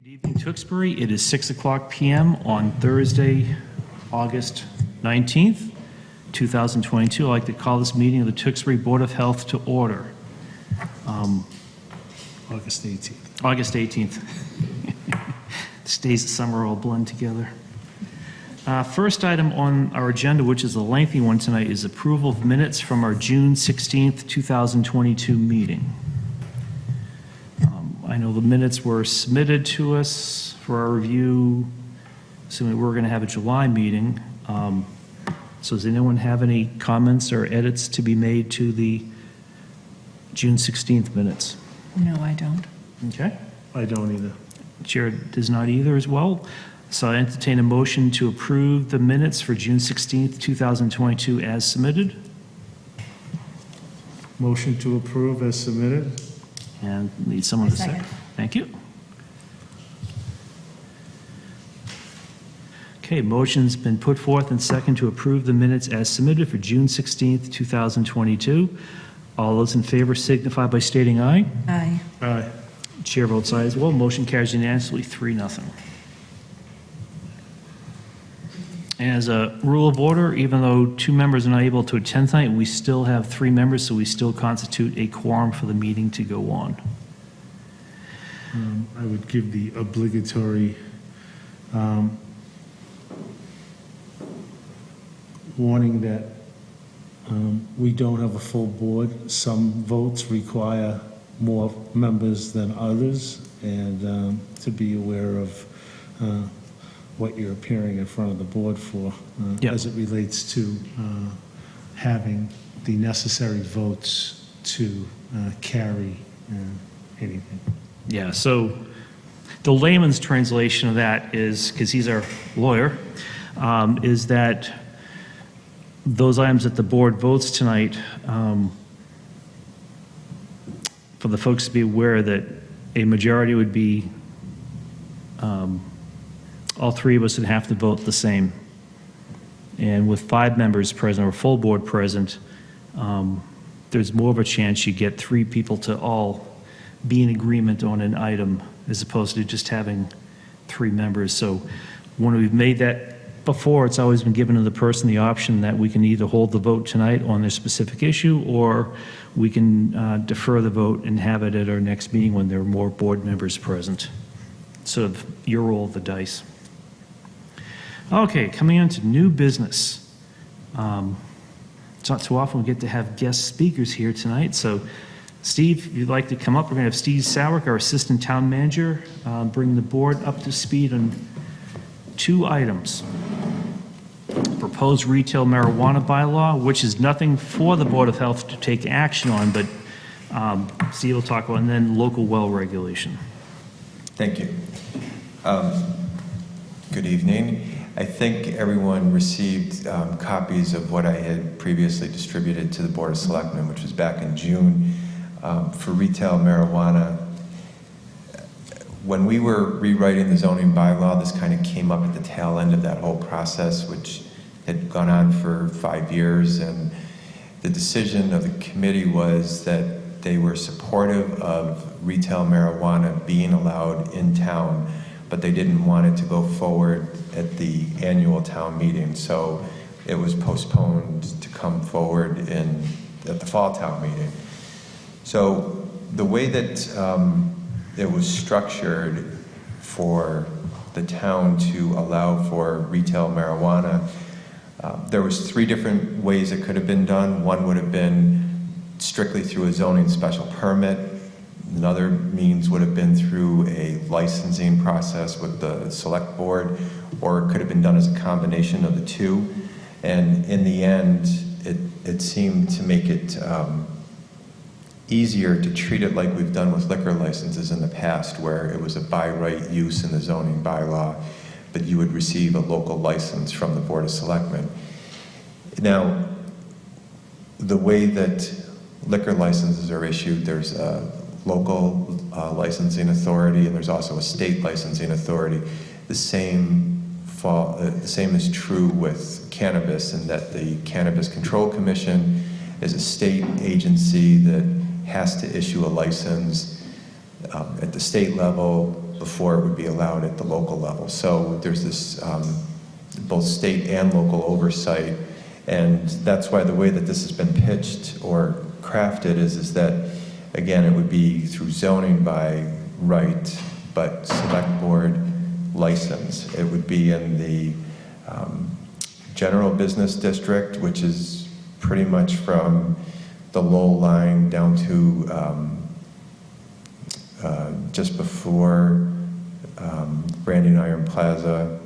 Good evening, Tewksbury. It is 6:00 p.m. on Thursday, August 19th, 2022. I'd like to call this meeting of the Tewksbury Board of Health to order. August 18th. August 18th. These days of summer all blend together. First item on our agenda, which is a lengthy one tonight, is approval of minutes from our June 16th, 2022 meeting. I know the minutes were submitted to us for our review, assuming we're going to have a July meeting. So does anyone have any comments or edits to be made to the June 16th minutes? No, I don't. Okay. I don't either. Chair does not either as well. So I entertain a motion to approve the minutes for June 16th, 2022 as submitted. Motion to approve as submitted. And need someone to second. Second. Thank you. Okay, motion's been put forth and second to approve the minutes as submitted for June 16th, 2022. All those in favor signify by stating aye. Aye. Aye. Chair votes aye as well. Motion carries unanimously, 3-0. As a rule of order, even though 2 members are not able to attend tonight, we still have 3 members, so we still constitute a quorum for the meeting to go on. I would give the obligatory warning that we don't have a full board. Some votes require more members than others, and to be aware of what you're appearing in front of the board for Yep. as it relates to having the necessary votes to carry anything. Yeah, so the layman's translation of that is, because he's our lawyer, is that those items that the board votes tonight, for the folks to be aware that a majority would be all 3 of us would have to vote the same. And with 5 members present, or full board present, there's more of a chance you get 3 people to all be in agreement on an item as opposed to just having 3 members. So when we've made that before, it's always been given to the person the option that we can either hold the vote tonight on their specific issue, or we can defer the vote and have it at our next meeting when there are more board members present. So your roll of the dice. Okay, coming on to new business. It's not too often we get to have guest speakers here tonight, so Steve, if you'd like to come up, we're going to have Steve Sowick, our Assistant Town Manager, bring the board up to speed on 2 items. Proposed retail marijuana bylaw, which is nothing for the Board of Health to take action on, but Steve will talk about, and then local well regulation. Thank you. Good evening. I think everyone received copies of what I had previously distributed to the Board of Selectmen, which was back in June, for retail marijuana. When we were rewriting the zoning bylaw, this kind of came up at the tail end of that whole process, which had gone on for 5 years, and the decision of the committee was that they were supportive of retail marijuana being allowed in town, but they didn't want it to go forward at the annual town meeting. So it was postponed to come forward at the fall town meeting. So the way that it was structured for the town to allow for retail marijuana, there was 3 different ways it could have been done. One would have been strictly through a zoning special permit. Another means would have been through a licensing process with the select board, or it could have been done as a combination of the 2. And in the end, it seemed to make it easier to treat it like we've done with liquor licenses in the past, where it was a by right use in the zoning bylaw, but you would receive a local license from the Board of Selectmen. Now, the way that liquor licenses are issued, there's a local licensing authority, and there's also a state licensing authority. The same is true with cannabis, in that the Cannabis Control Commission is a state agency that has to issue a license. At the state level, before it would be allowed at the local level. So there's this both state and local oversight, and that's why the way that this has been pitched or crafted is that, again, it would be through zoning by right, but select board license. It would be in the general business district, which is pretty much from the Lowell line down to just before Brandon Iron Plaza,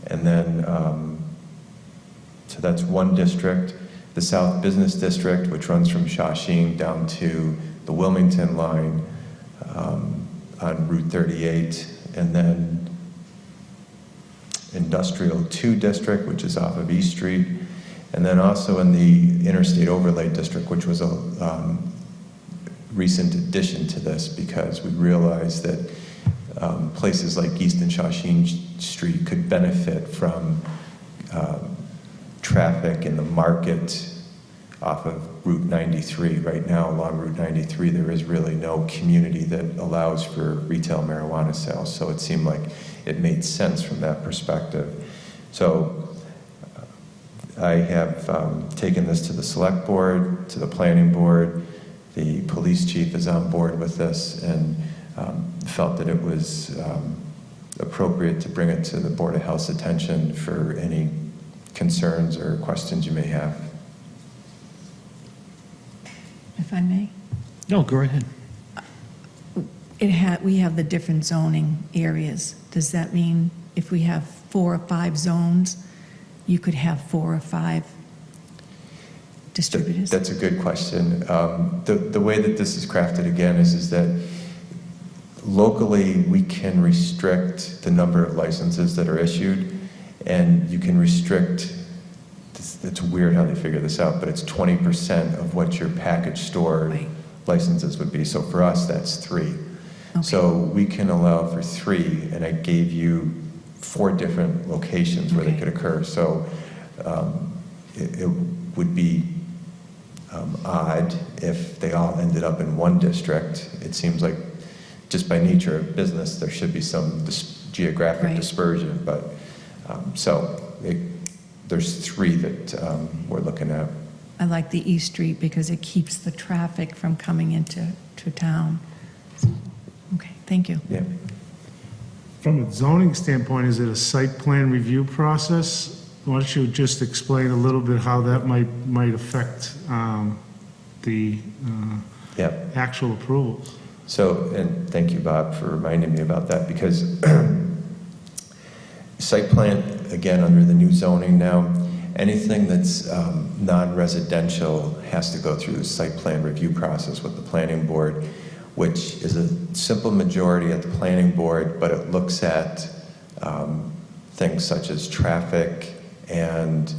and then so that's one district. The South Business District, which runs from Shawshene down to the Wilmington line on Route 38, and then Industrial 2 District, which is off of East Street, and then also in the Interstate Overlay District, which was a recent addition to this because we realized that places like East and Shawshene Street could benefit from traffic in the market off of Route 93. Right now, along Route 93, there is really no community that allows for retail marijuana sales, so it seemed like it made sense from that perspective. So I have taken this to the select board, to the planning board. The police chief is on board with this and felt that it was appropriate to bring it to the Board of Health's attention for any concerns or questions you may have. If I may? No, go right ahead. We have the different zoning areas. Does that mean if we have 4 or 5 zones, you could have 4 or 5 distributors? That's a good question. The way that this is crafted again is that locally we can restrict the number of licenses that are issued, and you can restrict, it's weird how they figure this out, but it's 20% of what your package store Right. licenses would be. So for us, that's 3. Okay. So we can allow for 3, and I gave you 4 different locations where they Okay. could occur. So it would be odd if they all ended up in one district. It seems like just by nature of business, there should be some geographic Right. dispersion, but there's 3 that we're looking at. I like the East Street because it keeps the traffic from coming into town. Okay, thank you. Yeah. From a zoning standpoint, is it a site plan review process? Why don't you just explain a little bit how that might affect the Yeah. actual approvals? So, and thank you, Bob, for reminding me about that, because site plan, again, under the new zoning now, anything that's non-residential has to go through the site plan review process with the planning board, which is a simple majority at the planning board, but it looks at things such as traffic and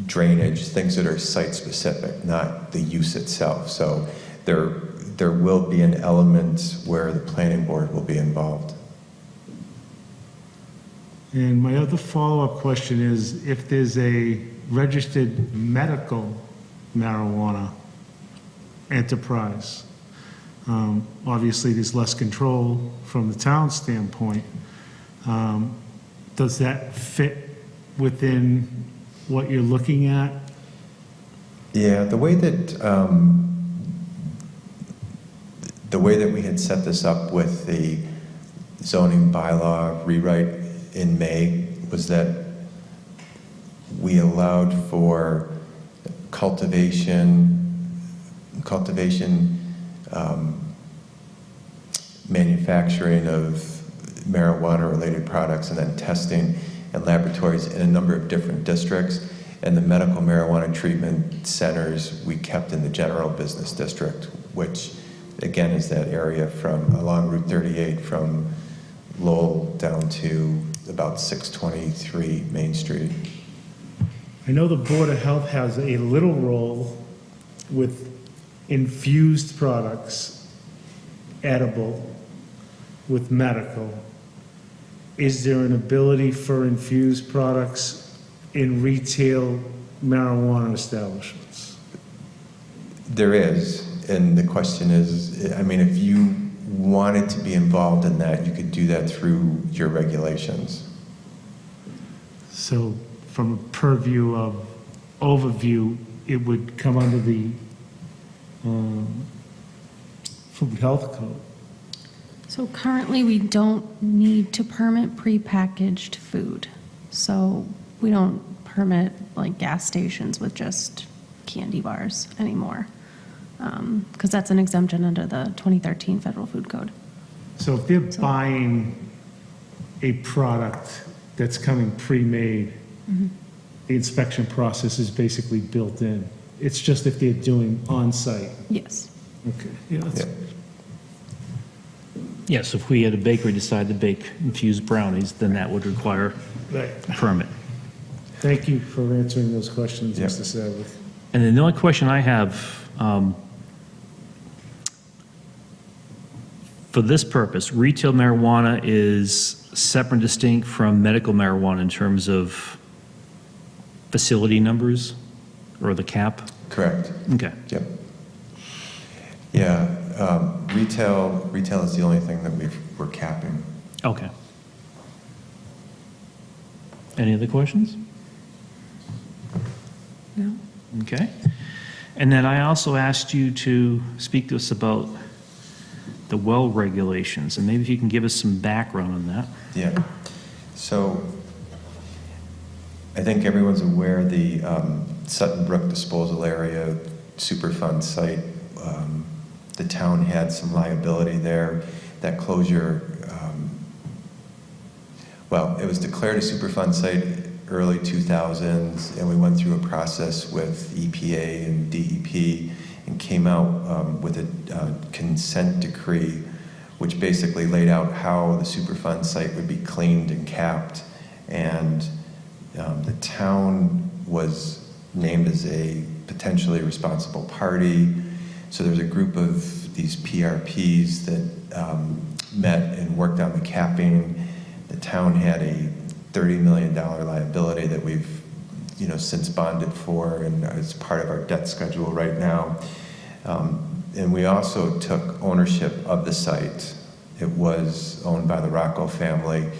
drainage, things that are site-specific, not the use itself. So there will be an element where the planning board will be involved. And my other follow-up question is, if there's a registered medical marijuana enterprise, obviously there's less control from the town standpoint. Does that fit within what you're looking at? Yeah, the way that we had set this up with the zoning bylaw rewrite in May was that we allowed for cultivation, manufacturing of marijuana-related products, and then testing and laboratories in a number of different districts. And the medical marijuana treatment centers we kept in the general business district, which again is that area from along Route 38 from Lowell down to about 623 Main Street. I know the Board of Health has a little role with infused products, edible, with medical. Is there an ability for infused products in retail marijuana establishments? There is, and the question is, I mean, if you wanted to be involved in that, you could do that through your regulations. So from a purview of overview, it would come under the food health code. So currently, we don't need to permit prepackaged food. So we don't permit like gas stations with just candy bars anymore. Because that's an exemption under the 2013 Federal Food Code. So if they're buying a product that's coming pre-made, the inspection process is basically built in. It's just if they're doing on-site. Yes. Okay. Yeah, that's- Yeah. Yes, if we had a bakery decide to bake infused brownies, then that would require Right. a permit. Thank you for answering those questions, Yeah. Mr. Savage. And then the only question I have, for this purpose, retail marijuana is separate and distinct from medical marijuana in terms of facility numbers or the cap? Correct. Okay. Yep. Yeah, retail is the only thing that we're capping. Okay. Any other questions? No? Okay. And then I also asked you to speak to us about the well regulations, and maybe if you can give us some background on that. Yeah. So I think everyone's aware the Sutton Brook Disposal Area Superfund site, the town had some liability there. That closure, well, it was declared a Superfund site early 2000s, and we went through a process with EPA and DEP and came out with a consent decree, which basically laid out how the Superfund site would be cleaned and capped. And the town was named as a potentially responsible party. So there's a group of these PRPs that met and worked on the capping. The town had a $30 million liability that we've since bonded for, and it's part of our debt schedule right now. And we also took ownership of the site. It was owned by the Rocco family.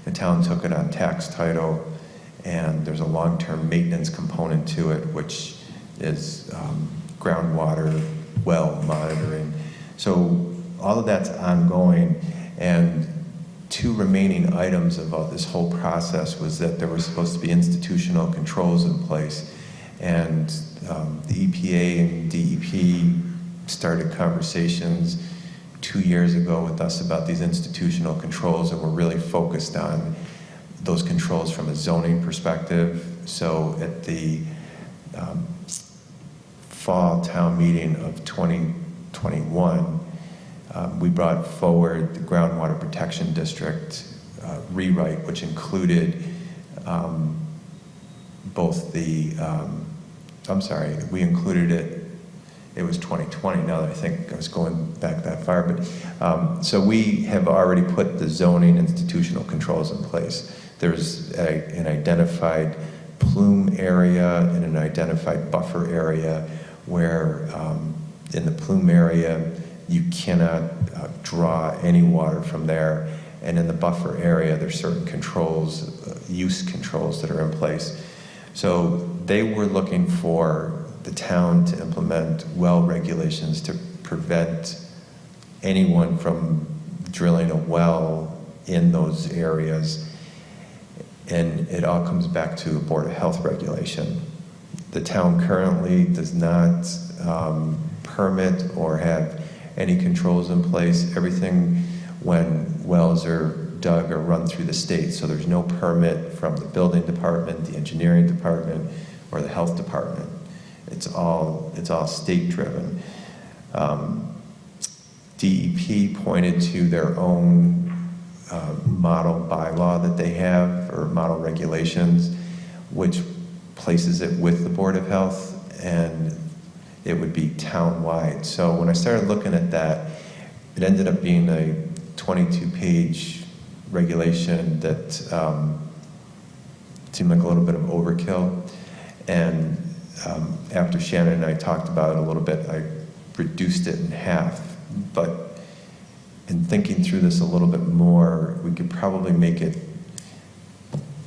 The town took it on tax title, and there's a long-term maintenance component to it, which is groundwater well monitoring. So all of that's ongoing, and two remaining items about this whole process was that there were supposed to be institutional controls in place, and the EPA and DEP started conversations 2 years ago with us about these institutional controls, and we're really focused on those controls from a zoning perspective. So at the fall town meeting of 2021, we brought forward the Groundwater Protection District rewrite, which included both the, we included it was 2020 now that I think I was going back that far, but so we have already put the zoning institutional controls in place. There's an identified plume area and an identified buffer area where in the plume area you cannot draw any water from there, and in the buffer area there's certain controls, use controls that are in place. So they were looking for the town to implement well regulations to prevent anyone from drilling a well in those areas. And it all comes back to a Board of Health regulation. The town currently does not permit or have any controls in place. Everything when wells are dug or run through the state. So there's no permit from the building department, the engineering department, or the health department. It's all state driven. DEP pointed to their own model bylaw that they have, or model regulations, which places it with the Board of Health, and it would be town-wide. So when I started looking at that, it ended up being a 22-page regulation that seemed like a little bit of overkill. And after Shannon and I talked about it a little bit, I reduced it in half. But in thinking through this a little bit more, we could probably make it,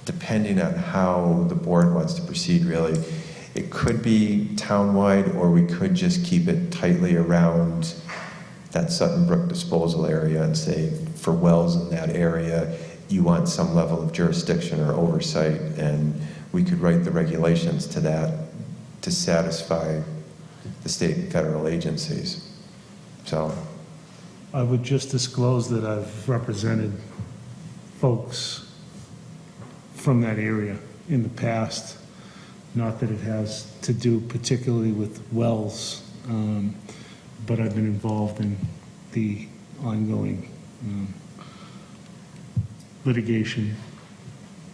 depending on how the board wants to proceed, really, it could be townwide, or we could just keep it tightly around that Sutton Brook disposal area and say, for wells in that area, you want some level of jurisdiction or oversight, and we could write the regulations to that to satisfy the state and federal agencies. So, I would just disclose that I've represented folks from that area in the past. Not that it has to do particularly with wells, but I've been involved in the ongoing litigation,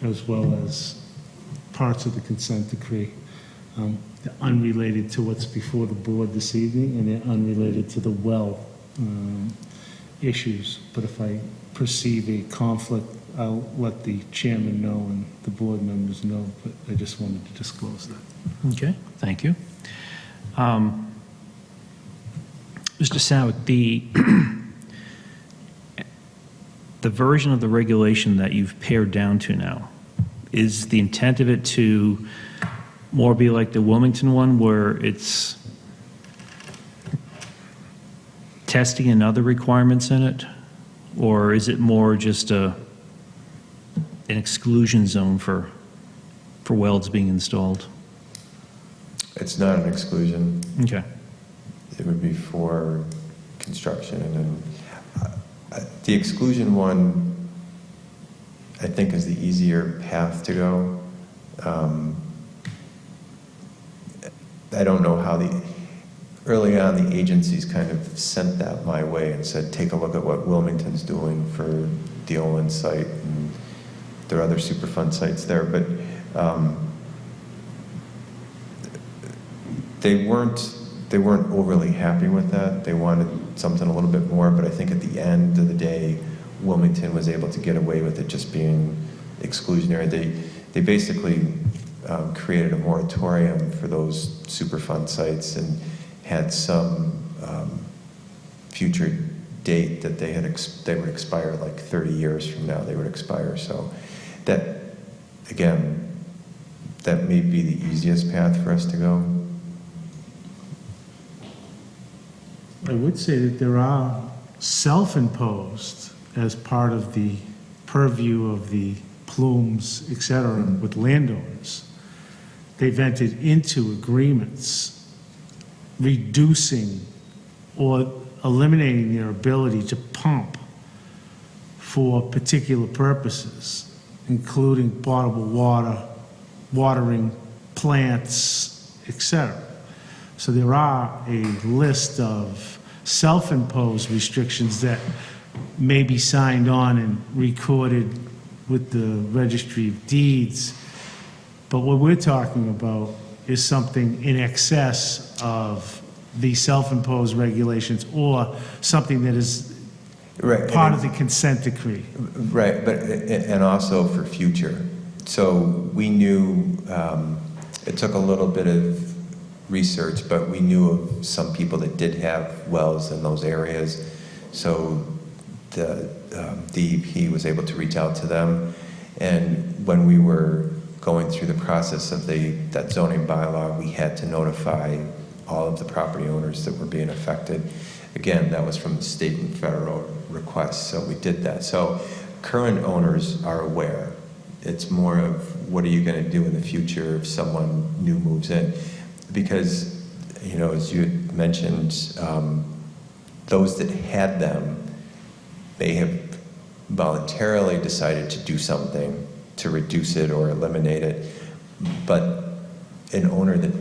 as well as parts of the consent decree. They're unrelated to what's before the board this evening, and they're unrelated to the well issues. But if I perceive a conflict, I'll let the chairman know and the board members know, but I just wanted to disclose that. Okay, thank you. Mr. Sowick, the version of the regulation that you've pared down to now, is the intent of it to more be like the Wilmington one, where it's testing and other requirements in it? Or is it more just an exclusion zone for wells being installed? it's not an exclusion. Okay. It would be for construction, and then the exclusion one, I think, is the easier path to go. I don't know how early on, the agencies kind of sent that my way and said, take a look at what Wilmington's doing for the Olin site, and there are other Superfund sites there, but they weren't overly happy with that. They wanted something a little bit more, but I think at the end of the day, Wilmington was able to get away with it just being exclusionary. They basically created a moratorium for those Superfund sites and had some future date that they would expire, like 30 years from now they would expire. So that, again, that may be the easiest path for us to go. I would say that there are self-imposed, as part of the purview of the plumes, et cetera, with landowners. They've entered into agreements reducing or eliminating their ability to pump for particular purposes, including potable water, watering plants, et cetera. So there are a list of self-imposed restrictions that may be signed on and recorded with the Registry of Deeds. But what we're talking about is something in excess of the self-imposed regulations, or something that is Right. part of the consent decree. Right, but, and also for future. So we knew, it took a little bit of research, but we knew of some people that did have wells in those areas. So the DEP was able to reach out to them. And when we were going through the process of that zoning bylaw, we had to notify all of the property owners that were being affected. Again, that was from the state and federal requests, so we did that. So current owners are aware. It's more of, what are you going to do in the future if someone new moves in? Because, you know, as you had mentioned, those that had them, they have voluntarily decided to do something to reduce it or eliminate it. But an owner that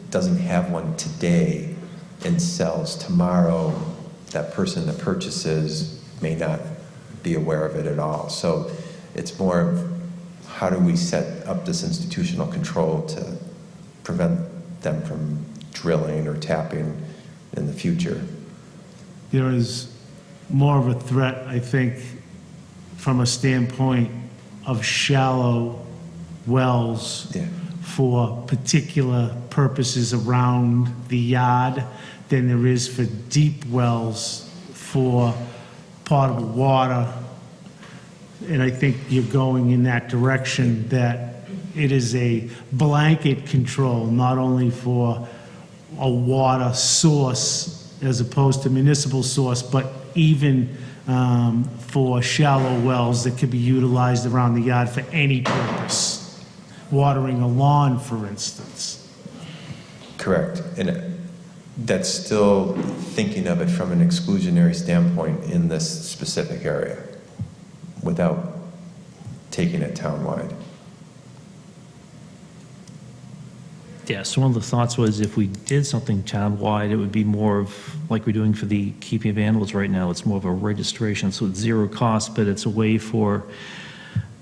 doesn't have one today and sells tomorrow, that person that purchases may not be aware of it at all. So it's more of, how do we set up this institutional control to prevent them from drilling or tapping in the future? There is more of a threat, I think, from a standpoint of shallow wells Yeah. for particular purposes around the yard than there is for deep wells for potable water. And I think you're going in that direction, that it is a blanket control, not only for a water source as opposed to municipal source, but even for shallow wells that could be utilized around the yard for any purpose, watering a lawn, for instance. Correct. And that's still thinking of it from an exclusionary standpoint in this specific area without taking it townwide. Yeah, so one of the thoughts was if we did something townwide, it would be more of, like we're doing for the keeping of animals right now, it's more of a registration, so it's zero cost, but it's a way for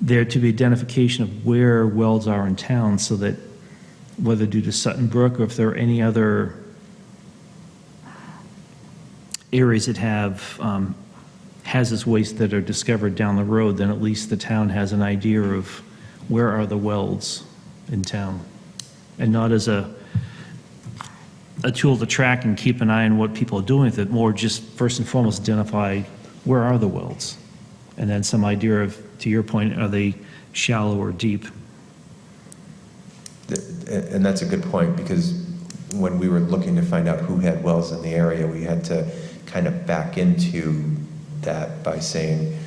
there to be identification of where wells are in town, so that whether due to Sutton Brook or if there are any other areas that have hazardous waste that are discovered down the road, then at least the town has an idea of where are the wells in town. And not as a tool to track and keep an eye on what people are doing with it, more just first and foremost identify where are the wells? And then some idea of, to your point, are they shallow or deep? And that's a good point, because when we were looking to find out who had wells in the area, we had to kind of back into that by saying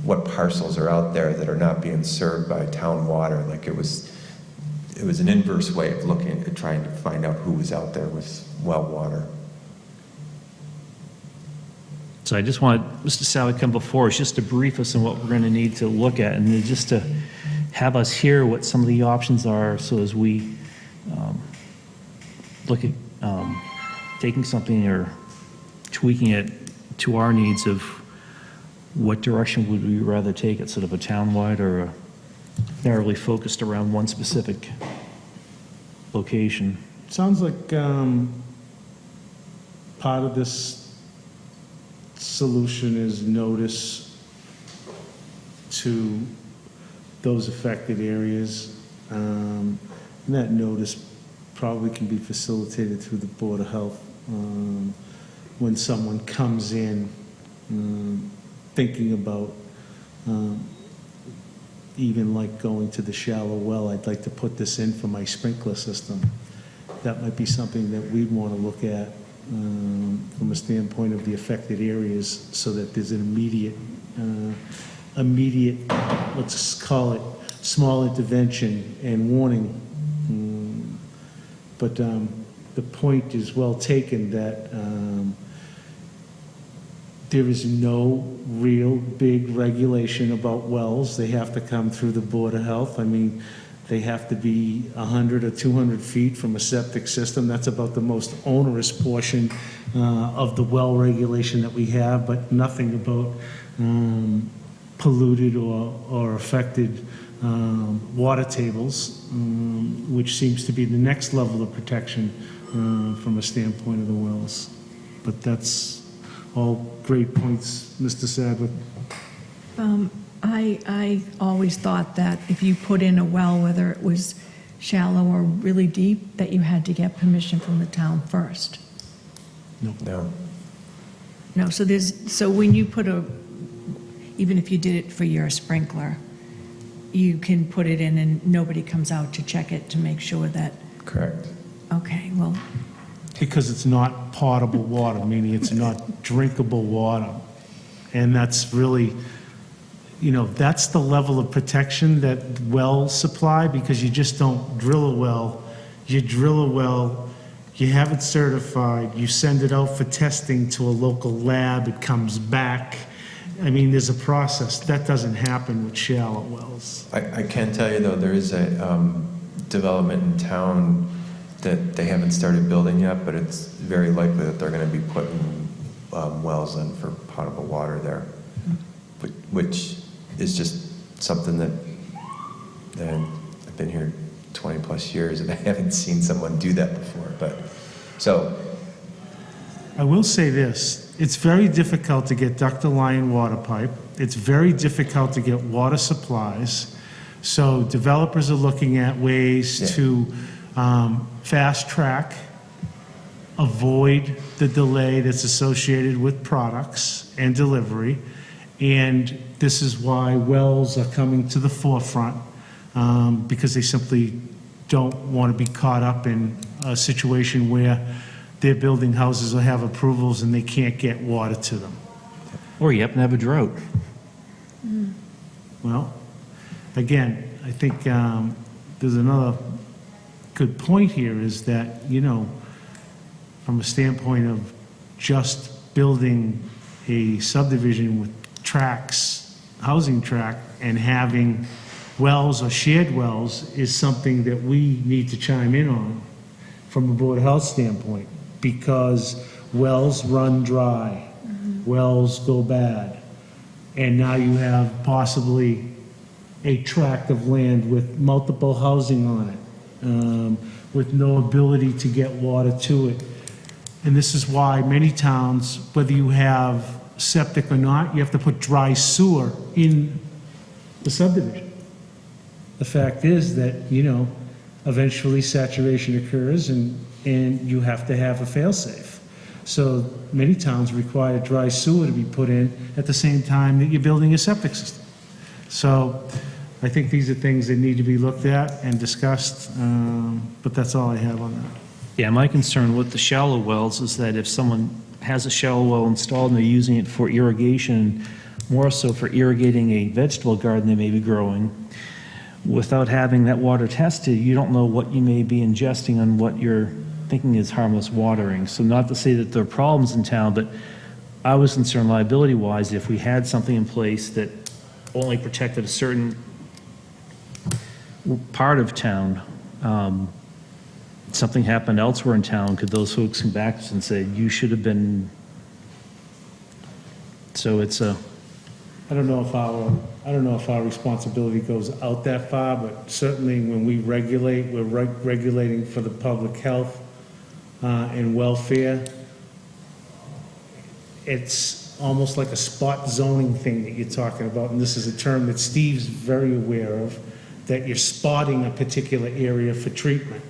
what parcels are out there that are not being served by town water. Like it was an inverse way of looking at trying to find out who was out there with well water. So I just want Mr. Sally come before us just to brief us on what we're going to need to look at, and then just to have us hear what some of the options are, so as we look at taking something or tweaking it to our needs of what direction would we rather take it, sort of a townwide or a narrowly focused around one specific location. Sounds like part of this solution is notice to those affected areas. And that notice probably can be facilitated through the Board of Health. When someone comes in thinking about even like going to the shallow well, I'd like to put this in for my sprinkler system. That might be something that we'd want to look at from a standpoint of the affected areas, so that there's an immediate, let's call it, small intervention and warning. But the point is well taken that there is no real big regulation about wells. They have to come through the Board of Health. I mean, they have to be 100 or 200 feet from a septic system. That's about the most onerous portion of the well regulation that we have, but nothing about polluted or affected water tables, which seems to be the next level of protection from a standpoint of the wells. But that's all great points, Mr. Sadler. I always thought that if you put in a well, whether it was shallow or really deep, that you had to get permission from the town first. No. No, so when you put even if you did it for your sprinkler, you can put it in and nobody comes out to check it to make sure that, Correct. okay, well, Because it's not potable water, meaning it's not drinkable water. And that's really, that's the level of protection that wells supply, because you just don't drill a well. You drill a well, you have it certified, you send it out for testing to a local lab, it comes back. I mean, there's a process. That doesn't happen with shallow wells. I can tell you, though, there is a development in town that they haven't started building yet, but it's very likely that they're going to be putting wells in for potable water there, which is just something that I've been here 20 plus years and I haven't seen someone do that before. But so I will say this, it's very difficult to get ductile iron water pipe. It's very difficult to get water supplies. So developers are looking at ways Yeah. to fast track avoid the delay that's associated with products and delivery. And this is why wells are coming to the forefront, because they simply don't want to be caught up in a situation where they're building houses or have approvals and they can't get water to them. Or you happen to have a drought. Well, again, I think there's another good point here is that, you know, from a standpoint of just building a subdivision with tracks, housing tract, and having wells or shared wells is something that we need to chime in on from a Board of Health standpoint, because wells run dry, wells go bad, and now you have possibly a tract of land with multiple housing on it, with no ability to get water to it. And this is why many towns, whether you have septic or not, you have to put dry sewer in the subdivision. The fact is that, you know, eventually saturation occurs and you have to have a fail-safe. So many towns require dry sewer to be put in at the same time that you're building a septic system. So I think these are things that need to be looked at and discussed, but that's all I have on that. Yeah, my concern with the shallow wells is that if someone has a shallow well installed and they're using it for irrigation, more so for irrigating a vegetable garden they may be growing, without having that water tested, you don't know what you may be ingesting on what you're thinking is harmless watering. So not to say that there are problems in town, but I was concerned liability-wise, if we had something in place that only protected a certain part of town, something happened elsewhere in town, could those folks come back and say, you should have been, so it's a, I don't know if our responsibility goes out that far, but certainly when we regulate, we're regulating for the public health and welfare. It's almost like a spot zoning thing that you're talking about, and this is a term that Steve's very aware of, that you're spotting a particular area for treatment.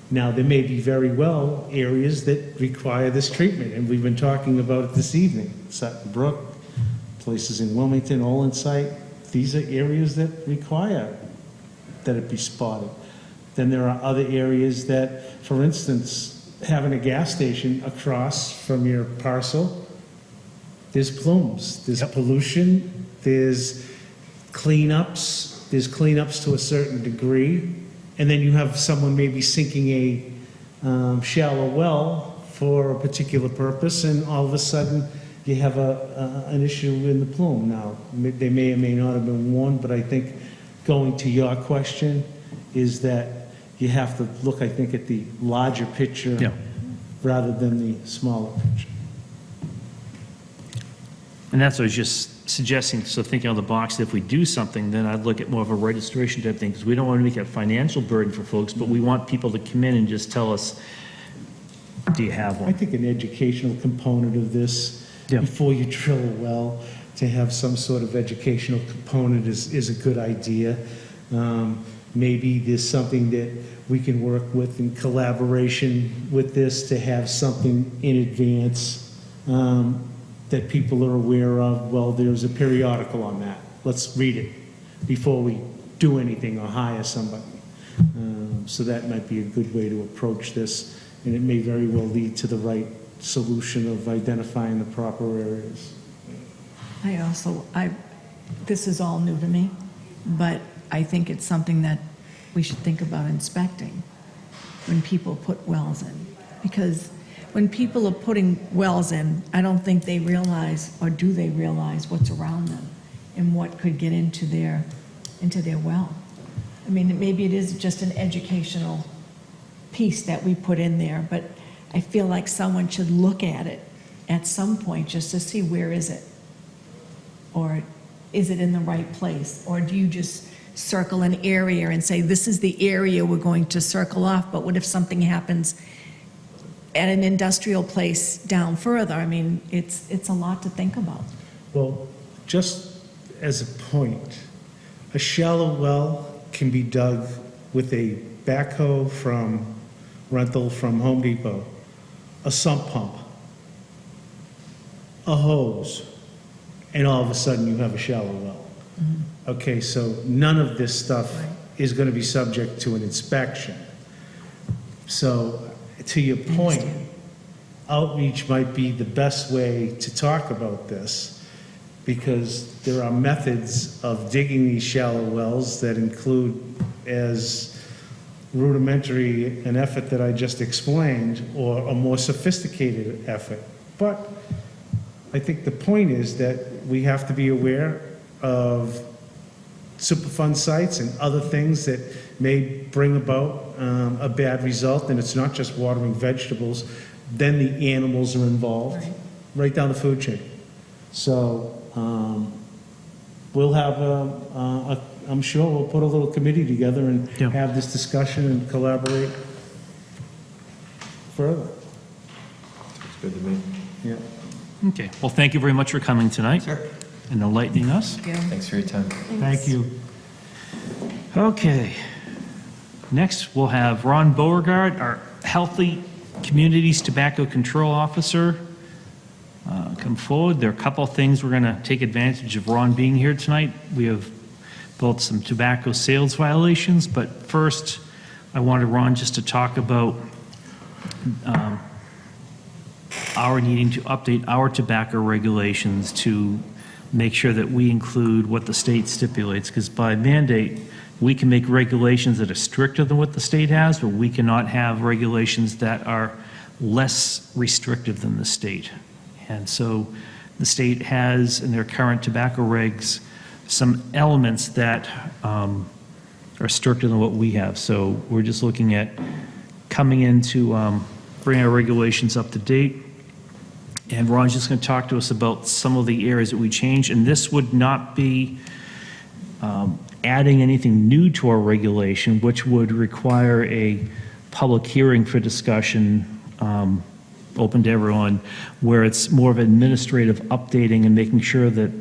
Now, there may be very well areas that require this treatment, and we've been talking about it this evening. Sutton Brook, places in Wilmington, all in sight. These are areas that require that it be spotted. Then there are other areas that, for instance, having a gas station across from your parcel, there's plumes, there's pollution, there's cleanups to a certain degree, and then you have someone maybe sinking a shallow well for a particular purpose, and all of a sudden you have an issue in the plume. Now, they may or may not have been warned, but I think going to your question is that you have to look, I think, at the larger picture Yeah. rather than the smaller picture. and that's what I was just suggesting, so thinking on the box, that if we do something, then I'd look at more of a registration type thing, because we don't want to make it a financial burden for folks, but we want people to come in and just tell us, do you have I one? think an educational component of this, Yeah. before you drill a well, to have some sort of educational component is a good idea. Maybe there's something that we can work with in collaboration with this to have something in advance that people are aware of. Well, there's a periodical on that. Let's read it before we do anything or hire somebody. So that might be a good way to approach this, and it may very well lead to the right solution of identifying the proper areas. This is all new to me, but I think it's something that we should think about inspecting when people put wells in. Because when people are putting wells in, I don't think they realize, or do they realize, what's around them and what could get into their well. I mean, maybe it is just an educational piece that we put in there, but I feel like someone should look at it at some point just to see, where is it? Or is it in the right place? Or do you just circle an area and say, this is the area we're going to circle off, but what if something happens at an industrial place down further? I mean, it's a lot to think about. Well, just as a point, a shallow well can be dug with a backhoe from rental from Home Depot, a sump pump, a hose, and all of a sudden you have a shallow well. Okay, so none of this stuff is going to be subject to an inspection. So, to your point, outreach might be the best way to talk about this, because there are methods of digging these shallow wells that include as rudimentary an effort that I just explained, or a more sophisticated effort. But I think the point is that we have to be aware of Superfund sites and other things that may bring about a bad result, and it's not just watering vegetables, then the animals are involved, right down the food chain. So we'll have I'm sure we'll put a little committee together and Yeah. have this discussion and collaborate further. It's good to me. Yeah. Okay, well, thank you very much for coming tonight Sure. and enlightening us. Thanks for your time. Thank you. Okay. Next, we'll have Ron Beauregard, our Healthy Communities Tobacco Control Officer, come forward. There are a couple of things we're going to take advantage of Ron being here tonight. We have both some tobacco sales violations, but first, I wanted Ron just to talk about our needing to update our tobacco regulations to make sure that we include what the state stipulates, because by mandate, we can make regulations that are stricter than what the state has, but we cannot have regulations that are less restrictive than the state. And so the state has, in their current tobacco regs, some elements that are stricter than what we have. So we're just looking at coming in to bring our regulations up to date. And Ron's just going to talk to us about some of the areas that we changed. And this would not be adding anything new to our regulation, which would require a public hearing for discussion, open to everyone, where it's more of administrative updating and making sure that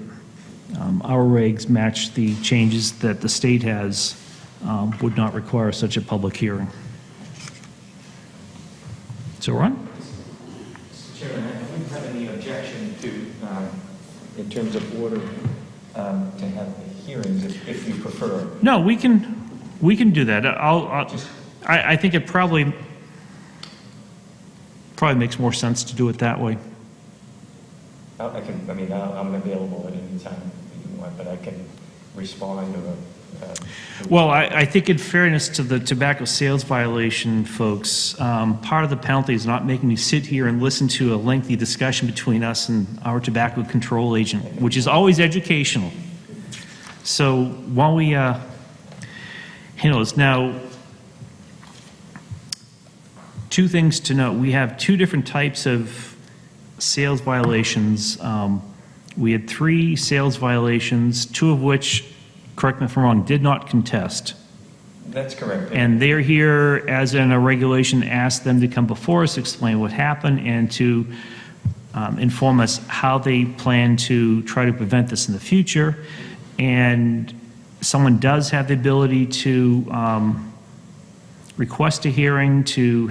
our regs match the changes that the state has, would not require such a public hearing. So, Ron? Mr. Chairman, I wouldn't have any objection to, in terms of order, to have the hearings if you prefer. No, we can do that. I think it probably makes more sense to do it that way. I'm available at any time that you want, but I can respond or. Well, I think in fairness to the tobacco sales violation folks, part of the penalty is not making you sit here and listen to a lengthy discussion between us and our tobacco control agent, which is always educational. So while we handle this, now, two things to note. We have two different types of sales violations. We had 3 sales violations, 2 of which, correct me if I'm wrong, did not contest. That's correct. And they're here, as in a regulation, asked them to come before us, explain what happened, and to inform us how they plan to try to prevent this in the future. And someone does have the ability to request a hearing to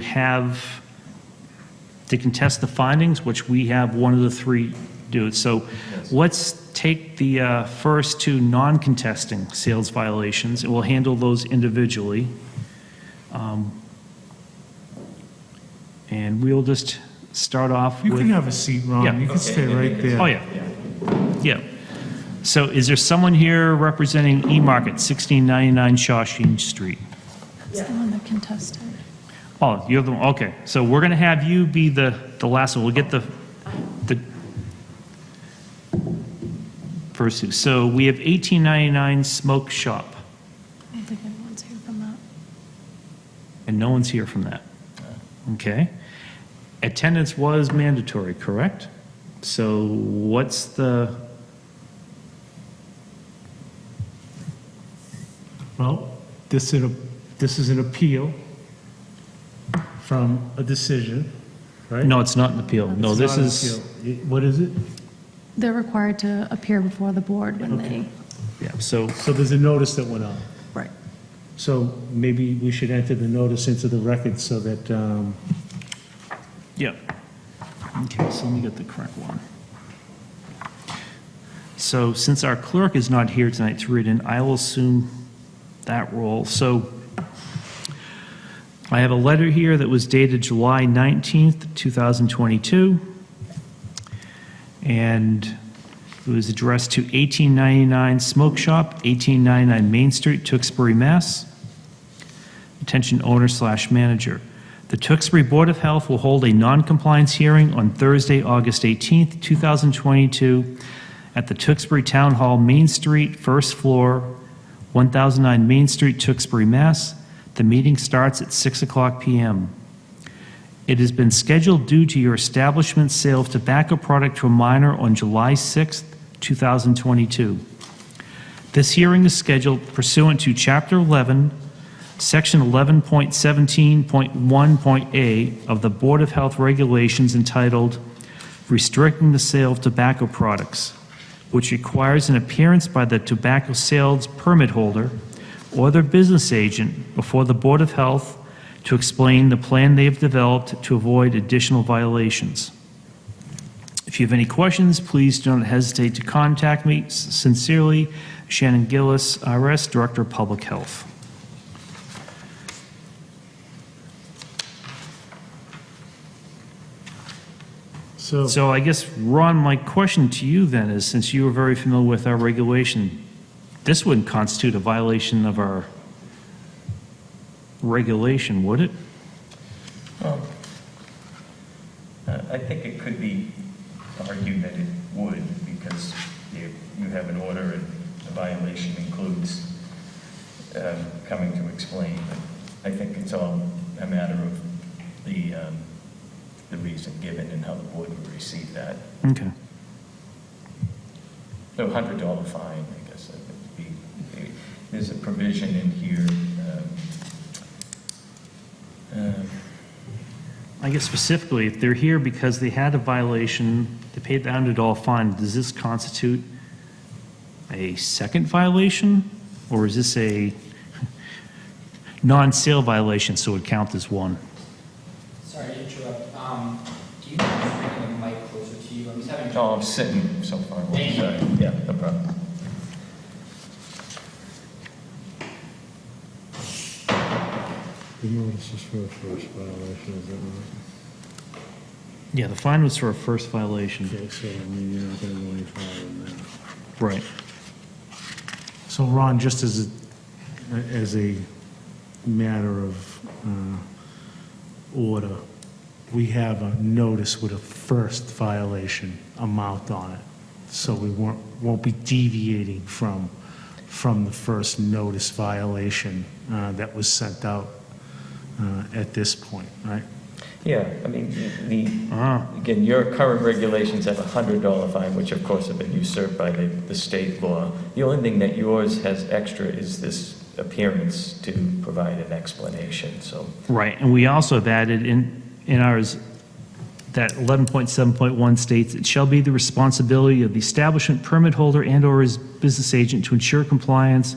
contest the findings, which we have one of the 3 do. So let's take the first 2 non-contesting sales violations, and we'll handle those individually. And we'll just start off You with... can have a seat, Ron. Yeah. You can stay right there. Oh, yeah. Yeah. So is there someone here representing E-Market, 1699 Shawshene Street? It's the one that contested. Oh, you're the, okay. So we're going to have you be the last one. We'll get the first 2. So we have 1899 Smoke Shop, I don't think anyone's here from that. and no one's here from that. Okay. Attendance was mandatory, correct? So what's the... Well, this is an appeal from a decision, right? No, it's not an appeal. No, It's this not an is... appeal. What is it? They're required to appear before the board when they, Yeah, so, So there's a notice that went out. right. So maybe we should enter the notice into the record so that, yeah. Okay, so let me get the correct one. So since our clerk is not here tonight to read in, I will assume that role. So I have a letter here that was dated July 19th, 2022, and it was addressed to 1899 Smoke Shop, 1899 Main Street, Tewksbury, Mass. Attention owner/manager. The Tewksbury Board of Health will hold a non-compliance hearing on Thursday, August 18th, 2022, at the Tewksbury Town Hall, Main Street, first floor, 1009 Main Street, Tewksbury, Mass. The meeting starts at 6:00 p.m. It has been scheduled due to your establishment's sale of tobacco product to a minor on July 6th, 2022. This hearing is scheduled pursuant to Chapter 11, Section 11.17.1.a of the Board of Health Regulations entitled Restricting the Sale of Tobacco Products, which requires an appearance by the tobacco sales permit holder or their business agent before the Board of Health to explain the plan they have developed to avoid additional violations. If you have any questions, please do not hesitate to contact me. Sincerely, Shannon Gillis, RS, Director of Public Health. So I guess, Ron, my question to you then is, since you are very familiar with our regulation, this wouldn't constitute a violation of our regulation, would it? Well, I think it could be argued that it would, because you have an order and the violation includes coming to explain. But I think it's all a matter of the reason given and how the board would receive that. Okay. So $100 fine, I guess that would be, there's a provision in here. I guess specifically, if they're here because they had a violation, they paid the $100 fine, does this constitute a second violation? Or is this a non-sale violation, so it would count as one? Sorry to interrupt. Do you mind bringing the mic closer to you? I'm just having Oh, trouble. I'm sitting so far away. Thank you. Sorry. Yeah, no problem. The notice is for a first violation, is that right? Yeah, the fine was for a first violation. Okay, so I mean, you're not gonna go any farther than that. Right. So Ron, just as a matter of order, we have a notice with a first violation amount on it. So we won't be deviating from the first notice violation that was sent out at this point, right? Yeah, I mean, Ah. again, your current regulations have a $100 fine, which of course have been usurped by the state law. The only thing that yours has extra is this appearance to provide an explanation, so. Right, and we also have added in ours that 11.7.1 states, "It shall be the responsibility of the establishment permit holder and/or his business agent to ensure compliance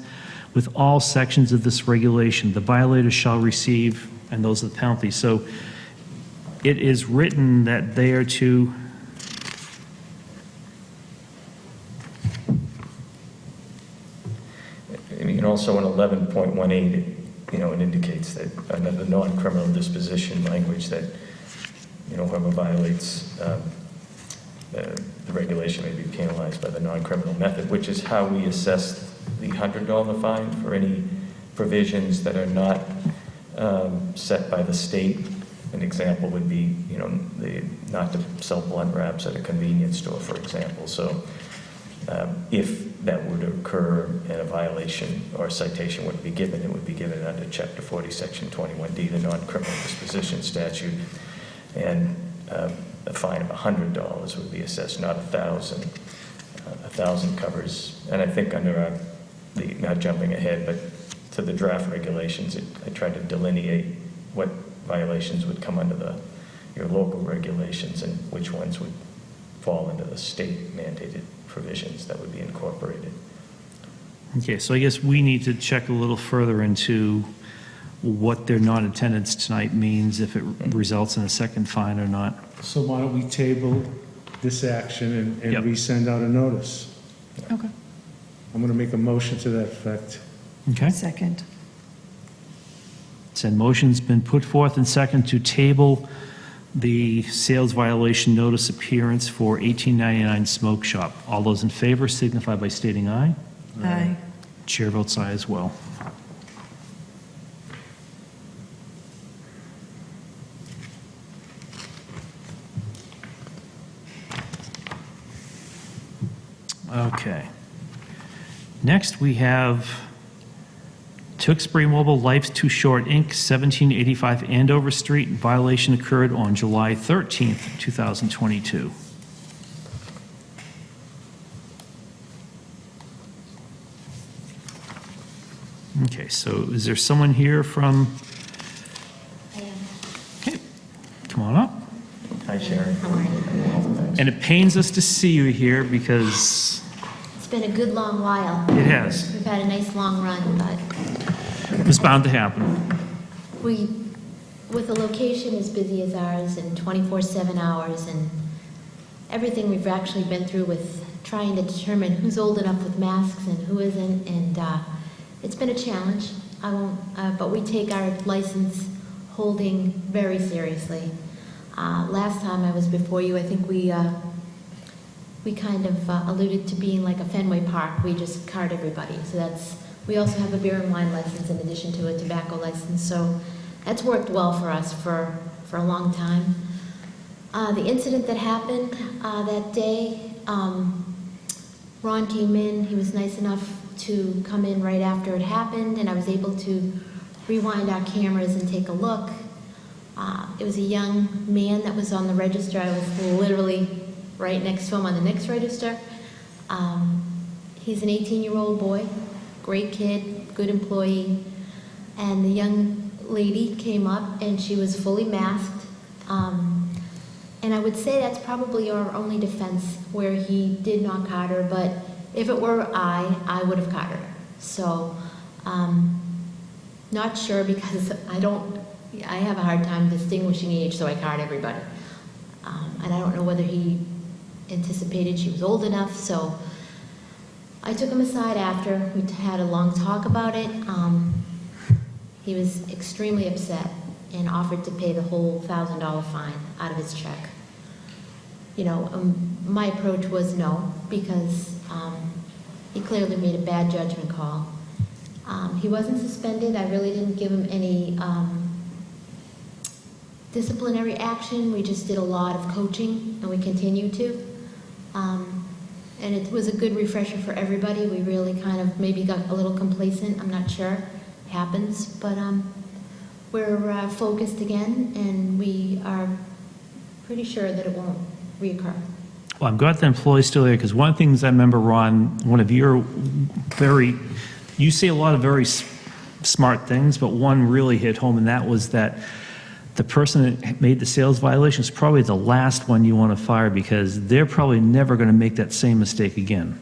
with all sections of this regulation. The violator shall receive," and those are the penalties. So it is written that they are to I mean, also in 11.18, it indicates that under the non-criminal disposition language that, whoever violates the regulation may be penalized by the non-criminal method, which is how we assess the $100 fine for any provisions that are not set by the state. An example would be, not to sell blunt wraps at a convenience store, for example. So if that would occur and a violation or a citation would be given, it would be given under Chapter 40, Section 21D, the non-criminal disposition statute. And a fine of $100 would be assessed, not $1,000. $1,000 covers, and I think under not jumping ahead, but to the draft regulations, I tried to delineate what violations would come under your local regulations and which ones would fall into the state mandated provisions that would be incorporated. Okay, so I guess we need to check a little further into what their non-attendance tonight means, if it results in a second fine or not. So why don't we table this action and Yep. resend out a notice? Okay. I'm going to make a motion to that effect. Okay. Second. Said motion's been put forth and second to table the sales violation notice appearance for 1899 Smoke Shop. All those in favor signify by stating aye. Aye. Chair votes aye as well. Okay. Next, we have Tewksbury Mobile Life's Too Short, Inc., 1785 Andover Street. Violation occurred on July 13th, 2022. Okay, so is there someone here from? Okay, come on up. Hi, Sharon. How are you? And it pains us to see you here because It's been a good long while. it has. We've had a nice long run, but It was bound to happen. we, with a location as busy as ours and 24/7 hours and everything we've actually been through with trying to determine who's old enough with masks and who isn't, and it's been a challenge. I won't, but we take our license holding very seriously. Last time I was before you, I think we kind of alluded to being like a Fenway Park. We just card everybody. So that's, we also have a beer and wine license in addition to a tobacco license. So that's worked well for us for a long time. The incident that happened that day, Ron came in. He was nice enough to come in right after it happened, and I was able to rewind our cameras and take a look. It was a young man that was on the register. I was literally right next to him on the next register. He's an 18-year-old boy, great kid, good employee. And the young lady came up and she was fully masked. And I would say that's probably our only defense where he did not card her, but if it were I would have carded her. So, not sure because I have a hard time distinguishing age, so I card everybody. And I don't know whether he anticipated she was old enough, so I took him aside after. We had a long talk about it. He was extremely upset and offered to pay the whole $1,000 fine out of his check. You know, my approach was no, because he clearly made a bad judgment call. He wasn't suspended. I really didn't give him any disciplinary action. We just did a lot of coaching, and we continue to. And it was a good refresher for everybody. We really kind of maybe got a little complacent. I'm not sure. It happens. But we're focused again, and we are pretty sure that it won't reoccur. Well, I'm glad the employee's still there, because one of the things I remember, Ron, one of your you say a lot of very smart things, but one really hit home, and that was that the person that made the sales violation is probably the last one you want to fire, because they're probably never going to make that same mistake again.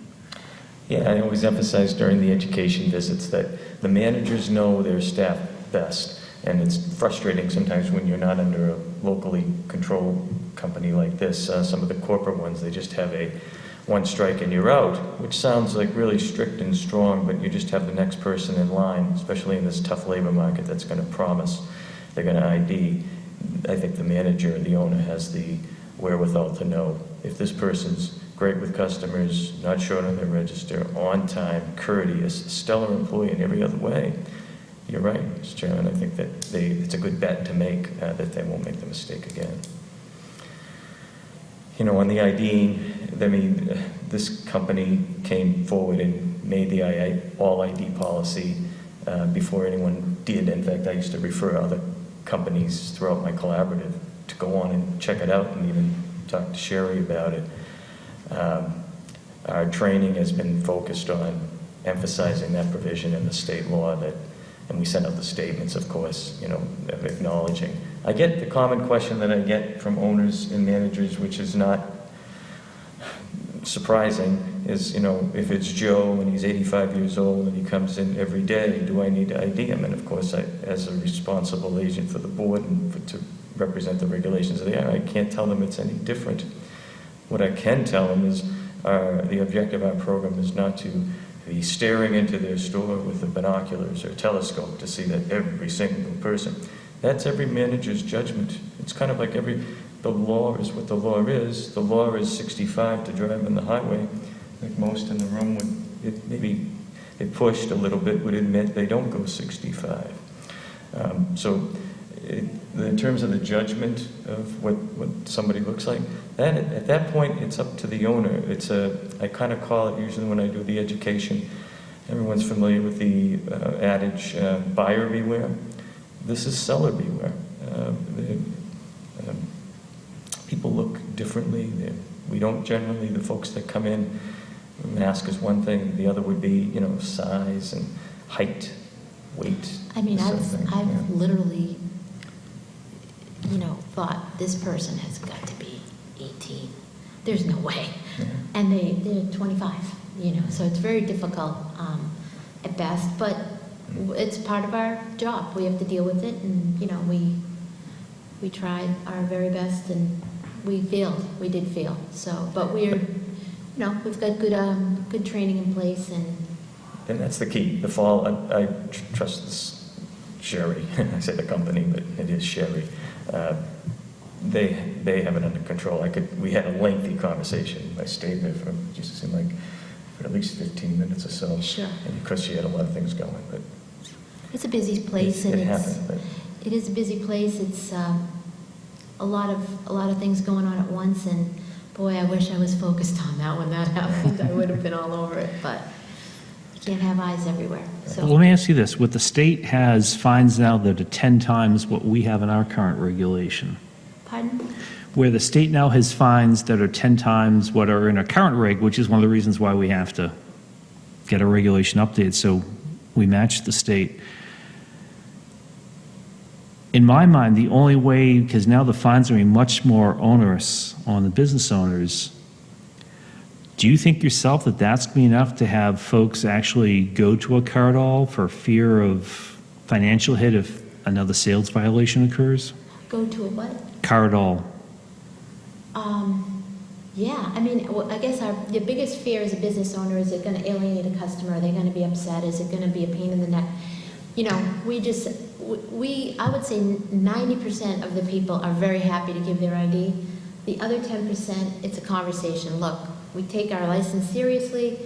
Yeah, I always emphasize during the education visits that the managers know their staff best, and it's frustrating sometimes when you're not under a locally controlled company like this. Some of the corporate ones, they just have a one strike and you're out, which sounds like really strict and strong, but you just have the next person in line, especially in this tough labor market that's going to promise they're going to ID. I think the manager, the owner, has the wherewithal to know if this person's great with customers, not short on their register, on time, courteous, stellar employee in every other way. You're right, Mr. Chairman. I think that it's a good bet to make that they won't make the mistake again. You know, on the ID, I mean, this company came forward and made the all ID policy before anyone did. In fact, I used to refer other companies throughout my collaborative to go on and check it out and even talk to Sherry about it. Our training has been focused on emphasizing that provision in the state law and we send out the statements, of course, you know, of acknowledging. I get the common question that I get from owners and managers, which is not surprising, is, you know, if it's Joe and he's 85 years old and he comes in every day, do I need to ID him? And of course, as a responsible agent for the board and to represent the regulations of the area. I can't tell them it's any different. What I can tell them is the objective of our program is not to be staring into their store with the binoculars or telescope to see that every single person. That's every manager's judgment. It's kind of like the law is what the law is. The law is 65 to drive on the highway. I think most in the room would, maybe they pushed a little bit, would admit they don't go 65. In terms of the judgment of what somebody looks like, at that point, it's up to the owner. I kind of call it, usually when I do the education, everyone's familiar with the adage, buyer beware. This is seller beware. People look differently. We don't generally, the folks that come in, mask is one thing, the other would be, size and height, weight. I mean, this sort of thing, I've literally, thought this person has got to be 18. There's no way. Yeah. And they're 25, so it's very difficult at best, but it's part of our job. We have to deal with it, and, we tried our very best, and we failed. We did fail. So, but we've got good training in place, and that's the key. The fall, I trust this Sherry. I say the company, but it is Sherry. They have it under control. We had a lengthy conversation. I stayed there for, it just seemed like, for at least 15 minutes or so. Sure. And because she had a lot of things going, but it's a busy place, it and happened. But it is a busy place. It's a lot of things going on at once, and boy, I wish I was focused on that when that happened. I would have been all over it, but you can't have eyes everywhere. So. Well, let me ask you this. What the state has fines now that are 10 times what we have in our current regulation. Pardon? Where the state now has fines that are 10 times what are in our current reg, which is one of the reasons why we have to get a regulation updated, so we match the state. In my mind, the only way, because now the fines are going to be much more onerous on the business owners, do you think yourself that that's going to be enough to have folks actually go to a Cardall for fear of financial hit if another sales violation occurs? Go to a what? Cardall. Yeah, I mean, I guess the biggest fear as a business owner, is it going to alienate a customer? Are they going to be upset? Is it going to be a pain in the neck? I would say 90% of the people are very happy to give their ID. The other 10%, it's a conversation. Look, we take our license seriously.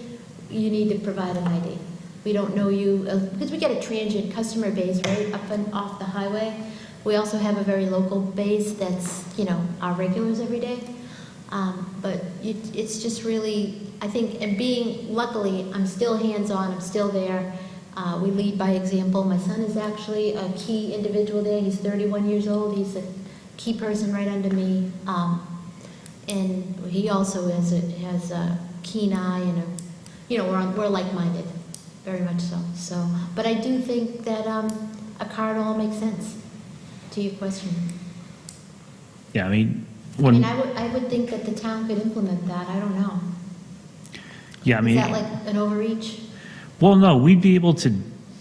You need to provide an ID. We don't know you, because we get a transient customer base right up and off the highway. We also have a very local base that's, our regulars every day. But it's just really, I think, and luckily, I'm still hands-on, I'm still there. We lead by example. My son is actually a key individual there. He's 31 years old. He's a key person right under me. And he also has a keen eye, and we're like-minded, very much so. So, but I do think that a Cardall makes sense, to your question. Yeah, I mean, I would think that the town could implement that. I don't know. yeah, I mean. Is that like an overreach? Well, no, we'd be able to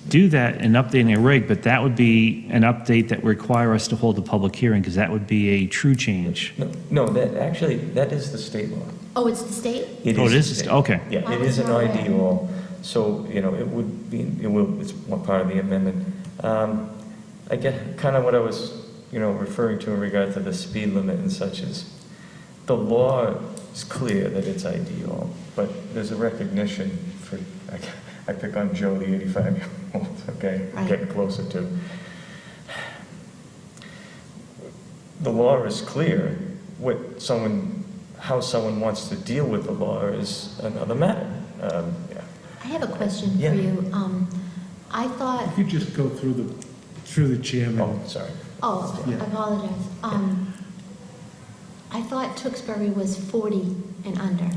do that in updating a rig, but that would be an update that would require us to hold a public hearing, because that would be a true change. no, that is the state law. Oh, it's the state? Oh, it the is? state. Okay. Yeah, I it was is an not ID aware. law, so, it's one part of the amendment. I get kind of what I was, referring to in regard to the speed limit and such is, the law is clear that it's ID law, but there's a recognition for, I pick on Joe, the 85-year-old, okay, I'm Right. getting closer to. The law is clear. How someone wants to deal with the law is another matter. Yeah. I have a question Yeah. for you. I thought, If you just go through the chairman. Oh, sorry. I Yeah. apologize. I thought Tewksbury was 40 and under.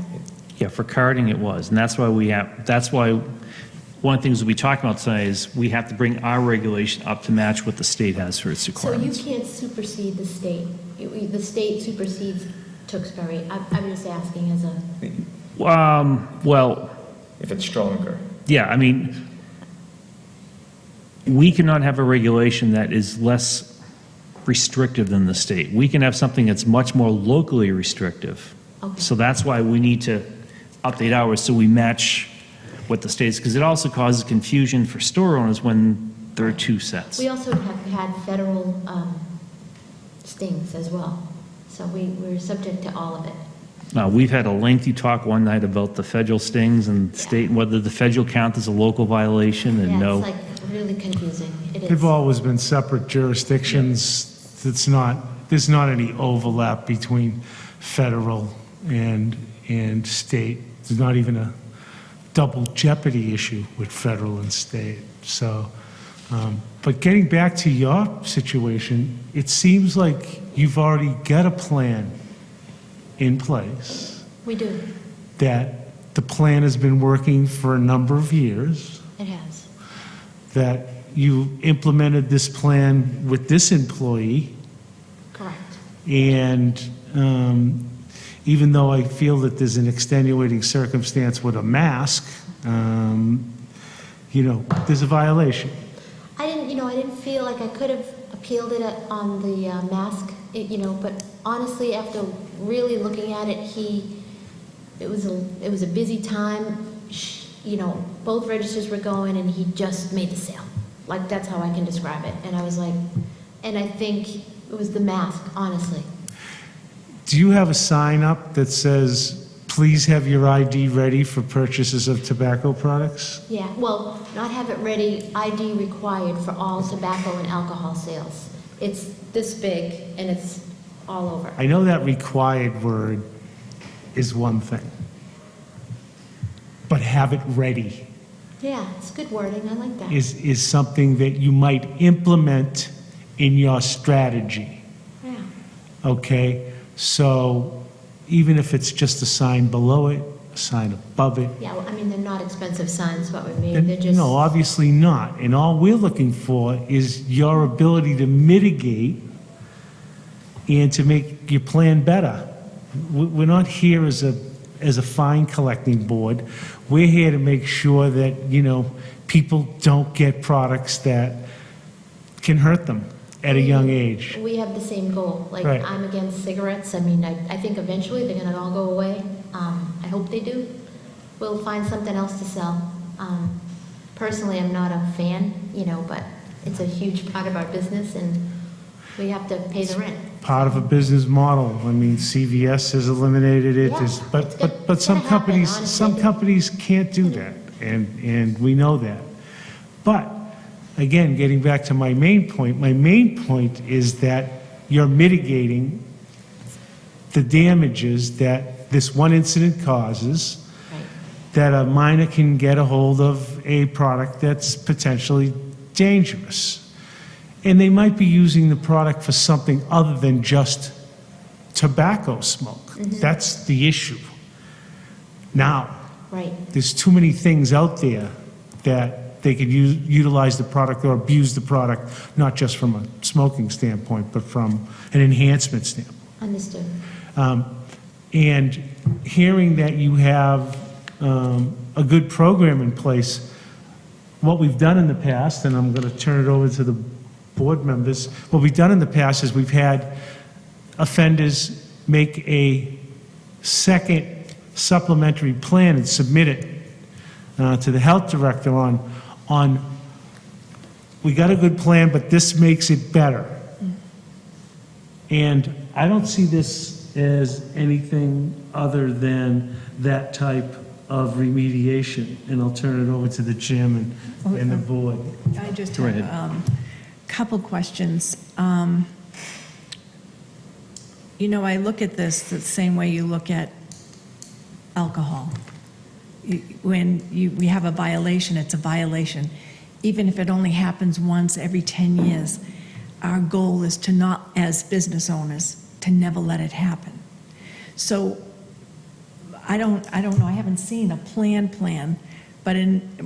Yeah, for carding it was, and that's why one of the things we'll be talking about tonight is we have to bring our regulation up to match what the state has for its So you requirements. can't supersede the state. The state supersedes Tewksbury. I'm just asking as a, Well, If it's stronger. yeah, I mean, we cannot have a regulation that is less restrictive than the state. We can have something that's much more locally restrictive. Okay. So that's why we need to update ours so we match what the state's, because it also causes confusion for store owners when there are two sets. We also have had federal stings as well, so we're subject to all of it. We've had a lengthy talk one night about the federal stings and state, whether the federal count as a local violation and Yeah, no. it's like really confusing. It is. They've always been separate jurisdictions. There's not any overlap between federal and state. There's not even a double jeopardy issue with federal and state. So, but getting back to your situation, it seems like you've already got a plan in place, We do. that the plan has been working for a number of years, It has. that you implemented this plan with this employee, Correct. and even though I feel that there's an extenuating circumstance with a mask, there's a violation. I didn't feel like I could have appealed it on the mask, but honestly, after really looking at it, it was a busy time. Both registers were going, and he just made the sale. Like, that's how I can describe it. And I was like, and I think it was the mask, honestly. Do you have a sign up that says, please have your ID ready for purchases of tobacco products? Yeah, well, not have it ready, ID required for all tobacco and alcohol sales. It's this big, and it's all over. I know that required word is one thing, but have it ready Yeah, it's good wording, I like that. is something that you might implement in your strategy, Yeah, okay? So even if it's just a sign below it, a sign above it, yeah, well, I mean, they're not expensive signs, what we made, they're just. no, obviously not. And all we're looking for is your ability to mitigate and to make your plan better. We're not here as a fine collecting board. We're here to make sure that, people don't get products that can hurt them at a young age. We have the same goal, like, Right. I'm against cigarettes, I mean, I think eventually they're gonna all go away, I hope they do. We'll find something else to sell. Personally, I'm not a fan, but it's a huge part of our business, and we have to pay the rent. Part of a business model. I mean, CVS has eliminated it, Yeah, There's- it's but gonna some happen, companies, honestly. some companies can't do that, and we know that. But, again, getting back to my main point is that you're mitigating the damages that this one incident causes, Right. that a minor can get a hold of a product that's potentially dangerous. And they might be using the product for something other than just tobacco smoke. That's the issue. Now, Right, there's too many things out there that they could utilize the product or abuse the product, not just from a smoking standpoint, but from an enhancement standpoint. understood. And hearing that you have a good program in place, what we've done in the past, and I'm going to turn it over to the board members, what we've done in the past is we've had offenders make a second supplementary plan and submit it to the health director on, we got a good plan, but this makes it better. And I don't see this as anything other than that type of remediation. And I'll turn it over to the Jim and the board. I just Go have ahead. a couple questions. I look at this the same way you look at alcohol. When we have a violation, it's a violation. Even if it only happens once every 10 years, our goal is to not, as business owners, to never let it happen. So I don't know, I haven't seen a plan, but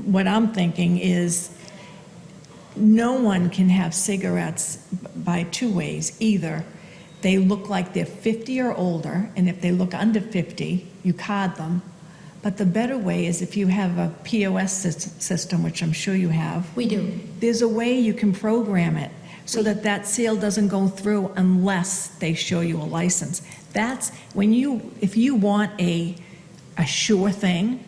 what I'm thinking is no one can have cigarettes by two ways. Either they look like they're 50 or older, and if they look under 50, you card them. But the better way is if you have a POS system, which I'm sure you have, We do. there's a way you can program it so that that sale doesn't go through unless they show you a license. That's, if you want a sure thing,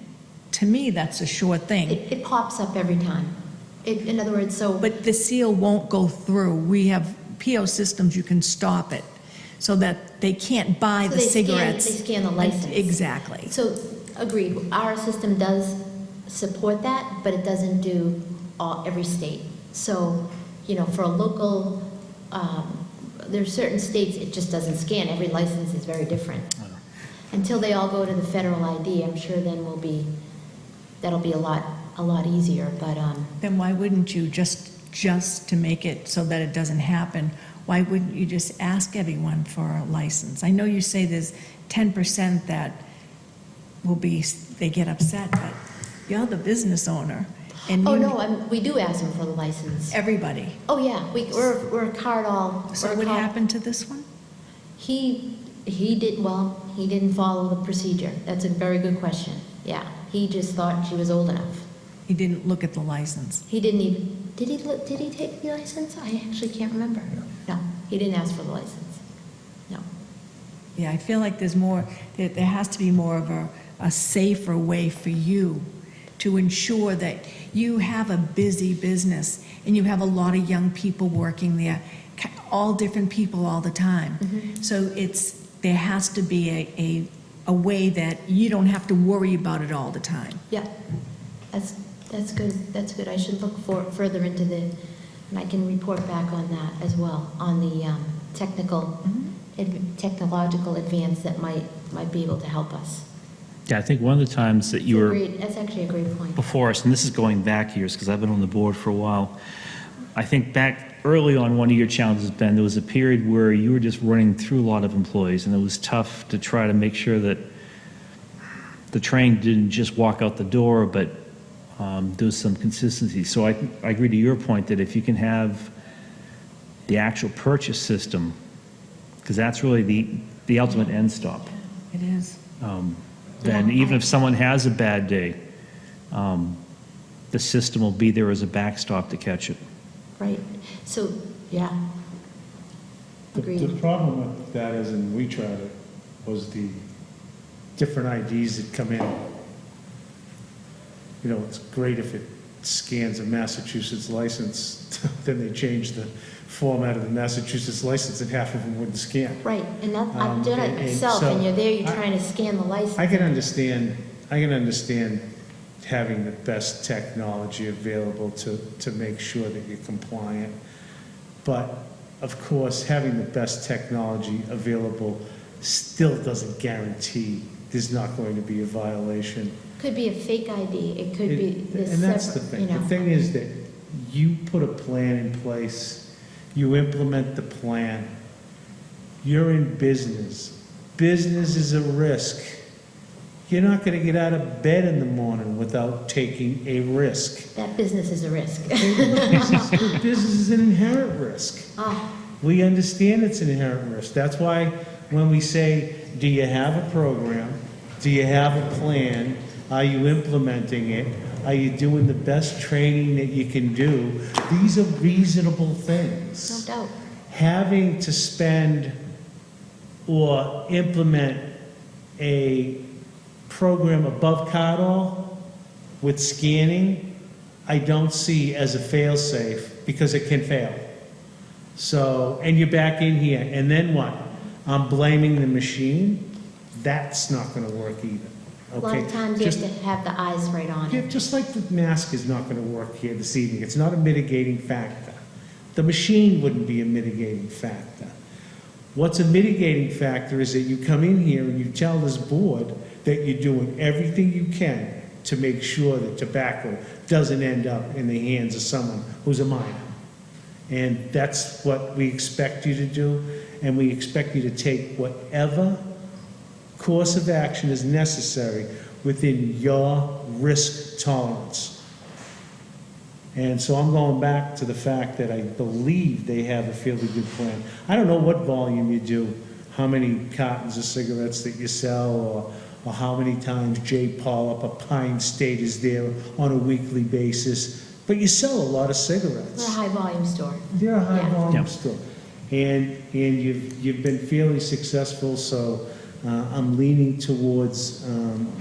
to me, that's a sure thing. It pops up every time. In other words, so. But the seal won't go through. We have PO systems, you can stop it, so that they can't buy So the they scan- cigarettes. they scan the license. Exactly. So, agreed, our system does support that, but it doesn't do every state. So, for a local, there's certain states it just doesn't scan, every license is very different. Until they all go to the federal ID, I'm sure then that'll be a lot easier, but, Then why wouldn't you, just to make it so that it doesn't happen, why wouldn't you just ask everyone for a license? I know you say there's 10% that they get upset, but you're the business owner, and oh you- no, we do ask them for the license. everybody. Oh, yeah, we're a card all. So we're a what card- happened to this one? He didn't follow the procedure. That's a very good question. Yeah, he just thought she was old enough. He didn't look at the license. He didn't even, did he take the license? I actually can't remember. No, he didn't ask for the license. No. Yeah, I feel like there has to be more of a safer way for you to ensure that you have a busy business and you have a lot of young people working there, all different people all the time. So there has to be a way that you don't have to worry about it all the time. Yeah, that's good. That's good. I should look further into and I can report back on that as well, on the technological advance that might be able to help us. Yeah, I think one of the times that you were That's actually a great point. before us, and this is going back years because I've been on the board for a while. I think back early on, one of your challenges, Ben, there was a period where you were just running through a lot of employees, and it was tough to try to make sure that the train didn't just walk out the door, but there was some consistency. So I agree to your point that if you can have the actual purchase system, because that's really the ultimate end stop. It is. Then even if someone has a bad day, the system will be there as a backstop to catch it. Right. So, yeah. The Agreed. problem with that is, and we tried it, was the different IDs that come in. It's great if it scans a Massachusetts license, then they change the format of the Massachusetts license and half of them wouldn't scan. Right, and I've done it and myself, so and you're there, you're I- trying to scan the license. I can understand having the best technology available to make sure that you're compliant. But of course, having the best technology available still doesn't guarantee there's not going to be a violation. Could be a fake ID, it could be this And that's the separate, thing. The thing is that you put a plan in place, you implement the plan, you're in business. Business is a risk. You're not going to get out of bed in the morning without taking a risk. That business is a risk. Business is an inherent risk. Ah, We understand it's an inherent risk. That's why when we say, do you have a program? Do you have a plan? Are you implementing it? Are you doing the best training that you can do? These are reasonable no things. doubt. Having to spend or implement a program above CARDOL with scanning, I don't see as a fail-safe because it can fail. So, and you're back in here, and then what? I'm blaming the machine? That's not gonna work either, A lot okay? of times you have Just- to have the eyes right on yeah, it. just like the mask is not gonna work here this evening, it's not a mitigating factor. The machine wouldn't be a mitigating factor. What's a mitigating factor is that you come in here and you tell this board that you're doing everything you can to make sure that tobacco doesn't end up in the hands of someone who's a minor. And that's what we expect you to do, and we expect you to take whatever course of action is necessary within your risk tolerance. And so I'm going back to the fact that I believe they have a fairly good plan. I don't know what volume you do, how many cartons of cigarettes that you sell, or how many times Jay Paul up at Pine State is there on a weekly basis, but you sell a lot of We're a cigarettes. high-volume store. They're a high Yeah. volume Yeah. store. And you've been fairly successful, so I'm leaning towards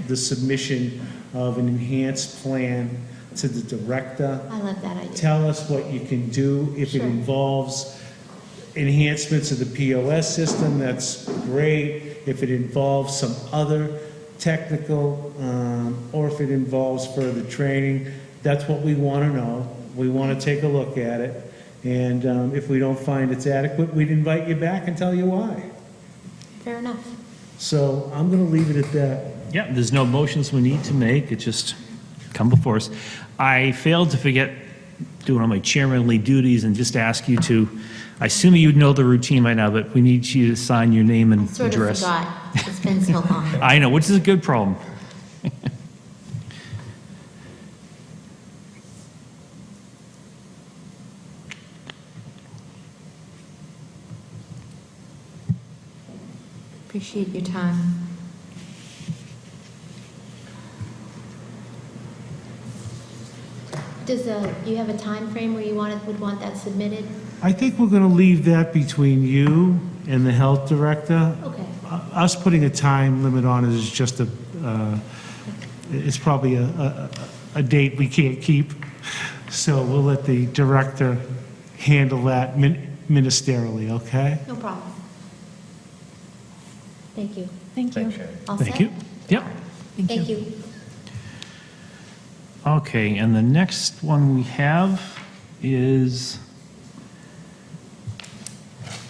the submission of an enhanced plan to the director. I love that idea. Tell us what you can do. If it Sure. involves enhancements of the POS system, that's great. If it involves some other technical, or if it involves further training, that's what we want to know. We want to take a look at it. And if we don't find it's adequate, we'd invite you back and tell you why. Fair enough. So I'm going to leave it at that. Yeah, there's no motions we need to make, it just come before us. I failed to forget doing all my chairmanly duties and just ask you to, I assume you'd know the routine by now, but we need you to sign your name and Sort of address. forgot. It's been so long. I know, which is a good problem. Appreciate your time. You have a time frame where you would want that submitted? I think we're going to leave that between you and the health director. Okay. Us putting a time limit on it is just it's probably a date we can't keep. So we'll let the director handle that ministerially, okay? No problem. Thank you. Thank you. Thanks, Sherry. All set? Thank you. Yep. Thank you. Okay, and the next one we have is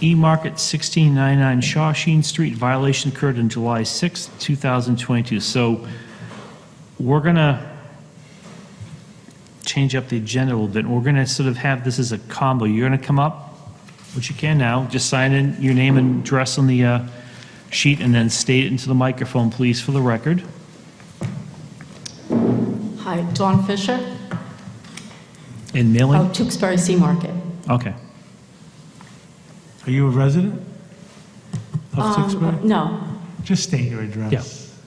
E-Market 1699 Shawshene Street, violation occurred on July 6th, 2022. So we're going to change up the agenda a little bit. We're going to sort of have this as a combo. You're going to come up, which you can now, just sign in your name and address on the sheet and then state it into the microphone, please, for the record. Hi, Dawn Fisher, And mailing? of Tewksbury Sea Market. Okay. Are you a resident of Tewksbury? No, Just state your address.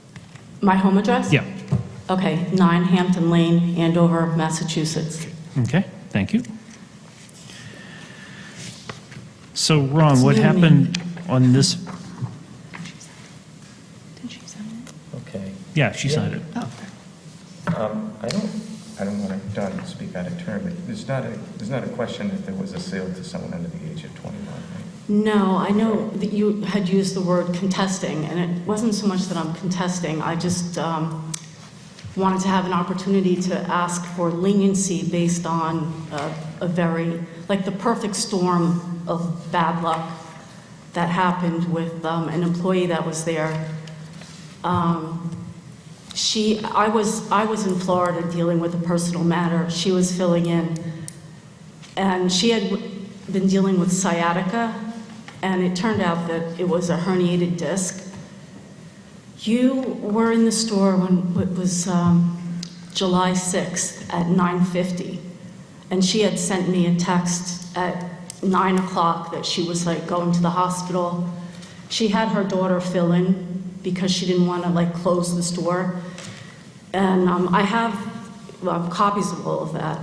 my home address? Yeah. Okay, 9 Hampton Lane, Andover, Massachusetts. Okay, thank you. So Ron, what It's new to me. happened on this, Did she sign it? Okay. yeah, she signed it. Oh. I don't want to, Don, to speak out of turn, but there's not a question that there was a sale to someone under the age of 21, right? No, I know that you had used the word contesting, and it wasn't so much that I'm contesting. I just wanted to have an opportunity to ask for leniency based on a very, like the perfect storm of bad luck that happened with an employee that was there. I was in Florida dealing with a personal matter. She was filling in, and she had been dealing with sciatica, and it turned out that it was a herniated disc. You were in the store when it was July 6th at 9:50, and she had sent me a text at 9 o'clock that she was like going to the hospital. She had her daughter fill in because she didn't want to like close the store. And I have copies of all of that.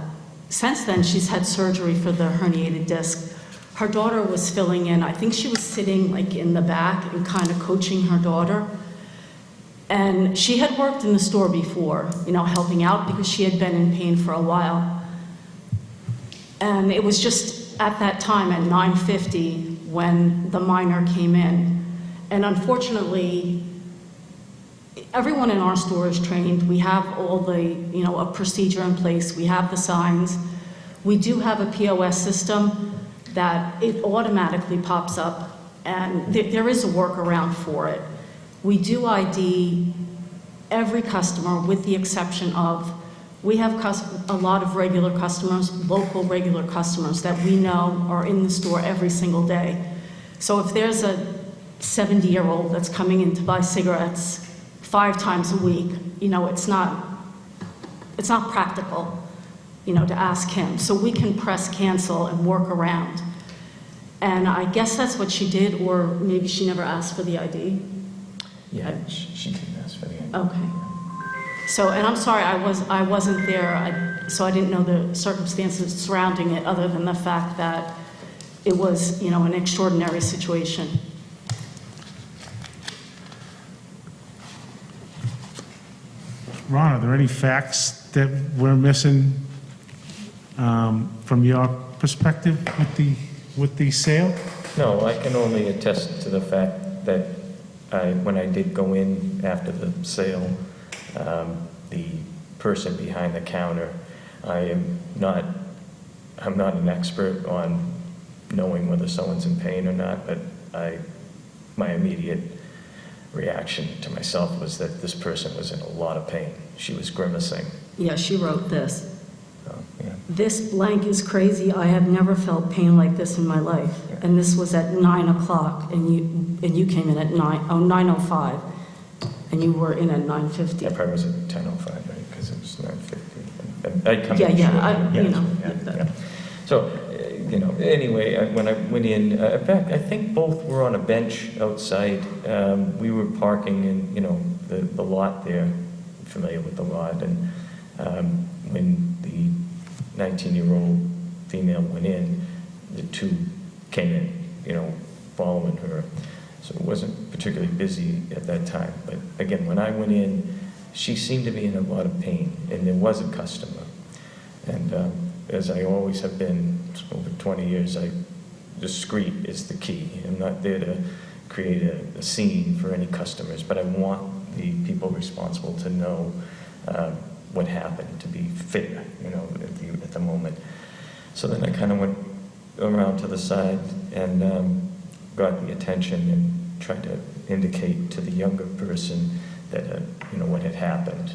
Since then, she's had surgery for the herniated disc. Her daughter was filling in. I think she was sitting like in the back and kind of coaching her daughter. And she had worked in the store before, you know, helping out because she had been in pain for a while. And it was just at that time at 9:50 when the minor came in. And unfortunately, everyone in our store is trained. We have all the, you know, a procedure in place. We have the signs. We do have a POS system that it automatically pops up, and there is a workaround for it. We do ID every customer with the exception of, we have a lot of regular customers, local regular customers that we know are in the store every single day. So if there's a 70-year-old that's coming in to buy cigarettes 5 times a week, you know, it's not practical, you know, to ask him. So we can press cancel and work around. And I guess that's what she did, or maybe she never asked for the ID. Yeah, she didn't ask for the. Okay. So, and I'm sorry, I wasn't there. so I didn't know the circumstances surrounding it, other than the fact that it was, you know, an extraordinary situation. Ron, are there any facts that we're missing from your perspective with the sale? No, I can only attest to the fact that when I did go in after the sale, the person behind the counter, I'm not an expert on knowing whether someone's in pain or not, but my immediate reaction to myself was that this person was in a lot of pain. She was grimacing. Yeah, she wrote this. So, yeah. This blank is crazy. I have never felt pain like this in my life. And this was at 9 o'clock, and you came in at 9:05, and you were in at 9:50. That probably was at 10:05, right? Because it was 9:50. I'd come Yeah, in yeah, short. you know, Yeah, that- yeah. So, anyway, when I went in fact, I think both were on a bench outside. We were parking in, the lot there, familiar with the lot, and when the 19-year-old female went in, the two came in, following her. So it wasn't particularly busy at that time. But again, when I went in, she seemed to be in a lot of pain, and there was a customer. And as I always have been over 20 years, discreet is the key. I'm not there to create a scene for any customers, but I want the people responsible to know what happened, to be fair, at the moment. So then I kind of went around to the side and got the attention and tried to indicate to the younger person that, what had happened.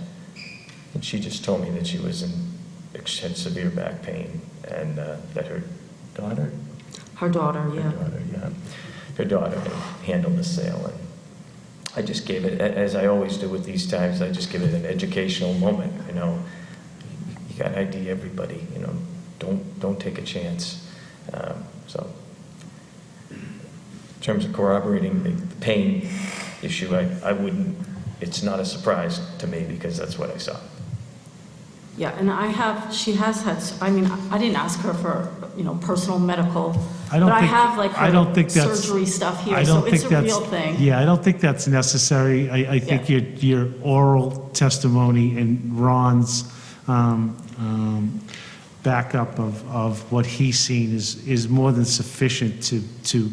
And she just told me that she had severe back pain, and that her daughter, Her daughter, yeah. her daughter had handled the sale. And I just gave it, as I always do with these times, I just give it an educational moment. You got to ID everybody. Don't take a chance. So, in terms of corroborating the pain issue, I wouldn't. It's not a surprise to me because that's what I saw. Yeah, and she has had, I didn't ask her for, personal medical, I don't but I think- have like I don't think her that's- surgery stuff I here, don't so think it's a that's- real thing. Yeah, I don't think that's necessary. I think Yeah. your oral testimony and Ron's backup of what he's seen is more than sufficient to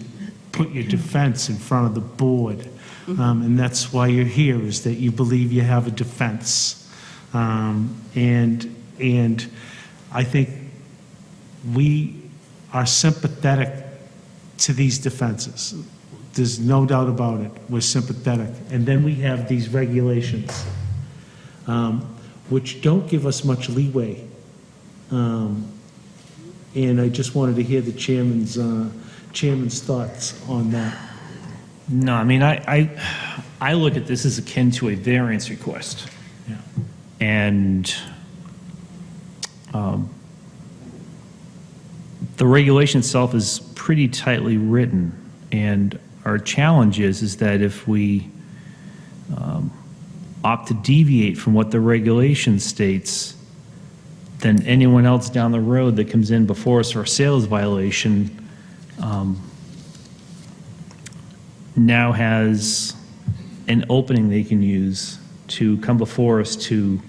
put your defense in front of the board. And that's why you're here, is that you believe you have a defense. And I think we are sympathetic to these defenses. There's no doubt about it. We're sympathetic. And then we have these regulations, which don't give us much leeway. And I just wanted to hear the chairman's thoughts on that. No, I mean, I look at this as akin to a variance request. Yeah. And the regulation itself is pretty tightly written. And our challenge is that if we opt to deviate from what the regulation states, then anyone else down the road that comes in before us for a sales violation now has an opening they can use to come before us to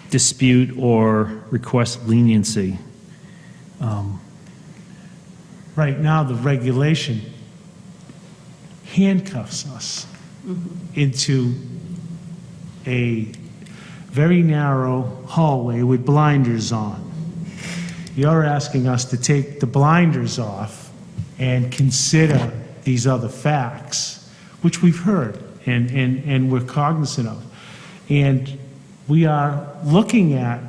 dispute or request leniency. Right now, the regulation handcuffs us into a very narrow hallway with blinders on. You're asking us to take the blinders off and consider these other facts, which we've heard and we're cognizant of. And we are looking at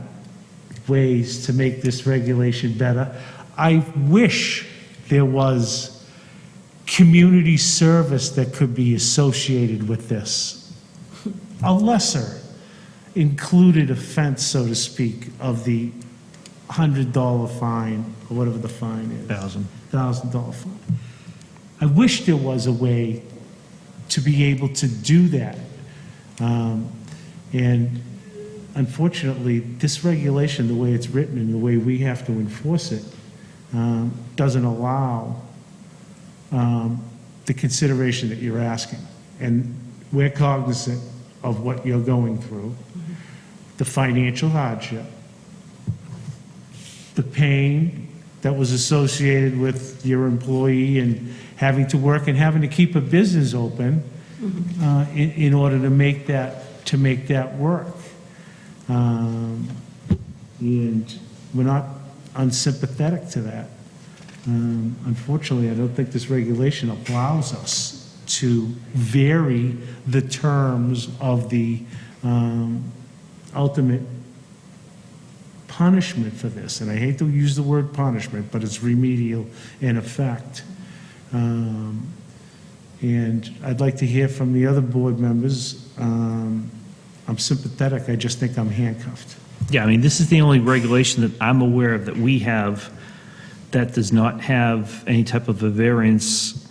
ways to make this regulation better. I wish there was community service that could be associated with this. A lesser included offense, so to speak, of the $100 fine, or whatever the fine is. $1,000 fine. I wish there was a way to be able to do that. And unfortunately, this regulation, the way it's written and the way we have to enforce it, doesn't allow the consideration that you're asking. And we're cognizant of what you're going through, the financial hardship, the pain that was associated with your employee and having to work and having to keep a business open in order to make that work. And we're not unsympathetic to that. Unfortunately, I don't think this regulation allows us to vary the terms of the ultimate punishment for this. And I hate to use the word punishment, but it's remedial in effect. And I'd like to hear from the other board members. I'm sympathetic, I just think I'm handcuffed. Yeah, I mean, this is the only regulation that I'm aware of that we have that does not have any type of a variance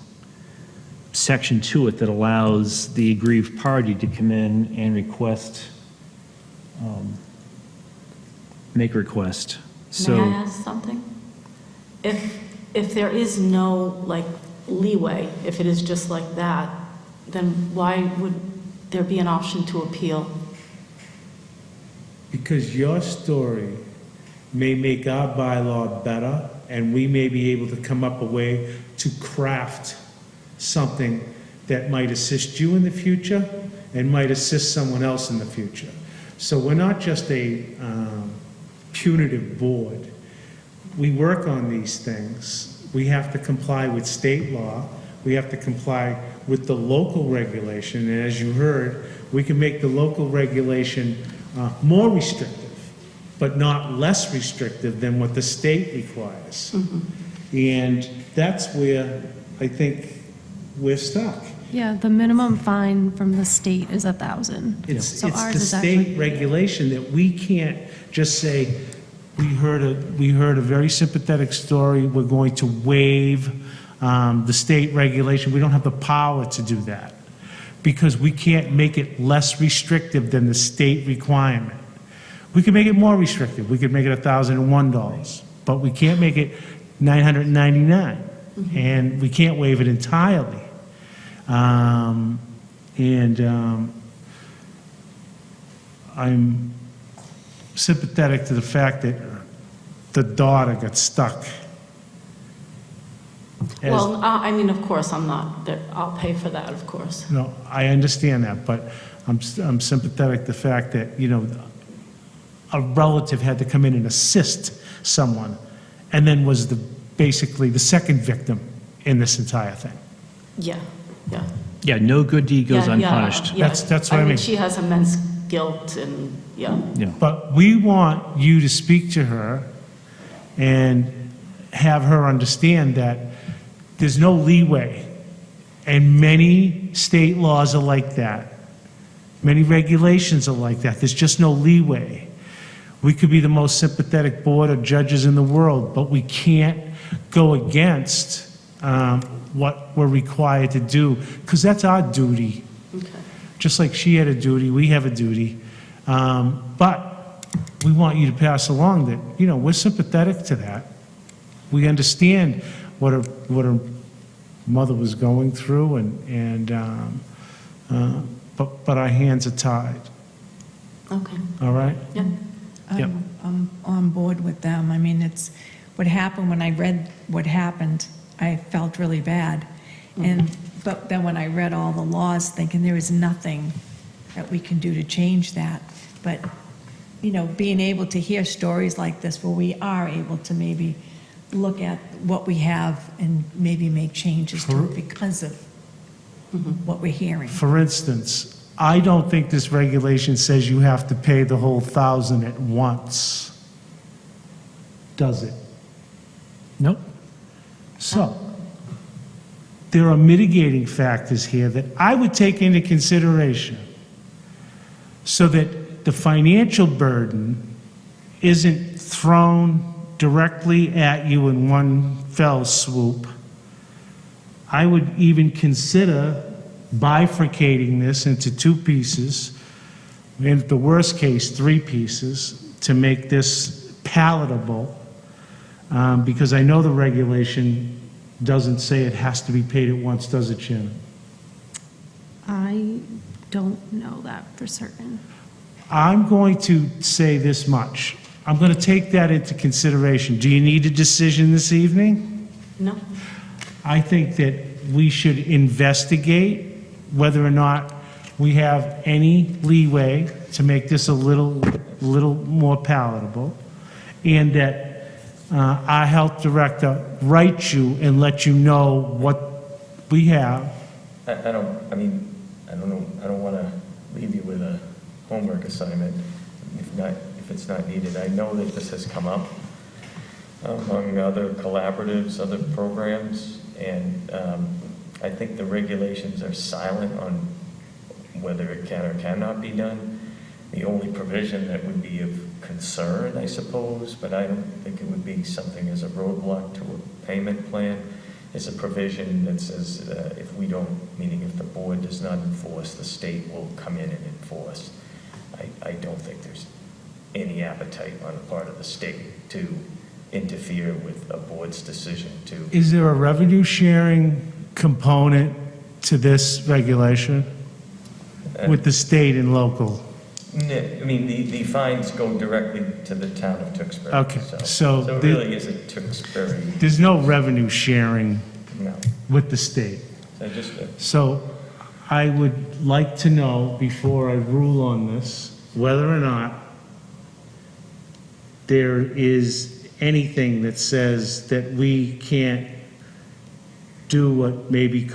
section to it that allows the aggrieved party to come in and request, make a request. May I ask something? If there is no, like, leeway, if it is just like that, then why would there be an option to appeal? Because your story may make our bylaw better, and we may be able to come up a way to craft something that might assist you in the future and might assist someone else in the future. So we're not just a punitive board. We work on these things. We have to comply with state law. We have to comply with the local regulation. And as you heard, we can make the local regulation more restrictive, but not less restrictive than what the state requires. And that's where I think we're stuck. Yeah, the minimum fine from the state is 1,000. It's So the ours is state actually, regulation that we can't just say, we heard a very sympathetic story, we're going to waive the state regulation. We don't have the power to do that because we can't make it less restrictive than the state requirement. We can make it more restrictive. We could make it $1,001, but we can't make it $999, and we can't waive it entirely. I'm sympathetic to the fact that the daughter got stuck. Well, I mean, of course, I'm not, I'll pay for that, of course. No, I understand that, but I'm sympathetic to the fact that, you know, a relative had to come in and assist someone, and then was basically the second victim in this entire thing. Yeah, yeah. Yeah, no good deed goes Yeah, yeah, unpunished. yeah. That's what I mean. She has immense guilt and, yeah. Yeah. But we want you to speak to her and have her understand that there's no leeway. And many state laws are like that. Many regulations are like that. There's just no leeway. We could be the most sympathetic board of judges in the world, but we can't go against what we're required to do, because that's our duty. Okay. Just like she had a duty, we have a duty. But we want you to pass along that, you know, we're sympathetic to that. We understand what her mother was going through, but our hands are tied. Okay, All right? yeah. Yep. I'm on board with them. I mean, it's, what happened, when I read what happened, I felt really bad. But then when I read all the laws, thinking there is nothing that we can do to change that. But, you know, being able to hear stories like this where we are able to maybe look at what we have and maybe make changes to it because of what we're hearing. For instance, I don't think this regulation says you have to pay the whole 1,000 at once. Does it? Nope. So, there are mitigating factors here that I would take into consideration so that the financial burden isn't thrown directly at you in one fell swoop. I would even consider bifurcating this into two pieces in the worst case, 3 pieces to make this palatable, because I know the regulation doesn't say it has to be paid at once, does it, Shannon? I don't know that for certain. I'm going to say this much. I'm going to take that into consideration. Do you need a decision this evening? No? I think that we should investigate whether or not we have any leeway to make this a little more palatable, and that our health director writes you and let you know what we have. I don't know, I don't want to leave you with a homework assignment if it's not needed. I know that this has come up among other collaboratives, other programs, and I think the regulations are silent on whether it can or cannot be done. The only provision that would be of concern, I suppose, but I don't think it would be something as a roadblock to a payment plan, is a provision that says if we don't, meaning if the board does not enforce, the state will come in and enforce. I don't think there's any appetite on the part of the state to interfere with a board's decision to. Is there a revenue sharing component to this regulation with the state and local? I mean, the fines go directly to the town of Tewksbury. Okay, so it the- really is a Tewksbury, There's no revenue sharing no. with the state. So just, So I would like to know, before I rule on this, whether or not there is anything that says that we can't do what may be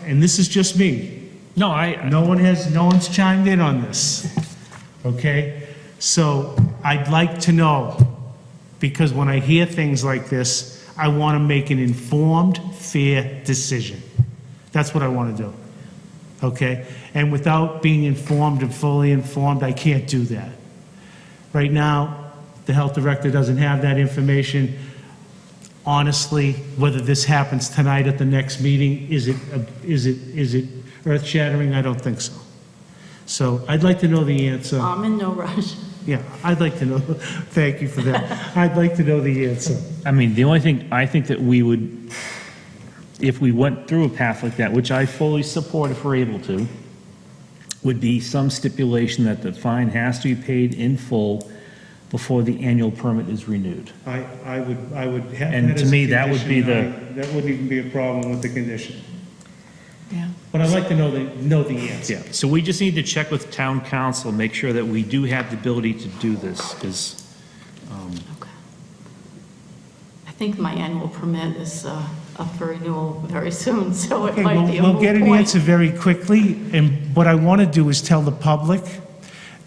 and this is just me. No, No one's chimed in on this, okay? So I'd like to know, because when I hear things like this, I want to make an informed, fair decision. That's what I want to do, okay? And without being informed and fully informed, I can't do that. Right now, the health director doesn't have that information. Honestly, whether this happens tonight at the next meeting, is it earth-shattering? I don't think so. So I'd like to know the answer. I'm in no rush. Yeah, I'd like to know. Thank you for that. I'd like to know the answer. I mean, the only thing I think that we would, if we went through a path like that, which I fully support if we're able to, would be some stipulation that the fine has to be paid in full before the annual permit is renewed. I would have And that to as a me, that would be condition. That wouldn't even be a problem with the condition. Yeah. But I'd like to know the answer. Yeah, so we just need to check with town council, make sure that we do have the ability to do this, because, Okay. I think my annual permit is up for renewal very soon, so it Okay, might be a we'll moot get an point. answer very quickly, and what I want to do is tell the public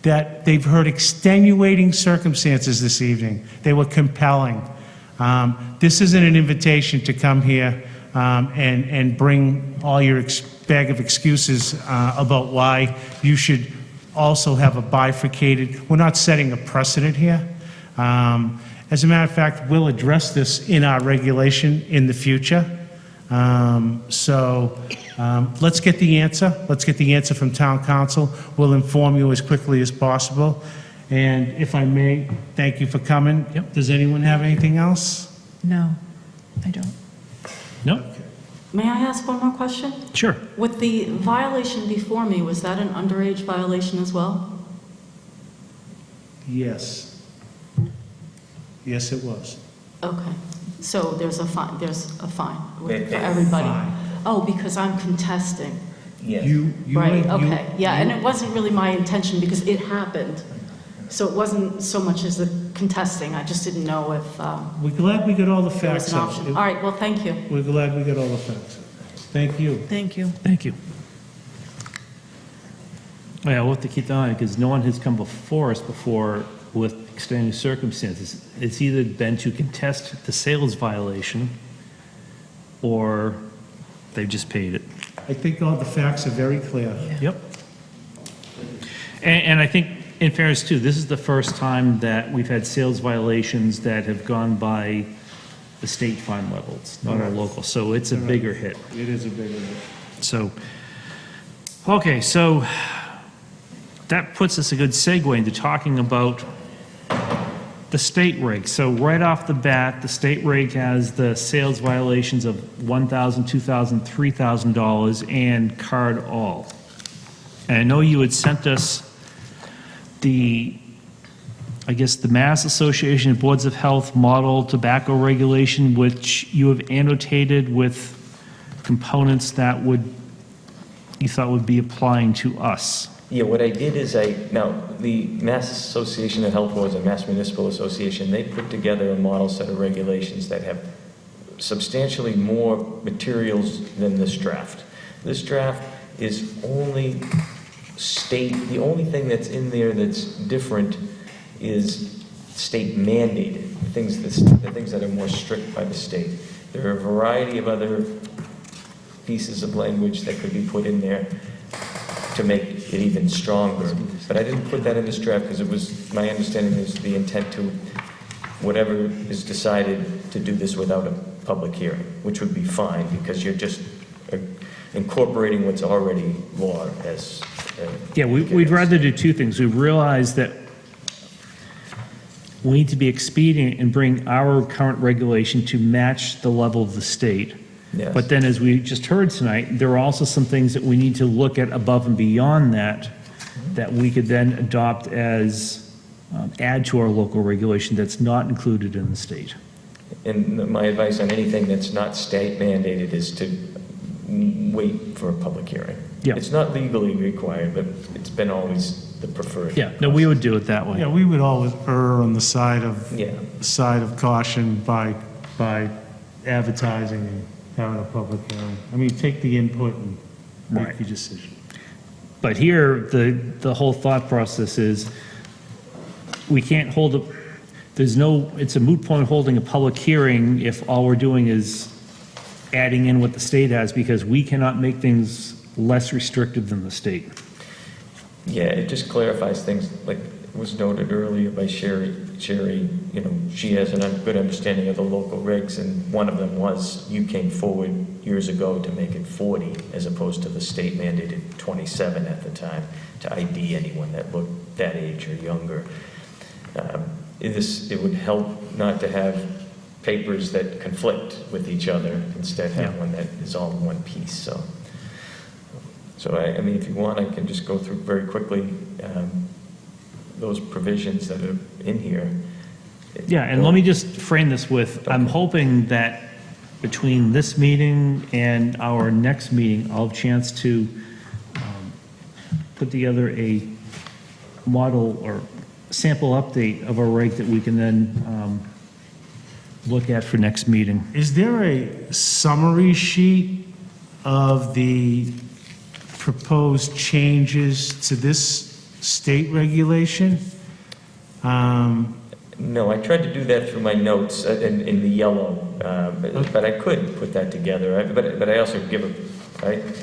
that they've heard extenuating circumstances this evening. They were compelling. This isn't an invitation to come here and bring all your bag of excuses about why you should also have a bifurcated, we're not setting a precedent here. As a matter of fact, we'll address this in our regulation in the future. Let's get the answer. Let's get the answer from town council. We'll inform you as quickly as possible. And if I may, thank you for coming. Yep. Does anyone have anything else? No, I don't. no, May I ask one more question? sure. With the violation before me, was that an underage violation as well? Yes. Yes, it was. Okay, so there's a fine for They- everybody? Fine. Oh, because I'm contesting. yes. Right, okay, yeah, and it wasn't really my intention because it happened. So it wasn't so much as the contesting, I just didn't know if We're glad we got all the there was facts an out. option. All right, well, thank you. We're glad we got all the facts. Thank you. Thank you. Thank you. Yeah, we'll have to keep that on, because no one has come before us before with extenuating circumstances. It's either been to contest the sales violation, or they've just paid it. I think all the facts are very clear. Yep. And I think, in fairness too, this is the first time that we've had sales violations that have gone by the state fine levels, not our local, so it's a bigger hit. It is a big one. So, okay, so that puts us a good segue into talking about the state reg. So right off the bat, the state reg has the sales violations of $1,000, $2,000, $3,000 and card all. And I know you had sent us the Mass Association of Boards of Health model tobacco regulation, which you have annotated with components that you thought would be applying to us. Yeah, what I did is now, the Mass Association of Health Boards and Mass Municipal Association, they put together a model set of regulations that have substantially more materials than this draft. This draft is only the only thing that's in there that's different is state mandated, the things that are more strict by the state. There are a variety of other pieces of language that could be put in there to make it even stronger. But I didn't put that in this draft because it was, my understanding is the intent to, whatever is decided, to do this without a public hearing, which would be fine because you're just incorporating what's already law as. Yeah, we'd rather do two things. We realize that we need to be expedient and bring our current regulation to match the level of the state. Yes. But then, as we just heard tonight, there are also some things that we need to look at above and beyond that we could then adopt as, add to our local regulation that's not included in the state. And my advice on anything that's not state mandated is to wait for a public hearing. Yeah. It's not legally required, but it's been always the preferred. Yeah, no, we would do it that way. Yeah, we would always err on the side of Yeah. caution by advertising and having a public hearing. I mean, take the input and make Right. your decision. But here, the whole thought process is, we can't hold a, it's a moot point holding a public hearing if all we're doing is adding in what the state has, because we cannot make things less restrictive than the state. Yeah, it just clarifies things, like was noted earlier by Sherry, you know, she has a good understanding of the local regs, and one of them was, you came forward years ago to make it 40, as opposed to the state mandated 27 at the time, to ID anyone that looked that age or younger. It would help not to have papers that conflict with each other, instead have one that is all in one piece, so. So I mean, if you want, I can just go through very quickly those provisions that are in here. Yeah, and let me just frame this with, I'm hoping that between this meeting and our next meeting, I'll have a chance to put together a model or sample update of our reg that we can then look at for next meeting. Is there a summary sheet of the proposed changes to this state regulation? No, I tried to do that through my notes in the yellow, but I could put that together. But I also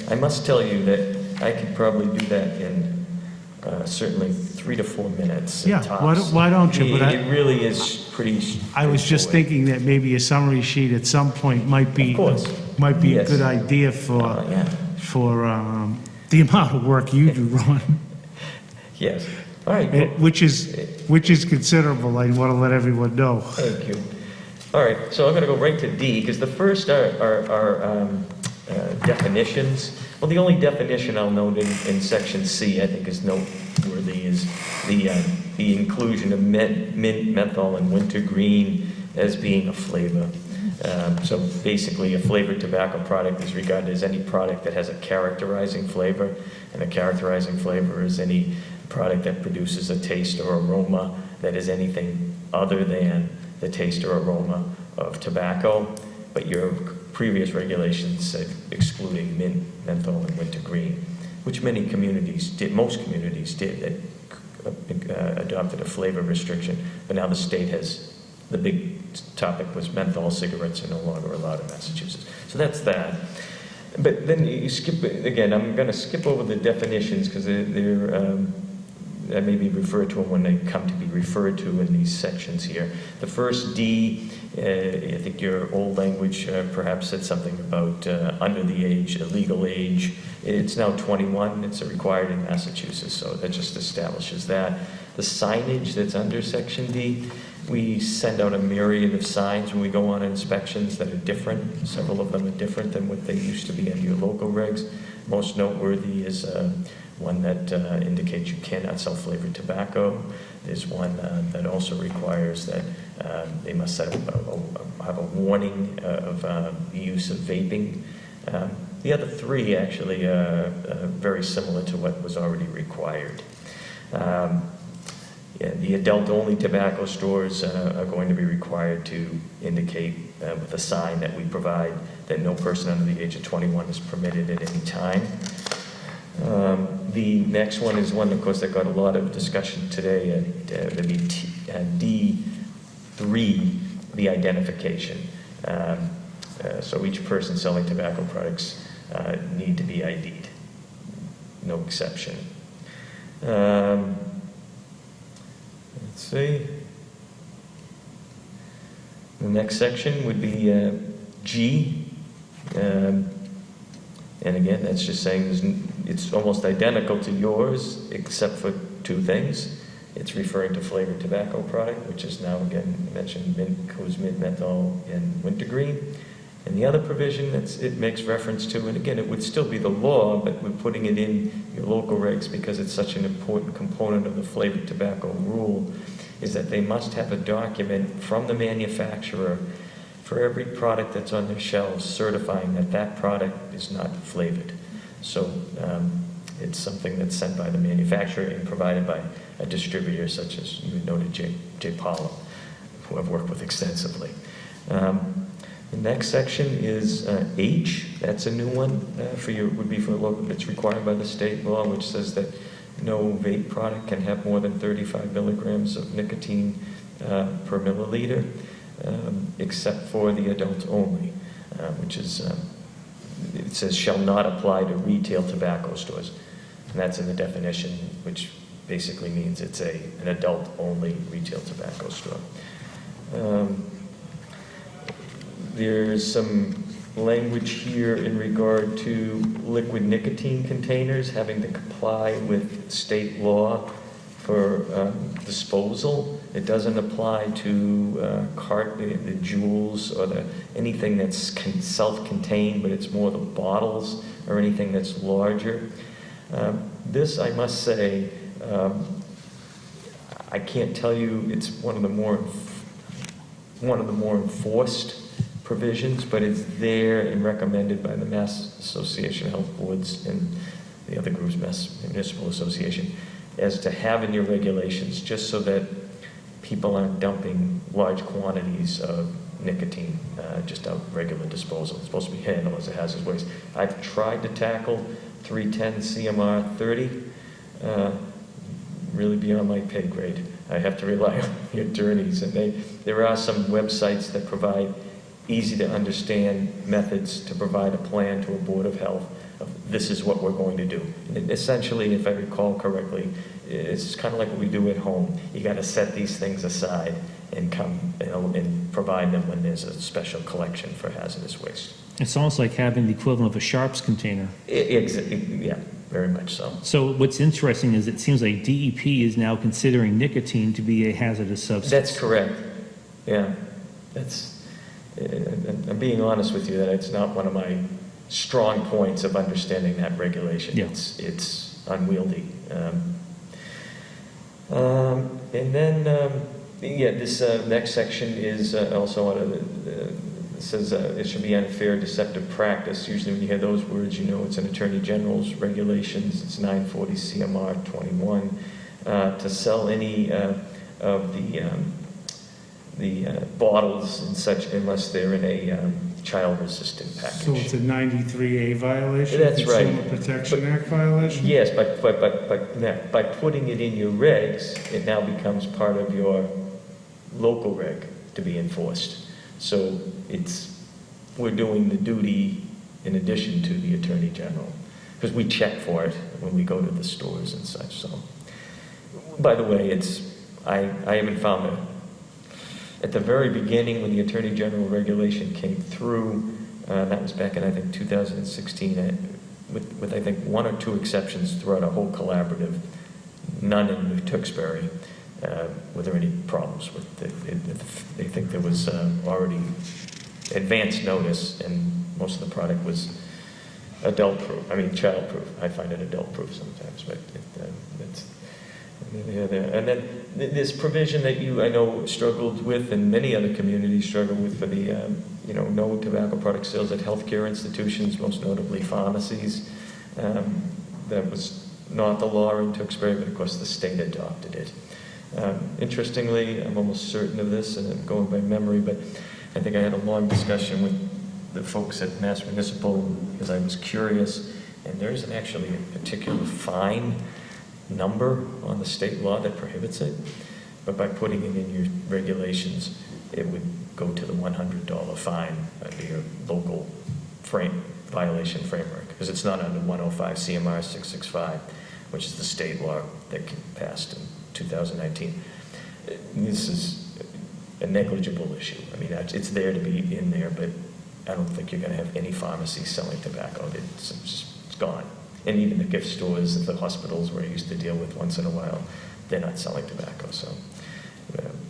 I must tell you that I could probably do that in certainly 3 to 4 minutes. Yeah, tops. why don't you? But It really is pretty. I was just straightforward. thinking that maybe a summary sheet at some point might be, Of course. a Yes. good idea for Yeah. the amount of work you do, Ron, Yes. All right. Well, which is considerable. I want to let everyone know. Thank you. All right, so I'm going to go right to D, because the first are definitions. Well, the only definition I'll note in section C, I think is noteworthy, is the inclusion of mint, menthol, and wintergreen as being a flavor. So basically, a flavored tobacco product is regarded as any product that has a characterizing flavor, and a characterizing flavor is any product that produces a taste or aroma that is anything other than the taste or aroma of tobacco, but your previous regulations said excluding mint, menthol, and wintergreen, which many communities did, most communities did, that adopted a flavor restriction, but now the state has, the big topic was menthol cigarettes are no longer allowed in Massachusetts. So that's that. But then you skip, again, I'm going to skip over the definitions because they're that may be referred to them when they come to be referred to in these sections here. The first D, I think your old language perhaps said something about under the age, legal age. It's now 21, it's required in Massachusetts, so that just establishes that. The signage that's under section D, we send out a myriad of signs when we go on inspections that are different. Several of them are different than what they used to be under your local regs. Most noteworthy is one that indicates you cannot sell flavored tobacco. There's one that also requires that they must have a warning of the use of vaping. The other three actually are very similar to what was already required. Yeah, the adult-only tobacco stores are going to be required to indicate with a sign that we provide that no person under the age of 21 is permitted at any time. The next one is one, of course, that got a lot of discussion today, that'd be D3, the identification. So each person selling tobacco products need to be ID'd, no exception. Let's see. The next section would be G. And again, that's just saying it's almost identical to yours, except for two things. It's referring to flavored tobacco product, which is now, again, mentioned includes mint, menthol, and wintergreen. And the other provision that it makes reference to, and again, it would still be the law, but we're putting it in your local regs because it's such an important component of the flavored tobacco rule, is that they must have a document from the manufacturer for every product that's on their shelves certifying that that product is not flavored. So it's something that's sent by the manufacturer and provided by a distributor such as you noted, J. Paula, who I've worked with extensively. The next section is H. That's a new one for you. Would be for local. It's required by the state law, which says that no vape product can have more than 35 milligrams of nicotine per milliliter, except for the adult only, which is it says shall not apply to retail tobacco stores, and that's in the definition, which basically means it's an adult only retail tobacco store. There's some language here in regard to liquid nicotine containers having to comply with state law for disposal. It doesn't apply to the jewels or anything that's self-contained, but it's more the bottles or anything that's larger. This, I must say, I can't tell you it's one of the more enforced provisions, but it's there and recommended by the Mass Association of Health Boards and the other groups, Mass Municipal Association, as to have in your regulations, just so that people aren't dumping large quantities of nicotine just out regular disposal. It's supposed to be handled as a hazardous waste. I've tried to tackle 310 CMR 30, really beyond my pay grade. I have to rely on the attorneys, and there are some websites that provide easy to understand methods to provide a plan to a Board of Health of this is what we're going to do. And essentially, if I recall correctly, it's kind of like what we do at home. You got to set these things aside and come and provide them when there's a special collection for hazardous waste. It's almost like having the equivalent of a Sharps container. Yeah, very much so. So what's interesting is it seems like DEP is now considering nicotine to be a hazardous substance. That's correct. Yeah, I'm being honest with you that it's not one of my strong points of understanding that regulation. Yeah. It's unwieldy. And then, this next section is also on it says it should be unfair, deceptive practice. Usually when you hear those words, you know it's an Attorney General's regulations. It's 940 CMR 21 to sell any of the bottles and such unless they're in a child-resistant package. So it's a 93A violation? That's right. Consumer Protection Act violation? Yes, but by putting it in your regs, it now becomes part of your local reg to be enforced. So we're doing the duty in addition to the Attorney General, because we check for it when we go to the stores and such. So by the way, I haven't found it. At the very beginning, when the Attorney General regulation came through, that was back in, I think, 2016, with I think, one or two exceptions throughout a whole collaborative, none in New Tewksbury. Were there any problems with it? They think there was already advance notice, and most of the product was child-proof. I find it adult-proof sometimes, but it's neither here nor there. And then this provision that I know struggled with, and many other communities struggle with, for the, no tobacco product sales at healthcare institutions, most notably pharmacies. That was not the law in Tewksbury, but of course the state adopted it. Interestingly, I'm almost certain of this, and I'm going by memory, but I think I had a long discussion with the folks at Mass Municipal because I was curious, and there isn't actually a particular fine number on the state law that prohibits it, but by putting it in your regulations, it would go to the $100 fine under your local violation framework, because it's not under 105 CMR 665, which is the state law that passed in 2019. This is a negligible issue. I mean, it's there to be in there, but I don't think you're going to have any pharmacies selling tobacco. It's gone. And even the gift stores, the hospitals where I used to deal with once in a while, they're not selling tobacco. So,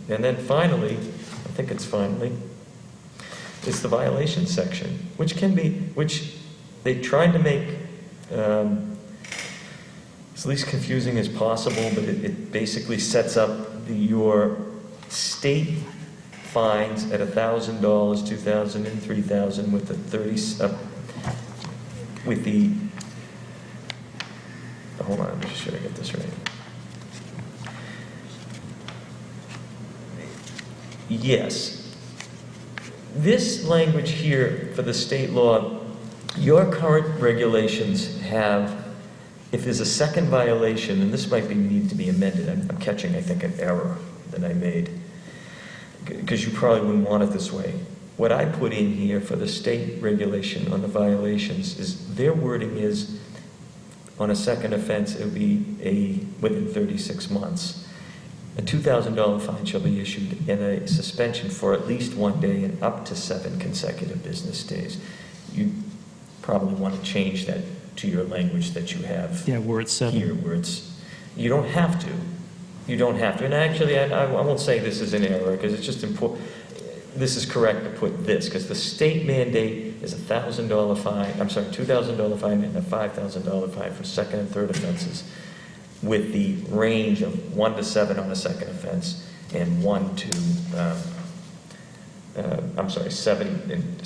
and then finally, I think it's finally, is the violation section, which they tried to make as least confusing as possible, but it basically sets up your state fines at $1,000, $2,000, and $3,000 with the hold on, I'm just sure I get this right. Yes. This language here for the state law, your current regulations have, if there's a second violation, and this might need to be amended, I'm catching, I think, an error that I made, because you probably wouldn't want it this way. What I put in here for the state regulation on the violations is, their wording is, on a second offense, it would be within 36 months. A $2,000 fine shall be issued and a suspension for at least 1 day and up to 7 consecutive business days. You probably want to change that to your language that you have where it's 7. here, where you don't have to. You don't have to. And actually, I won't say this is an error, because it's just important. This is correct to put this, because the state mandate is $2,000 fine and a $5,000 fine for second and third offenses, with the range of 1 to 7 on a second offense and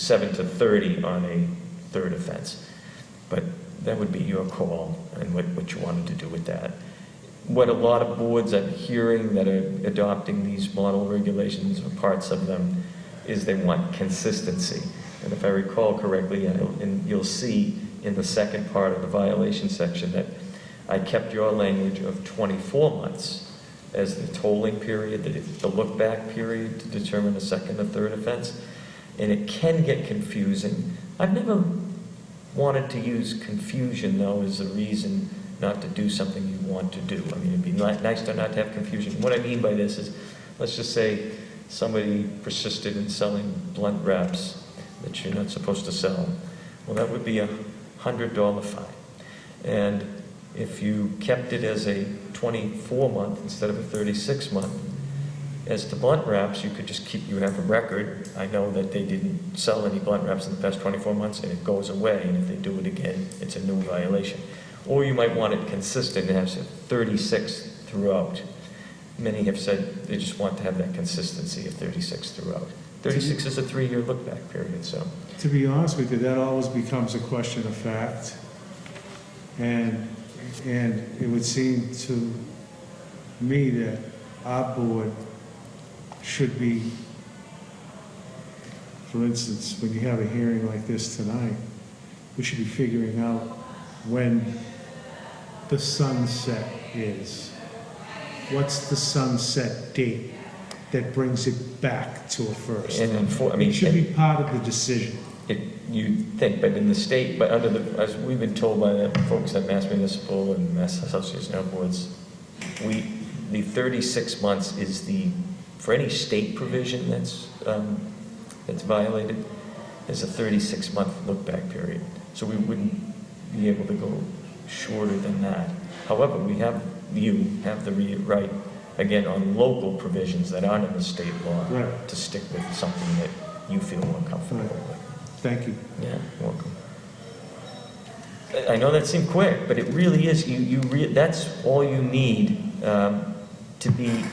7 to 30 on a third offense. But that would be your call and what you wanted to do with that. What a lot of boards I'm hearing that are adopting these model regulations, or parts of them, is they want consistency. And if I recall correctly, and you'll see in the second part of the violation section that I kept your language of 24 months as the tolling period, the look-back period to determine a second or third offense. And it can get confusing. I've never wanted to use confusion, though, as a reason not to do something you want to do. I mean, it'd be nice to not have confusion. What I mean by this is, let's just say somebody persisted in selling blunt wraps that you're not supposed to sell. Well, that would be a $100 fine. And if you kept it as a 24-month instead of a 36-month, as to blunt wraps, you could just you have a record. I know that they didn't sell any blunt wraps in the past 24 months, and it goes away, and if they do it again, it's a new violation. Or you might want it consistent and have 36 throughout. Many have said they just want to have that consistency of 36 throughout. 36 is a 3-year look-back period, so. To be honest with you, that always becomes a question of fact. And it would seem to me that our board should be, for instance, when you have a hearing like this tonight, we should be figuring out when the sunset is. What's the sunset date that brings it back to a first? It should be part of the decision. You think, but in the state, but as we've been told by the folks at Mass Municipal and Mass Association of Boards, the 36 months is for any state provision that's violated, there's a 36-month look-back period. So we wouldn't be able to go shorter than that. However, you have the right, again, on local provisions that aren't in the state law, Right. to stick with something that you feel more comfortable with. Thank you. Yeah, you're welcome. I know that seemed quick, but it really is, that's all you need to be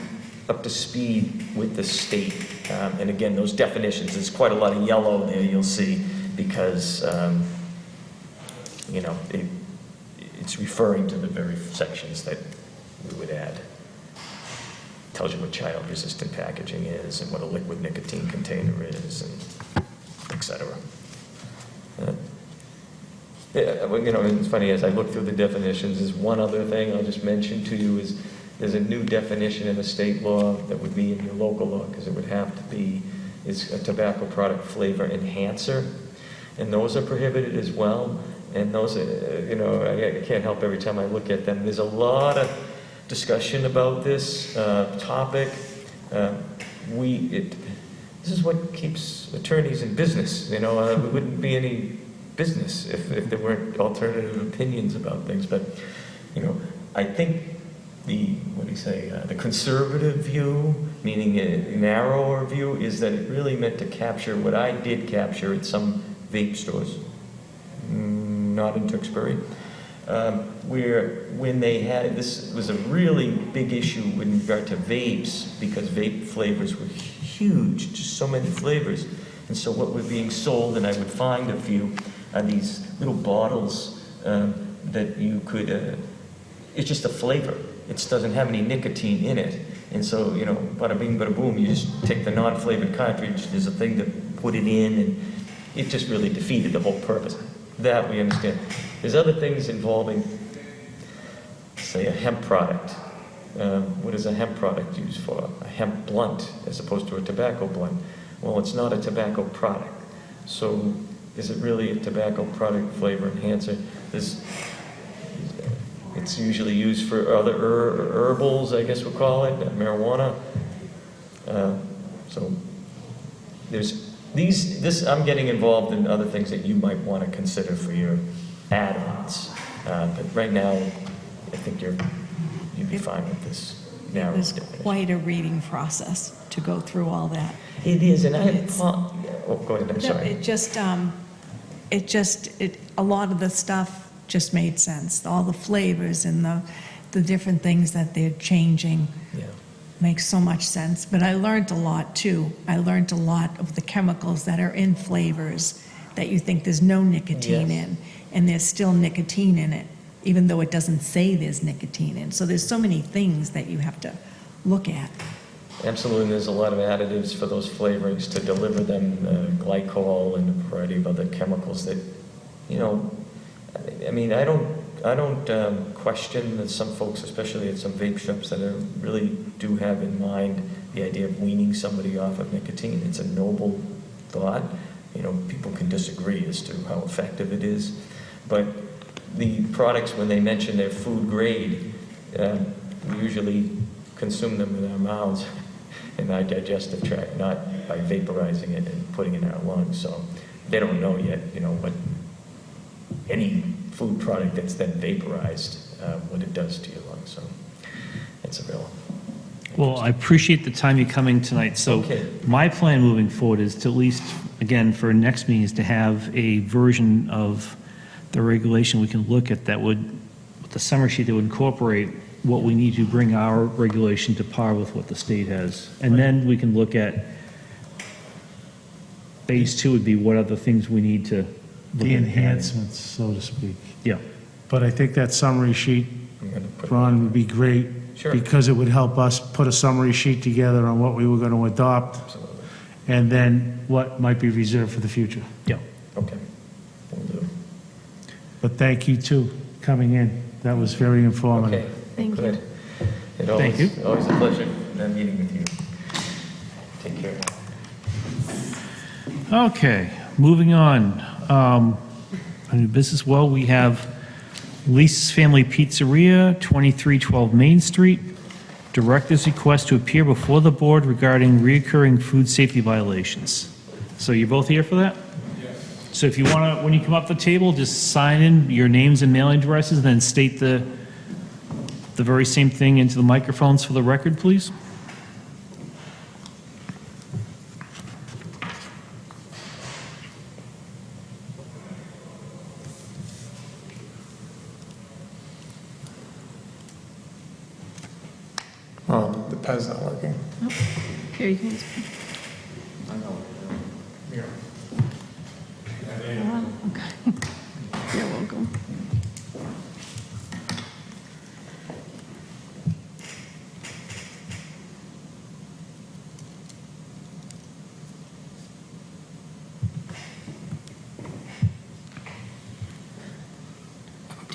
up to speed with the state. And again, those definitions, there's quite a lot of yellow there, you'll see, because, it's referring to the very sections that we would add. Tells you what child-resistant packaging is, and what a liquid nicotine container is, and et cetera. Yeah, well, it's funny, as I look through the definitions, there's one other thing I'll just mention to you is there's a new definition in the state law that would be in your local law, because it would have to be, it's a tobacco product flavor enhancer, and those are prohibited as well. And those, I can't help every time I look at them. There's a lot of discussion about this topic. This is what keeps attorneys in business. We wouldn't be any business if there weren't alternative opinions about things. But, I think the conservative view, meaning a narrower view, is that it really meant to capture what I did capture at some vape stores. Not in Tewksbury, where when they had, this was a really big issue in regard to vapes, because vape flavors were huge, just so many flavors. And so what were being sold, and I would find a few, are these little bottles that you could, it's just a flavor. It doesn't have any nicotine in it. And so, bada bing, bada boom, you just take the non-flavored cartridge, there's a thing to put it in, and it just really defeated the whole purpose. That we understand. There's other things involving, say, a hemp product. What is a hemp product used for? A hemp blunt as opposed to a tobacco blunt. Well, it's not a tobacco product. So is it really a tobacco product flavor enhancer? It's usually used for other herbals, I guess we'll call it, marijuana. So there's I'm getting involved in other things that you might want to consider for your add-ons. But right now, I think you'd be fine with this narrow It was definition. quite a reading process to go through all that. It is, and It's- go ahead, I'm No, sorry. a lot of the stuff just made sense. All the flavors and the different things that they're changing Yeah. makes so much sense. But I learned a lot too. I learned a lot of the chemicals that are in flavors that you think there's no nicotine Yes. in, and there's still nicotine in it, even though it doesn't say there's nicotine in. So there's so many things that you have to look at. Absolutely, and there's a lot of additives for those flavorings to deliver them, glycol and a variety of other chemicals that, I don't question that some folks, especially at some vape shops, that really do have in mind the idea of weaning somebody off of nicotine. It's a noble thought. People can disagree as to how effective it is, but the products, when they mention they're food grade, we usually consume them in our mouths in our digestive tract, not by vaporizing it and putting it in our lungs. So they don't know yet, what any food product that's then vaporized, what it does to your lungs. So it's a real. Well, I appreciate the time you coming tonight. So Okay. my plan moving forward is to at least, again, for next meeting, is to have a version of the regulation we can look at that would, with the summary sheet that would incorporate what we need to bring our regulation to par with what the state has. And then we can look at, phase two would be what other things we need to look The at. enhancements, so to speak. Yeah. But I think that summary sheet, I'm gonna put- Ron, would be great. Sure. Because it would help us put a summary sheet together on what we were going to adopt, Absolutely. and then what might be reserved for the future. Yeah. Okay. Will do. But thank you, too, coming in. That was very informative. Okay. Thank you. Good. Thank you. Always a pleasure meeting with you. Take care. Okay, moving on. New business, well, we have Lisa's Family Pizzeria, 2312 Main Street. Director's request to appear before the board regarding reoccurring food safety violations. So you're both here for that? Yes. So if you want to, when you come up to the table, just sign in your names and mailing addresses, and then state the very same thing into the microphones for the record, please. Oh, the pen's not working. Here, you can use. Okay. You're welcome.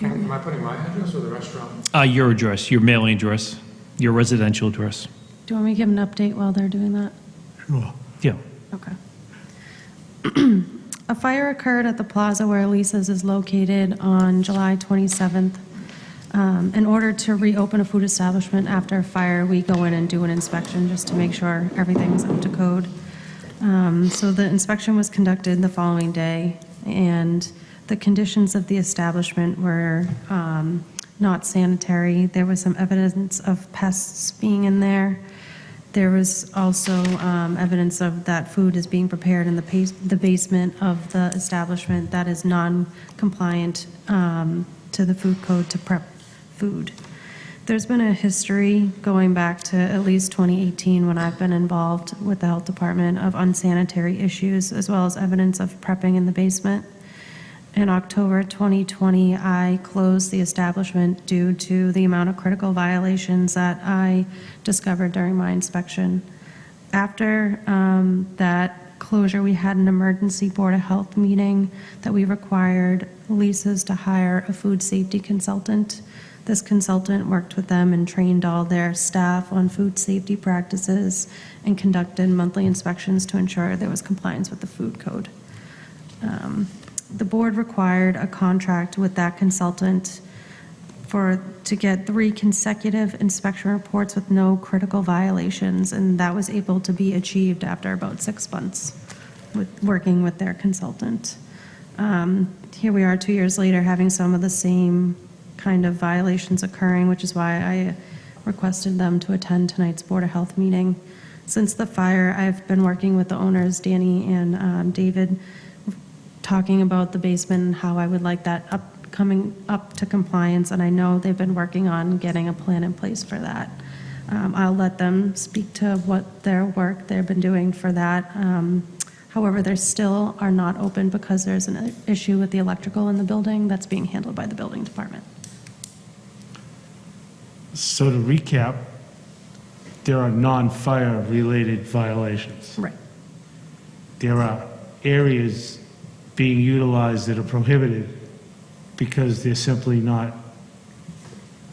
Am I putting my address or the restaurant? Your address, your mailing address, your residential address. Do you want me to give an update while they're doing that? Sure. Yeah. Okay. A fire occurred at the plaza where Elisa's is located on July 27th. In order to reopen a food establishment after a fire, we go in and do an inspection just to make sure everything's up to code. So the inspection was conducted the following day, and the conditions of the establishment were not sanitary. There was some evidence of pests being in there. There was also evidence of that food is being prepared in the basement of the establishment that is non-compliant to the food code to prep food. There's been a history going back to at least 2018 when I've been involved with the health department of unsanitary issues, as well as evidence of prepping in the basement. In October 2020, I closed the establishment due to the amount of critical violations that I discovered during my inspection. After that closure, we had an emergency Board of Health meeting that we required Lisa's to hire a food safety consultant. This consultant worked with them and trained all their staff on food safety practices and conducted monthly inspections to ensure there was compliance with the food code. The board required a contract with that consultant to get 3 consecutive inspection reports with no critical violations, and that was able to be achieved after about 6 months with working with their consultant. Here we are 2 years later having some of the same kind of violations occurring, which is why I requested them to attend tonight's Board of Health meeting. Since the fire, I've been working with the owners, Danny and David, talking about the basement and how I would like that coming up to compliance, and I know they've been working on getting a plan in place for that. I'll let them speak to what their work they've been doing for that. However, they still are not open because there's an issue with the electrical in the building that's being handled by the building department. So to recap, there are non-fire related violations. Right. There are areas being utilized that are prohibited because they're simply not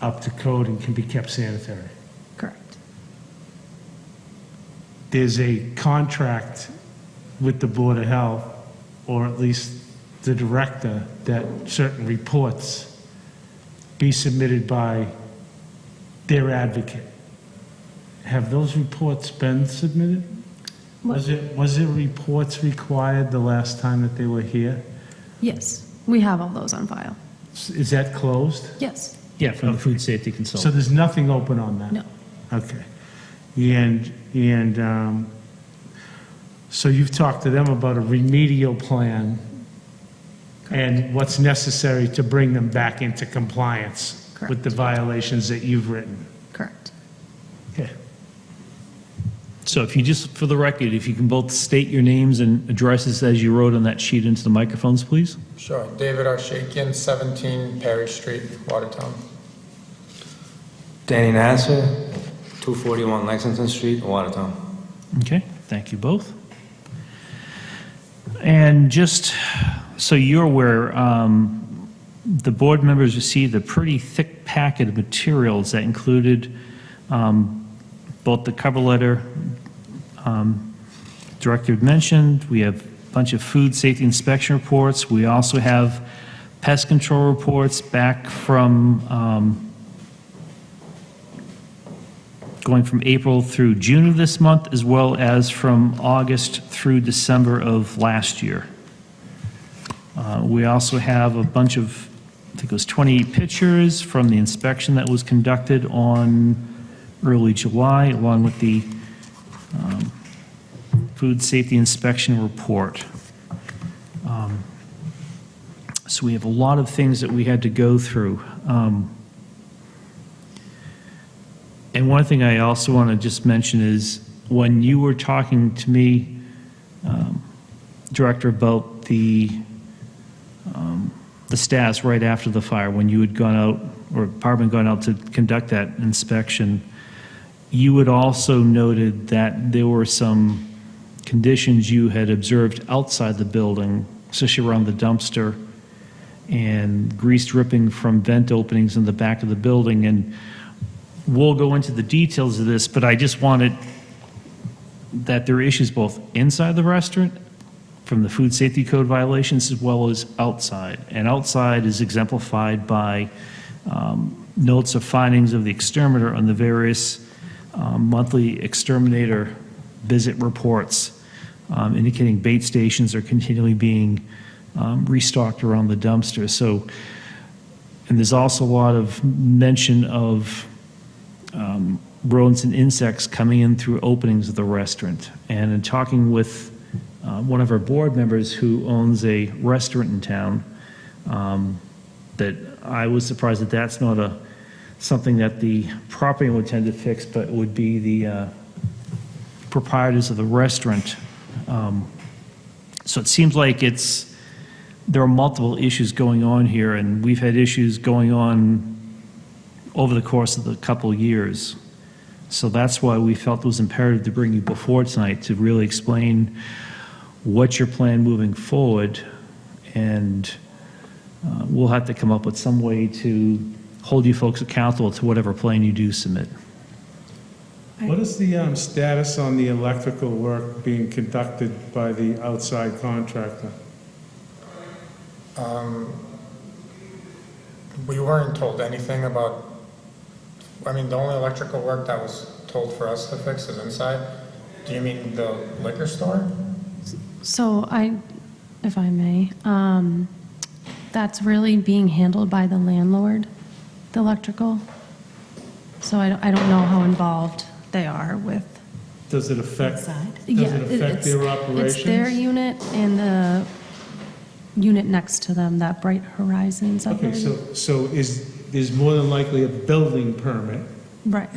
up to code and can be kept sanitary. Correct. There's a contract with the Board of Health, or at least the director, that certain reports be submitted by their advocate. Have those reports been submitted? Was it reports required the last time that they were here? Yes, we have all those on file. Is that closed? Yes. Yeah, from the food safety So consultant. there's nothing open on that? No. Okay. And so you've talked to them about a remedial plan and what's necessary to bring them back into compliance with the violations that you've written? Correct. Okay. So if you just, for the record, if you can both state your names and addresses as you wrote on that sheet into the microphones, please. Sure. David Arshakian, 17 Perry Street, Watertown. Danny Nasser, 241 Lexington Street, Watertown. Okay, thank you both. And just so you're aware, the board members received a pretty thick packet of materials that included both the cover letter Director had mentioned. We have a bunch of food safety inspection reports. We also have pest control reports back from going from April through June of this month, as well as from August through December of last year. We also have a bunch of, I think it was 28 pictures from the inspection that was conducted on early July, along with the food safety inspection report. So we have a lot of things that we had to go through. And one thing I also want to just mention is, when you were talking to me, Director, about the status right after the fire, when you had gone out, or department gone out to conduct that inspection, you had also noted that there were some conditions you had observed outside the building, especially around the dumpster, and grease dripping from vent openings in the back of the building. And we'll go into the details of this, but I just wanted that there are issues both inside the restaurant from the food safety code violations as well as outside. And outside is exemplified by notes of findings of the exterminator on the various monthly exterminator visit reports, indicating bait stations are continually being restocked around the dumpster. So, and there's also a lot of mention of rodents and insects coming in through openings of the restaurant. And in talking with one of our board members who owns a restaurant in town, that I was surprised that that's not something that the property would tend to fix, but it would be the proprietors of the restaurant. So it seems like there are multiple issues going on here, and we've had issues going on over the course of the couple of years. So that's why we felt it was imperative to bring you before tonight to really explain what's your plan moving forward, and we'll have to come up with some way to hold you folks accountable to whatever plan you do submit. What is the status on the electrical work being conducted by the outside contractor? We weren't told anything about, I mean, the only electrical work that was told for us to fix is inside. Do you mean the liquor store? So if I may, that's really being handled by the landlord, the electrical. So I don't know how involved they are with. Does it affect, Inside? does it affect their operations? It's their unit and the unit next to them, that Bright Horizons. I Okay, believe. so there's more than likely a building permit, Right.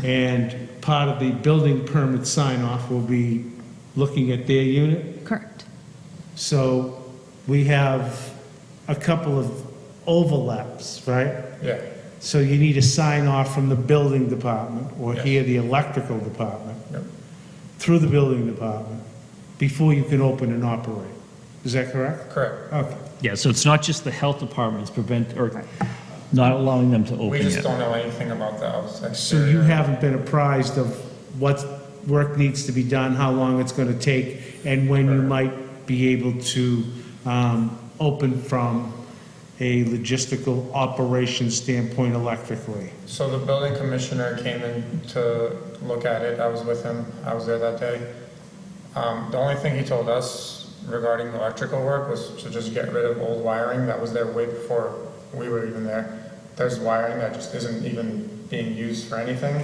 and part of the building permit sign-off will be looking at their unit? Correct. So we have a couple of overlaps, right? Yeah. So you need a sign-off from the building department, or Yes. here, the electrical department, Yep. through the building department, before you can open and operate. Is that correct? Correct. Okay. Yeah, so it's not just the health department's not allowing them to open We just yet. don't know anything about the outside. So you haven't been apprised of what work needs to be done, how long it's going to take, and when you might be able to open from a logistical operation standpoint electrically? So the building commissioner came in to look at it. I was with him. I was there that day. The only thing he told us regarding the electrical work was to just get rid of old wiring that was there way before we were even there. There's wiring that just isn't even being used for anything.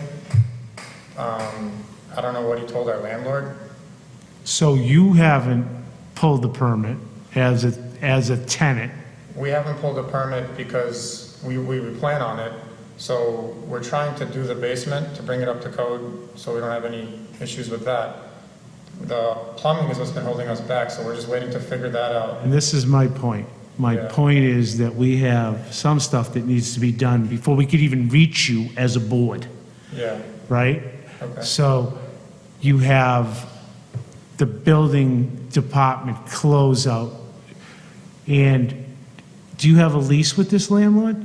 I don't know what he told our landlord. So you haven't pulled the permit as a tenant? We haven't pulled a permit because we plan on it. So we're trying to do the basement to bring it up to code so we don't have any issues with that. The plumbing is what's been holding us back, so we're just waiting to figure that out. And this is my point. My Yeah. point is that we have some stuff that needs to be done before we could even reach you as a board, Yeah, right? okay. So you have the building department closeout, and do you have a lease with this landlord?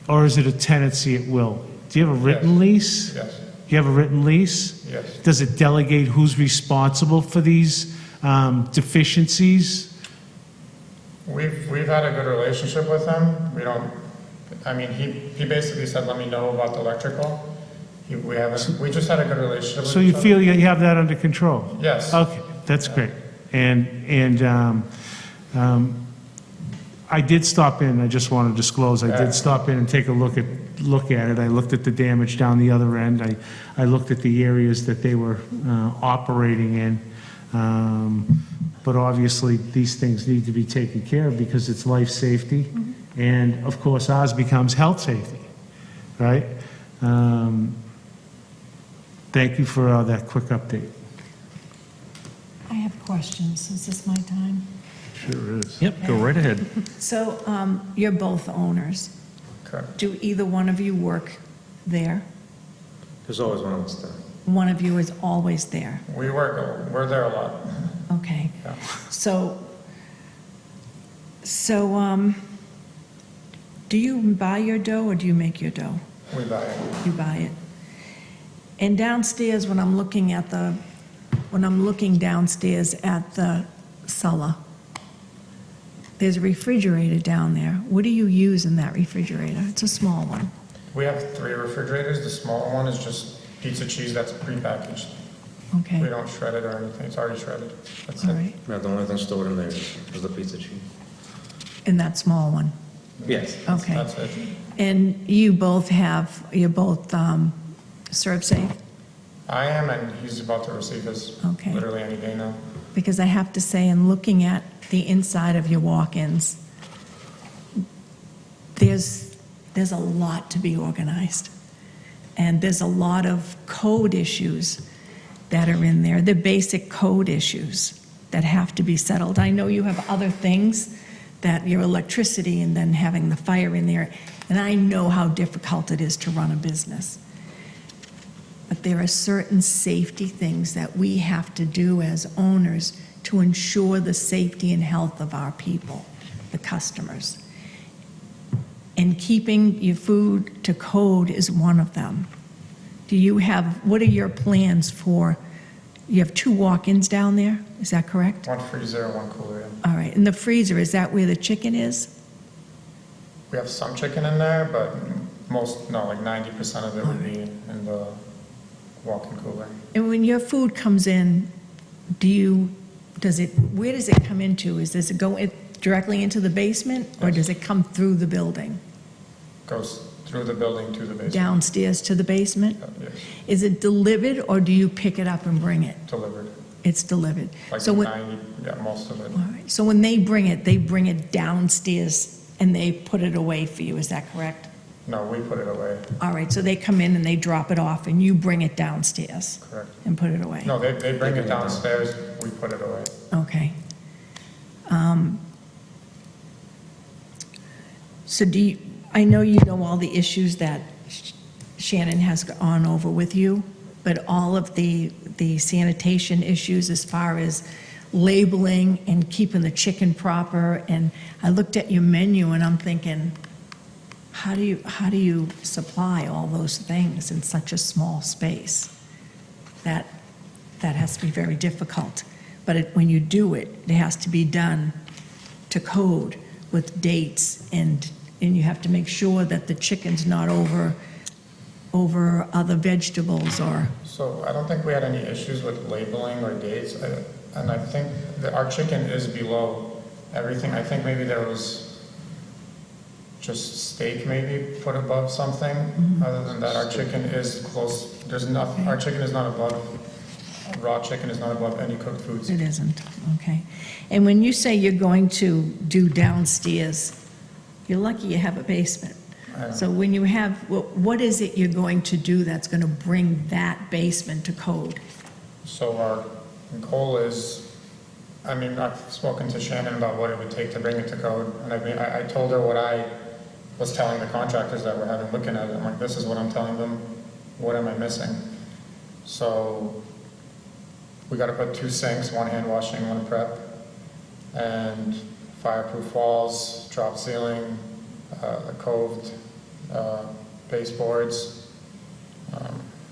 Or is it a tenancy at will? Do you have a written Yes. lease? Yes, You have a written lease? yes. Does it delegate who's responsible for these deficiencies? We've had a good relationship with him. We don't, I mean, he basically said, let me know about the electrical. We just had a good relationship with So each you other. feel you have that under control? Yes. Okay, that's great. And I did stop in, I just want to disclose, I did stop in and take a look at it. I looked at the damage down the other end. I looked at the areas that they were operating in. But obviously, these things need to be taken care of because it's life safety. And of course, ours becomes health safety, right? Thank you for that quick update. I have questions. Is this my time? Sure is. Yep, go right ahead. So you're both owners. Correct. Do either one of you work there? There's always one of us there. One of you is always there. We're there a lot. Okay. Yeah. So, do you buy your dough or do you make your dough? We buy it. You buy it. And downstairs, when I'm looking downstairs at the cellar, there's a refrigerator down there. What do you use in that refrigerator? It's a small one. We have 3 refrigerators. The smaller one is just pizza cheese that's prepackaged. We Okay, don't shred it or anything. It's already shredded. That's all it. right. Yeah, the only thing stored in there is the pizza cheese. In that small one? Yes. Okay. That's it. And you're both serve safe? I am, and he's about to receive his Okay. literally any day now. Because I have to say, in looking at the inside of your walk-ins, there's a lot to be organized. And there's a lot of code issues that are in there, the basic code issues that have to be settled. I know you have other things, that your electricity and then having the fire in there, and I know how difficult it is to run a business. But there are certain safety things that we have to do as owners to ensure the safety and health of our people, the customers. And keeping your food to code is one of them. What are your plans for, you have 2 walk-ins down there, is that correct? 1 freezer and 1 cooler. Yeah. All right, and the freezer, is that where the chicken is? We have some chicken in there, but like 90% of it would be in the walk-in cooler. And when your food comes in, where does it come into? Does it go directly into the basement, or does it come through the building? Goes through the building to the basement. Downstairs to the basement? Yes, Is it delivered, or do you pick it up and bring it? delivered. It's delivered. Like So when, 90, yeah, most of it. all right, so when they bring it downstairs and they put it away for you, is that correct? No, we put it away. All right, so they come in and they drop it off, and you bring it downstairs Correct. and put it away? No, they bring it downstairs, we put it away. Okay. So I know you know all the issues that Shannon has gone over with you, but all of the sanitation issues as far as labeling and keeping the chicken proper, and I looked at your menu and I'm thinking, how do you supply all those things in such a small space? That has to be very difficult. But when you do it, it has to be done to code with dates, and you have to make sure that the chicken's not over other vegetables or, So I don't think we had any issues with labeling or dates, and I think that our chicken is below everything. I think maybe there was just steak maybe put above something. Other than that, our chicken is close. Our chicken is not above, raw chicken is not above any cooked foods. it isn't, okay. And when you say you're going to do downstairs, you're lucky you have a basement. So when you have, what is it you're going to do that's going to bring that basement to code? So our goal is, I've spoken to Shannon about what it would take to bring it to code, and I told her what I was telling the contractors that we're having looking at it. I'm like, this is what I'm telling them, what am I missing? So we got to put 2 sinks, 1 hand washing, 1 prep, and fireproof walls, drop ceiling, coved baseboards.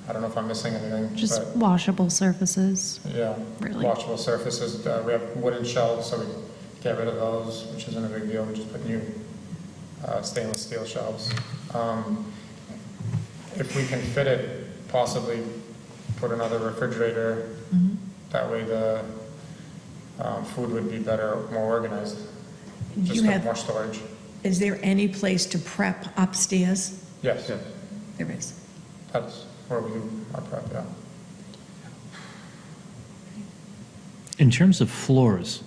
I don't know if I'm missing anything. Just but washable surfaces. yeah, Really? washable surfaces. We have wooden shelves, so we get rid of those, which isn't a big deal. We just put new stainless steel shelves. If we can fit it possibly put another refrigerator. That way the food would be better, more organized, just You have have, more storage. is there any place to prep upstairs? Yes, There is. that's where we do our prep, yeah. In terms of floors,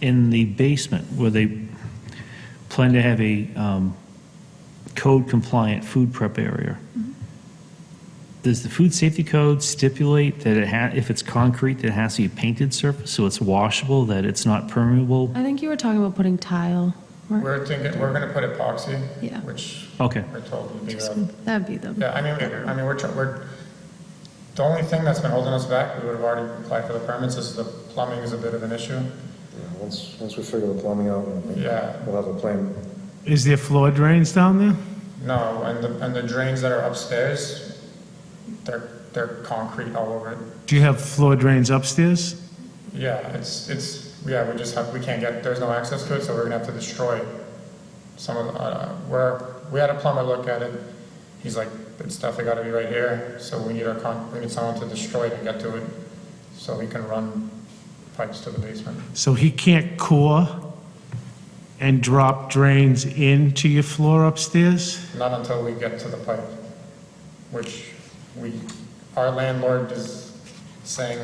in the basement, where they plan to have a code-compliant food prep area, does the food safety code stipulate that if it's concrete, that it has to be a painted surface, so it's washable, that it's not permeable? I think you were talking about putting tile. We're thinking, we're gonna put epoxy, Yeah. which Okay. we're told would be the, That'd be the, yeah, I mean, we're, the only thing that's been holding us back, we would have already applied for the permits, is the plumbing is a bit of an issue. Yeah, once we figure the plumbing out, I think Yeah. we'll have a plan. Is there floor drains down there? No, and the drains that are upstairs, they're concrete all over it. Do you have floor drains upstairs? Yeah, yeah, we can't get, there's no access to it, so we're gonna have to destroy some of the, we had a plumber look at it. He's like, it's definitely gotta be right here, so we need someone to destroy it and get to it, so he can run pipes to the basement. So he can't core and drop drains into your floor upstairs? Not until we get to the pipe, which our landlord is saying,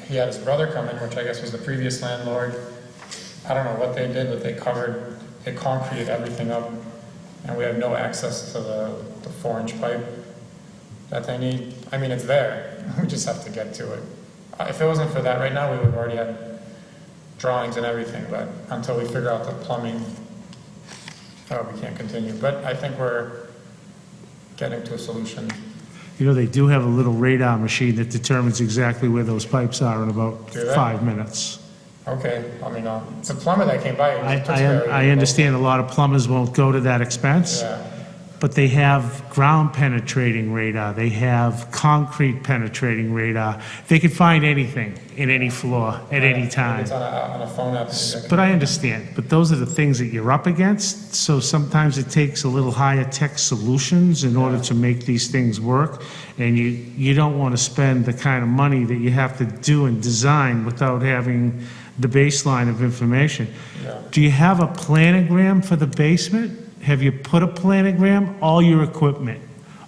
he had his brother come in, which I guess was the previous landlord. I don't know what they did, but they concreted everything up, and we have no access to the 4-inch pipe that they need. I mean, it's there, we just have to get to it. If it wasn't for that right now, we would have already had drawings and everything, but until we figure out the plumbing, we can't continue. But I think we're getting to a solution. You know, they do have a little radar machine that determines exactly where those pipes are in about Do they? 5 minutes. Okay, let me know. It's a plumber that came by. He took care of it. I understand a lot of plumbers won't go to that expense, Yeah, but they have ground penetrating radar, they have concrete penetrating radar. They can find anything in any floor at any time. it's on a phone app. But I understand, but those are the things that you're up against, so sometimes it takes a little higher tech solutions in order to make these things work, and you don't want to spend the kind of money that you have to do and design without having the baseline of information. Yeah. Do you have a planogram for the basement? Have you put a planogram, all your equipment,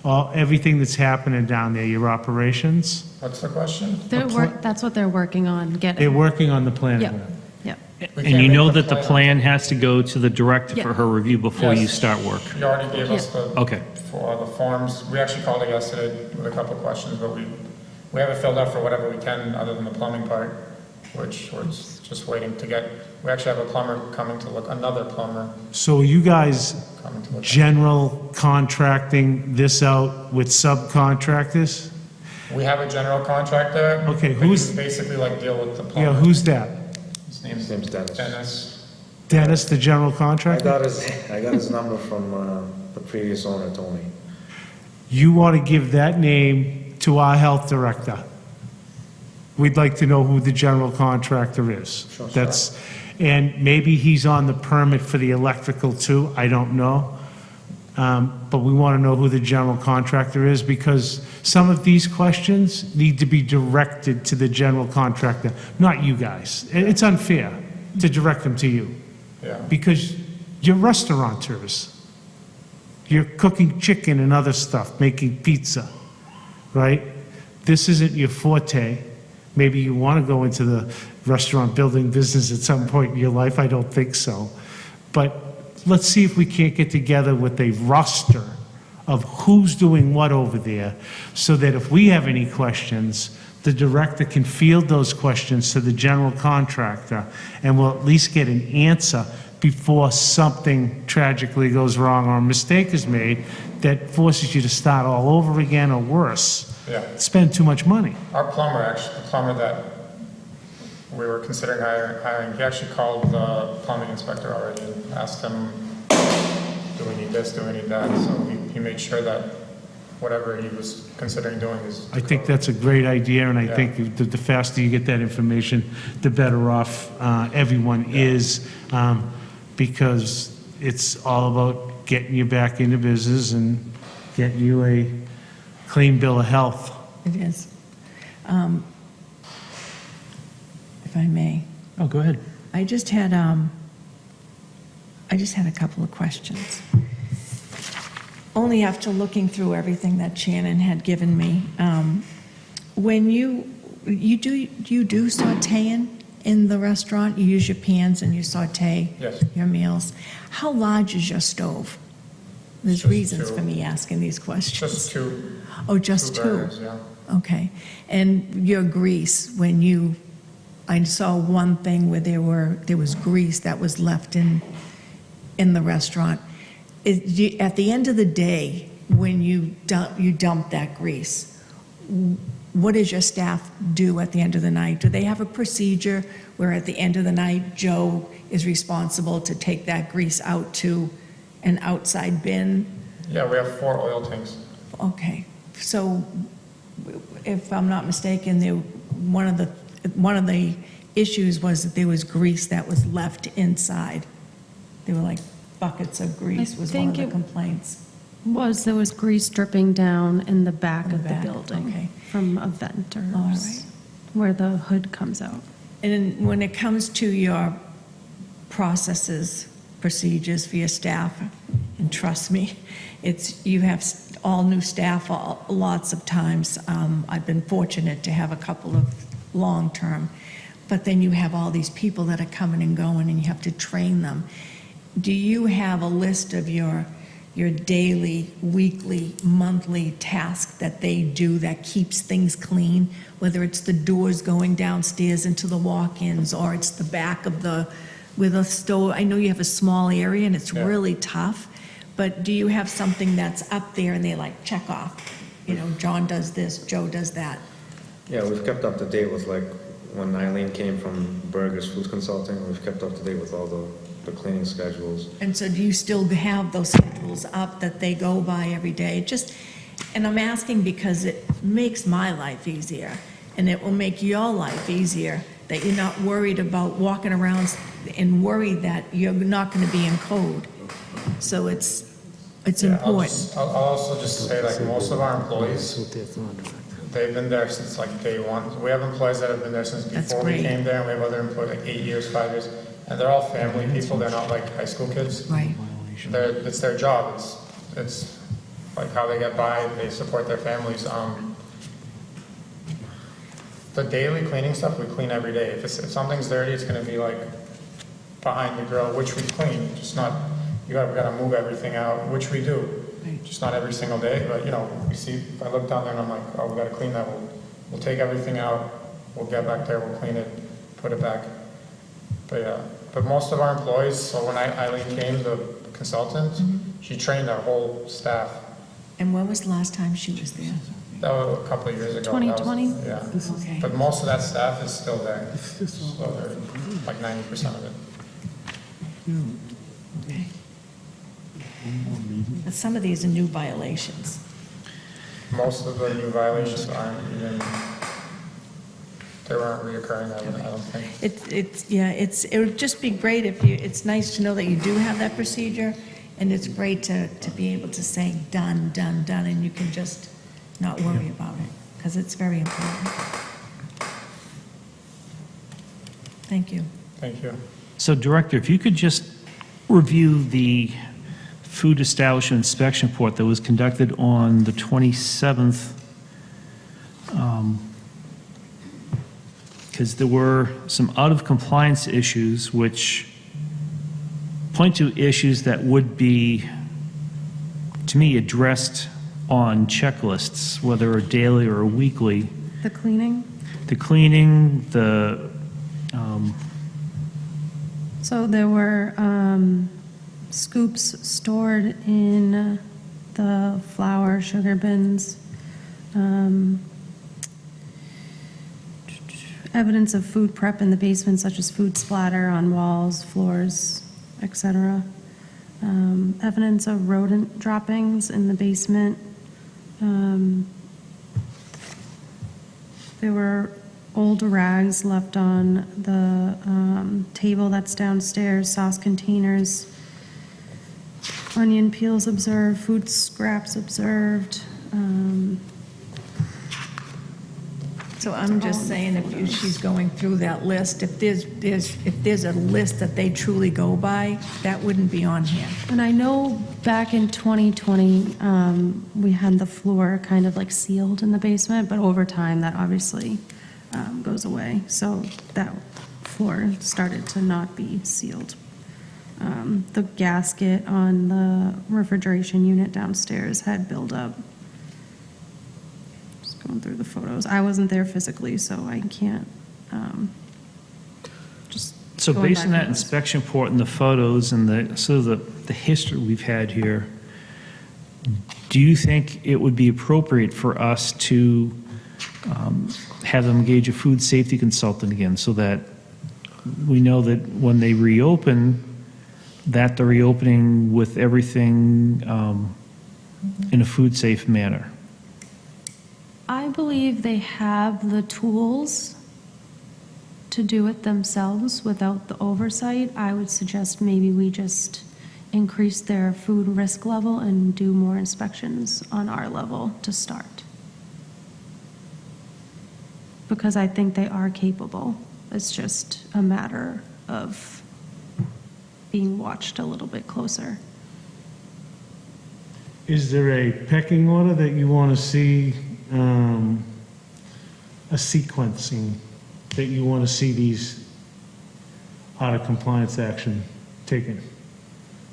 everything that's happening down there, your operations? What's the question? that's what they're working on, They're getting. working on the Yep, planogram. yep. We And can't you make know the that the plan. plan has to go to the director for Yeah. her review before you Yes. start work? You already gave us the, Okay. for the forms. We actually called it yesterday with a couple of questions, but we have it filled out for whatever we can, other than the plumbing part, which we're just waiting to get. We actually have a plumber coming to look, another plumber So you guys coming to look. general contracting this out with subcontractors? We have a general contractor. Okay, but who's- he's basically like deal with the plumber. Yeah, who's that? His His name's name's Dennis. Dennis. Dennis, the general I contractor? got his number from the previous owner, Tony. You want to give that name to our health director. We'd like to know who the general contractor is. Sure. That's, and maybe he's on the permit for the electrical too, I don't know. But we want to know who the general contractor is, because some of these questions need to be directed to the general contractor, not you guys. It's unfair to direct them to you, Yeah. because you're restaurateurs. You're cooking chicken and other stuff, making pizza, right? This isn't your forte. Maybe you want to go into the restaurant building business at some point in your life, I don't think so. But let's see if we can't get together with a roster of who's doing what over there, so that if we have any questions, the director can field those questions to the general contractor, and we'll at least get an answer before something tragically goes wrong or a mistake is made that forces you to start all over again, or worse, Yeah. spend too much money. Our plumber, actually, the plumber that we were considering hiring, he actually called the plumbing inspector already and asked him, do we need this, do we need that? So he made sure that whatever he was considering doing is. I think that's a great idea, and I Yeah. think the faster you get that information, the better off everyone is, because it's all about getting you back into business and getting you a clean bill of health. It is. If I may, Oh, go ahead. I just had a couple of questions. Only after looking through everything that Shannon had given me, when you do sauteing in the restaurant? You use your pans and you saute Yes. your meals. How large is your stove? There's Just reasons two. for me asking these questions. Just two. Oh, just two? burners, yeah. Okay. And your grease, I saw one thing where there was grease that was left in the restaurant. At the end of the day, when you dump that grease, what does your staff do at the end of the night? Do they have a procedure where at the end of the night, Joe is responsible to take that grease out to an outside bin? Yeah, we have 4 oil tanks. Okay, so if I'm not mistaken, one of the issues was that there was grease that was left inside. There were like buckets of grease I was one of think the it- complaints. There was grease dripping down in the back In the of the back, building okay. from a vent or All right. where the hood comes out. And then when it comes to your processes, procedures for your staff, and trust me, you have all new staff lots of times. I've been fortunate to have a couple of long-term, but then you have all these people that are coming and going, and you have to train them. Do you have a list of your daily, weekly, monthly task that they do that keeps things clean? Whether it's the doors going downstairs into the walk-ins, or it's the back of with a stove. I know you have a small area and it's Yeah. really tough, but do you have something that's up there and they like check off? John does this, Joe does that. Yeah, we've kept up to date with, like, when Eileen came from Burgers Food Consulting, we've kept up to date with all the cleaning schedules. And so do you still have those schedules up that they go by every day? And I'm asking because it makes my life easier, and it will make your life easier, that you're not worried about walking around and worried that you're not going to be in code. So it's Yeah, important. I'll also just say, like, most of our employees, they've been there since like day one. We have employees that have been there since That's before we great. came there, and we have other employees like 8 years, 5 years, and they're all family people. They're not like high school kids. Right. It's their job. It's like how they get by. They support their families. The daily cleaning stuff we clean every day. If something's dirty, it's going to be like behind the grill, which we clean. Just not we got to move everything out, which we do. Right. Just not every single day, but we see. If I look down there and I'm like, oh, we got to clean that. We'll take everything out. We'll get back there. We'll clean it, put it back. But yeah, but most of our employees. So when Eileen came, the consultant, she trained our whole staff. And when was the last time she was there? That was a couple of years ago. 2020? Yeah. Okay. But most of that staff is still there. So they're like 90% of it. Okay. But some of these are new violations. Most of the new violations aren't even, they weren't reoccurring, I don't think. It would just be great if it's nice to know that you do have that procedure, and it's great to be able to say, done, done, done, and you can just not worry about it, because it's very important. Thank you. Thank you. So Director, if you could just review the food establishment inspection report that was conducted on the 27th, because there were some out-of-compliance issues which point to issues that would be, to me, addressed on checklists, whether a daily or a weekly. The cleaning? The cleaning, So there were scoops stored in the flour, sugar bins. Evidence of food prep in the basement, such as food splatter on walls, floors, etc. Evidence of rodent droppings in the basement. There were old rags left on the table that's downstairs, sauce containers, onion peels observed, food scraps observed. So I'm just saying, if she's going through that list, if there's a list that they truly go by, that wouldn't be on here. And I know back in 2020, we had the floor kind of like sealed in the basement, but over time, that obviously goes away. So that floor started to not be sealed. The gasket on the refrigeration unit downstairs had buildup. Just going through the photos. I wasn't there physically, so I can't, just. So going based back on that and- inspection report and the photos and the history we've had here, do you think it would be appropriate for us to have them engage a food safety consultant again, so that we know that when they reopen, that they're reopening with everything in a food-safe manner? I believe they have the tools to do it themselves without the oversight. I would suggest maybe we just increase their food risk level and do more inspections on our level to start. Because I think they are capable. It's just a matter of being watched a little bit closer. Is there a pecking order that you want to see, a sequencing, that you want to see these out of compliance action taken?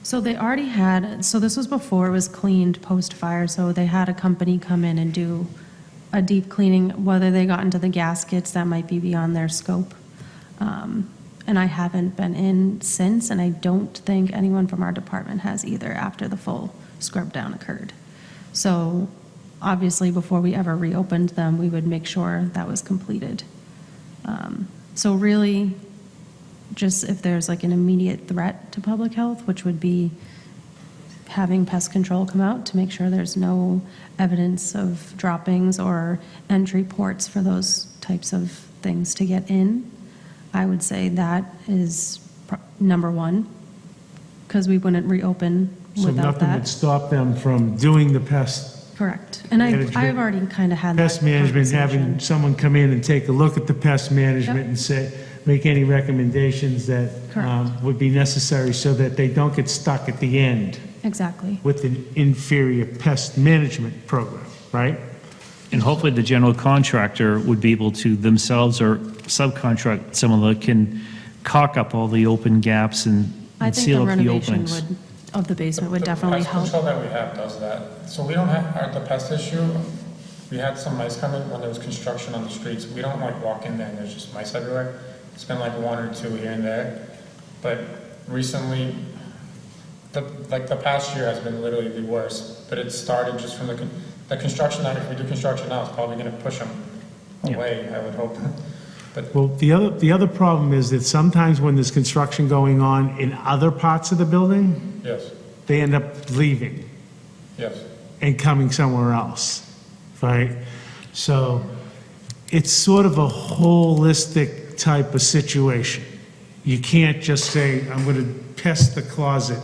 So they already had, so this was before it was cleaned post-fire, so they had a company come in and do a deep cleaning. Whether they got into the gaskets, that might be beyond their scope. And I haven't been in since, and I don't think anyone from our department has either after the full scrub down occurred. So obviously, before we ever reopened them, we would make sure that was completed. So really, just if there's like an immediate threat to public health, which would be having pest control come out to make sure there's no evidence of droppings or entry ports for those types of things to get in, I would say that is number one, because we wouldn't reopen So without nothing would that. stop them from doing the pest Correct. And management- I've already kind of had that pest management, having conversation. someone come in and take a look at the pest management Yep. and say, make any recommendations that Correct. would be necessary so that they don't get stuck at the end Exactly. with an inferior pest management program, right? And hopefully the general contractor would be able to themselves or subcontract someone that can caulk up all the open gaps and I think the seal up the renovation openings. would, of the basement would definitely The help. pest control that we have does that. So we don't have, the pest issue, we had some mice come in when there was construction on the streets. We don't like walk in there and there's just mice everywhere. It's been like one or two here and there. But recently, the past year has been literally the worst. But it started just from the construction, that if we do construction now, it's probably gonna push them Yeah. away, I would hope. But Well, the other problem is that sometimes when there's construction going on in other parts of the building, yes, they end up leaving yes. and coming somewhere else, right? So it's sort of a holistic type of situation. You can't just say, I'm going to pest the closet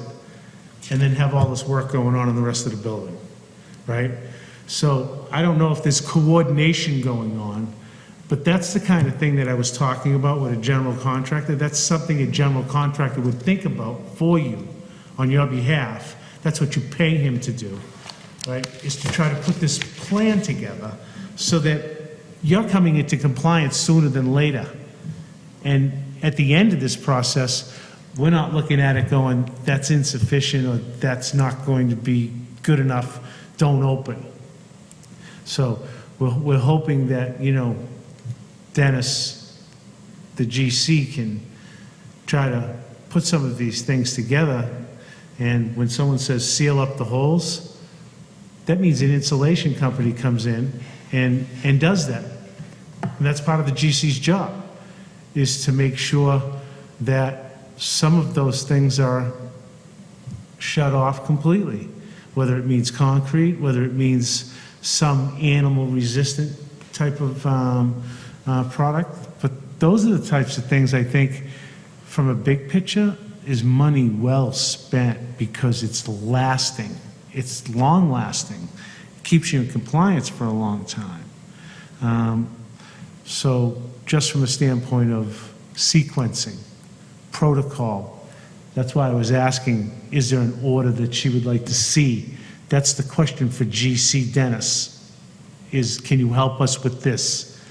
and then have all this work going on in the rest of the building, right? So I don't know if there's coordination going on, but that's the kind of thing that I was talking about with a general contractor. That's something a general contractor would think about for you on your behalf. That's what you pay him to do, right? Is to try to put this plan together so that you're coming into compliance sooner than later. And at the end of this process, we're not looking at it going, that's insufficient, or that's not going to be good enough, don't open. So we're hoping that, Dennis, the GC, can try to put some of these things together. And when someone says seal up the holes, that means an insulation company comes in and does that. And that's part of the GC's job, is to make sure that some of those things are shut off completely, whether it means concrete, whether it means some animal-resistant type of product. But those are the types of things, I think, from a big picture, is money well spent, because it's lasting. It's long-lasting. It keeps you in compliance for a long time. So just from a standpoint of sequencing, protocol, that's why I was asking, is there an order that she would like to see? That's the question for GC Dennis, is can you help us with this?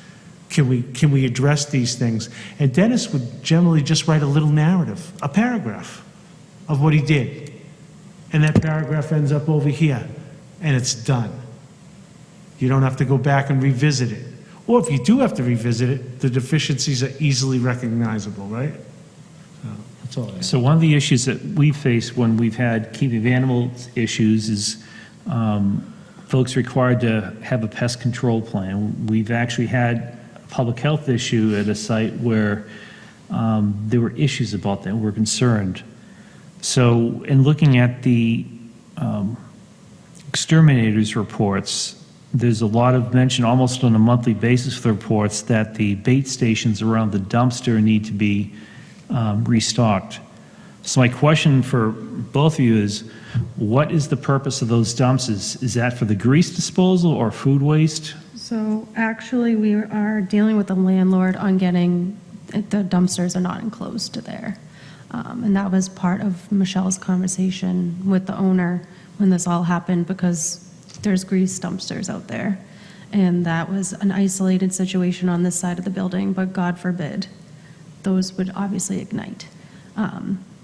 Can we address these things? And Dennis would generally just write a little narrative, a paragraph of what he did. And that paragraph ends up over here, and it's done. You don't have to go back and revisit it. Or if you do have to revisit it, the deficiencies are easily recognizable, right? So, that's all I have. So one of the issues that we face when we've had keeping of animals issues is folks required to have a pest control plan. We've actually had a public health issue at a site where there were issues about that. We're concerned. So in looking at the exterminators reports, there's a lot of mention almost on a monthly basis for the reports that the bait stations around the dumpster need to be restocked. So my question for both of you is, what is the purpose of those dumpsters? Is that for the grease disposal or food waste? So actually, we are dealing with the landlord on getting, the dumpsters are not enclosed to there. And that was part of Michelle's conversation with the owner when this all happened, because there's grease dumpsters out there. And that was an isolated situation on this side of the building, but God forbid, those would obviously ignite.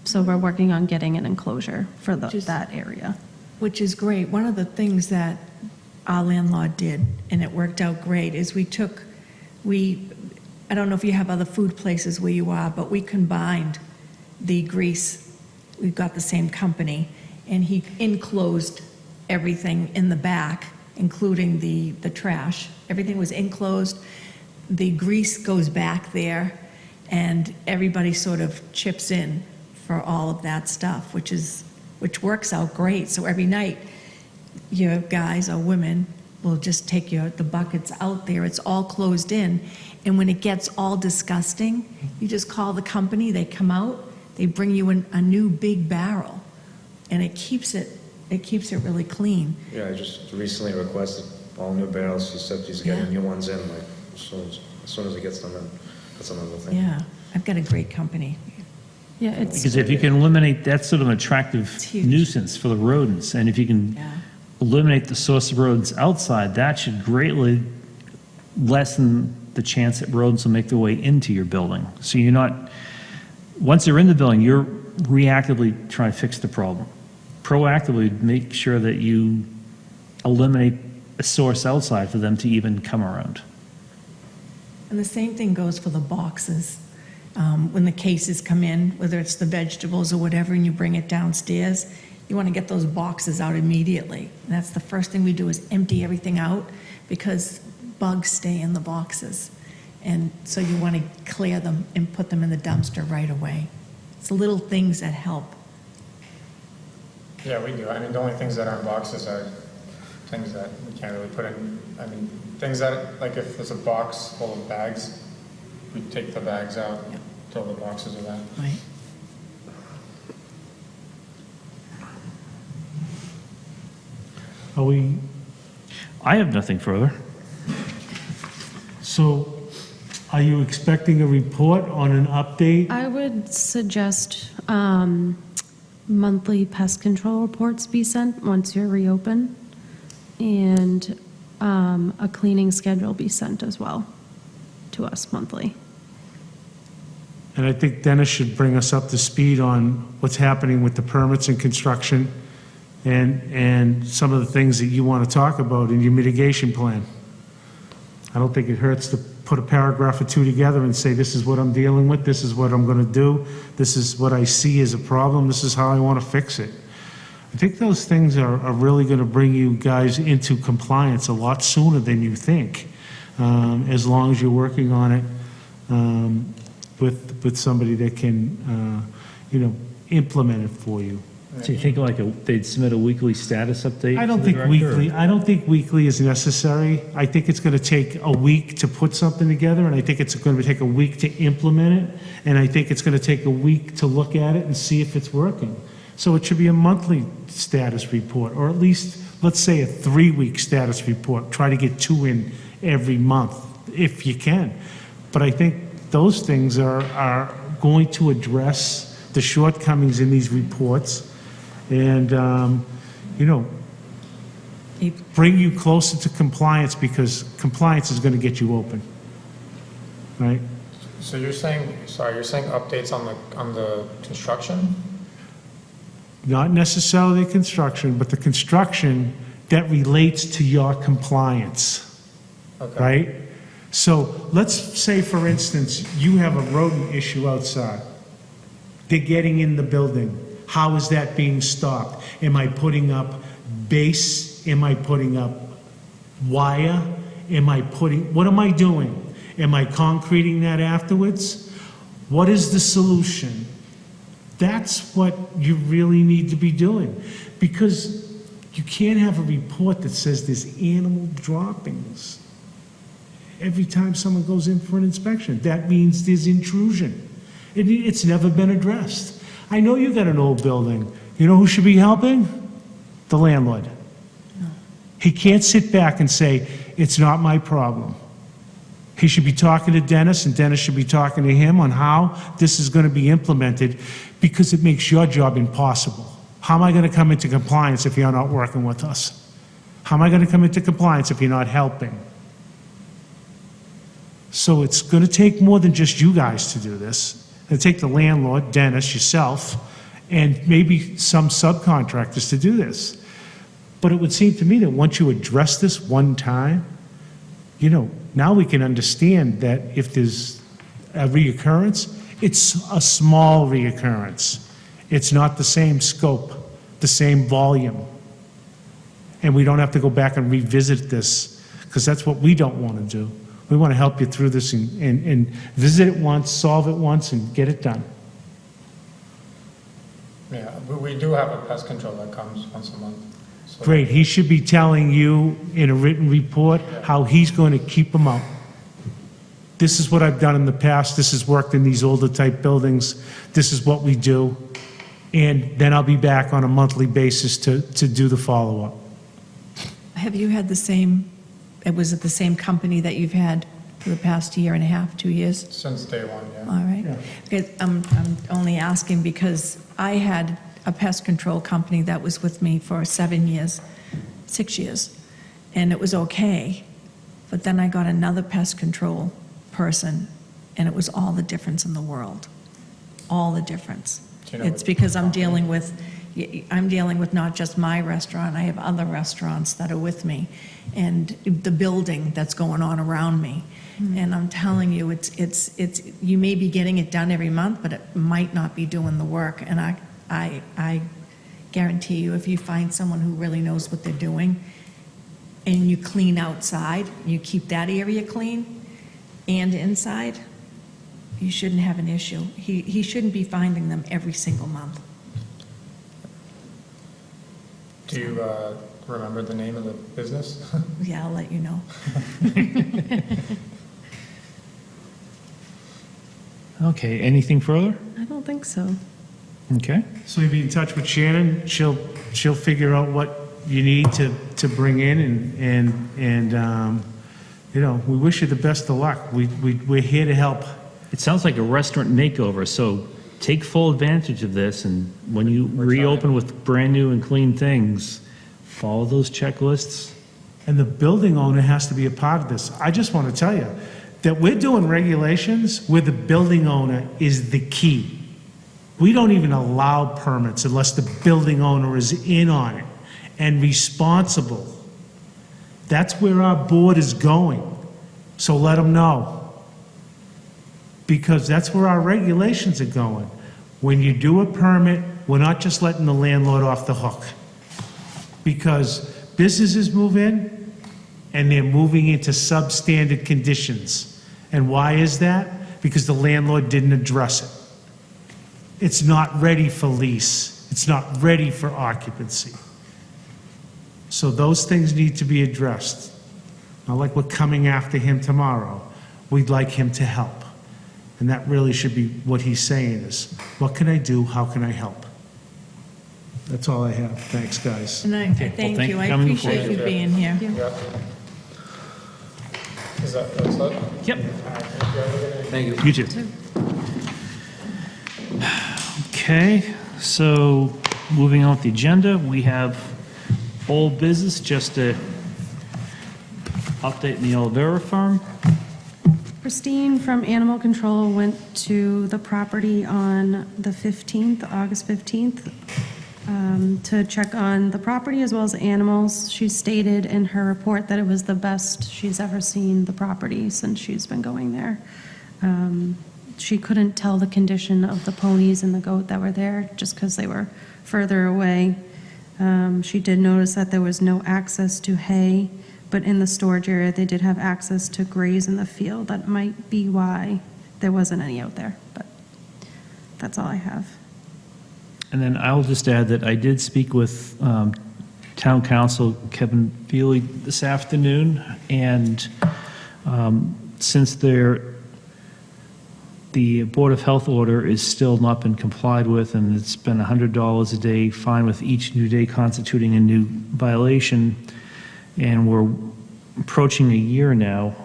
So we're working on getting an enclosure for that area. Which is great. One of the things that our landlord did, and it worked out great, is I don't know if you have other food places where you are, but we combined the grease. We've got the same company, and he enclosed everything in the back, including the trash. Everything was enclosed. The grease goes back there, and everybody sort of chips in for all of that stuff, which works out great. So every night, your guys or women will just take the buckets out there. It's all closed in. And when it gets all disgusting, you just call the company, they come out, they bring you a new big barrel, and it keeps it really clean. Yeah, I just recently requested all new barrels. He said he's getting new ones in, like, as soon as he gets them in. That's another thing. Yeah, I've got a great company. Yeah, it's, Because if you can eliminate, that's sort of an attractive It's huge. nuisance for the rodents. And if you can Yeah. eliminate the source of rodents outside, that should greatly lessen the chance that rodents will make their way into your building. So you're not, once they're in the building, you're reactively trying to fix the problem. Proactively make sure that you eliminate a source outside for them to even come around. And the same thing goes for the boxes. When the cases come in, whether it's the vegetables or whatever, and you bring it downstairs, you want to get those boxes out immediately. And that's the first thing we do, is empty everything out, because bugs stay in the boxes. And so you want to clear them and put them in the dumpster right away. It's the little things that help. Yeah, we do. I mean, the only things that are in boxes are things that we can't really put in. I mean, things that, like if there's a box full of bags, we take the bags out, Yeah. throw the boxes away. Right. Are we, I have nothing further. so are you expecting a report on an update? I would suggest monthly pest control reports be sent once you're reopened, and a cleaning schedule be sent as well to us monthly. And I think Dennis should bring us up to speed on what's happening with the permits and construction and some of the things that you want to talk about in your mitigation plan. I don't think it hurts to put a paragraph or two together and say, this is what I'm dealing with, this is what I'm going to do, this is what I see as a problem, this is how I want to fix it. I think those things are really going to bring you guys into compliance a lot sooner than you think, as long as you're working on it with somebody that can, implement it for you. So you think like they'd submit a weekly status update? I don't to the think director, or- weekly, I don't think weekly is necessary. I think it's going to take a week to put something together, and I think it's going to take a week to implement it, and I think it's going to take a week to look at it and see if it's working. So it should be a monthly status report, or at least, let's say, a 3-week status report. Try to get 2 in every month. if you can. But I think those things are going to address the shortcomings in these reports and, you know, bring you closer to compliance, because compliance is going to get you open, right? So you're saying updates on the construction? Not necessarily construction, but the construction that relates to your compliance, Okay. right? So let's say, for instance, you have a rodent issue outside. They're getting in the building. How is that being stopped? Am I putting up base? Am I putting up wire? What am I doing? Am I concreting that afterwards? What is the solution? That's what you really need to be doing, because you can't have a report that says there's animal droppings every time someone goes in for an inspection. That means there's intrusion. It's never been addressed. I know you got an old building. You know who should be helping? The landlord. He can't sit back and say, it's not my problem. He should be talking to Dennis, and Dennis should be talking to him on how this is going to be implemented, because it makes your job impossible. How am I going to come into compliance if you're not working with us? How am I going to come into compliance if you're not helping? So it's going to take more than just you guys to do this. It'll take the landlord, Dennis, yourself, and maybe some subcontractors to do this. But it would seem to me that once you address this one time, you know, now we can understand that if there's a reoccurrence, it's a small reoccurrence. It's not the same scope, the same volume. And we don't have to go back and revisit this, because that's what we don't want to do. We want to help you through this and visit it once, solve it once, and get it done. Yeah, we do have a pest control that comes once a month. So- Great, he should be telling you in a written report how he's going to keep them out. This is what I've done in the past, this has worked in these older type buildings, this is what we do, and then I'll be back on a monthly basis to do the follow-up. Have you had the same, was it the same company that you've had for the past year and a half, 2 years? Since day one, yeah. All right. Yeah. Because I'm only asking because I had a pest control company that was with me for 7 years, 6 years, and it was okay. But then I got another pest control person, and it was all the difference in the world. All the difference. Do you know It's what- because I'm dealing with not just my restaurant, I have other restaurants that are with me, and the building that's going on around me. And I'm telling you, it's you may be getting it done every month, but it might not be doing the work. And I guarantee you, if you find someone who really knows what they're doing, and you clean outside, you keep that area clean and inside, you shouldn't have an issue. He shouldn't be finding them every single month. Do you remember the name of the business? Yeah, I'll let you know. Okay, anything further? I don't think so. Okay. So you'll be in touch with Shannon, she'll figure out what you need to bring in, and you know, we wish you the best of luck. We're here to help. It sounds like a restaurant makeover, so take full advantage of this, and when you reopen with brand-new and clean things, follow those checklists. And the building owner has to be a part of this. I just want to tell you that we're doing regulations where the building owner is the key. We don't even allow permits unless the building owner is in on it and responsible. That's where our board is going. So let them know. Because that's where our regulations are going. When you do a permit, we're not just letting the landlord off the hook. Because businesses move in, and they're moving into substandard conditions. And why is that? Because the landlord didn't address it. It's not ready for lease. It's not ready for occupancy. So those things need to be addressed. Not like we're coming after him tomorrow. We'd like him to help. And that really should be what he's saying is, what can I do? How can I help? That's all I have. Thanks, guys. And I Okay, well, thank thank you. you I for coming appreciate before. you being here. Yeah. Is That's it? Yep. All right, thank you. Have a good night. Thank you. You too. Okay, so moving on with the agenda, we have old business, just a update in the Olivera farm. Christine from Animal Control went to the property on the 15th, August 15th, to check on the property as well as the animals. She stated in her report that it was the best she's ever seen the property since she's been going there. She couldn't tell the condition of the ponies and the goat that were there just because they were further away. She did notice that there was no access to hay, but in the storage area, they did have access to graze in the field. That might be why there wasn't any out there, but that's all I have. And then I'll just add that I did speak with Town Council Kevin Feely this afternoon, and since the Board of Health order is still not been complied with, and it's been $100 a day fine with each new day constituting a new violation, and we're approaching a year now,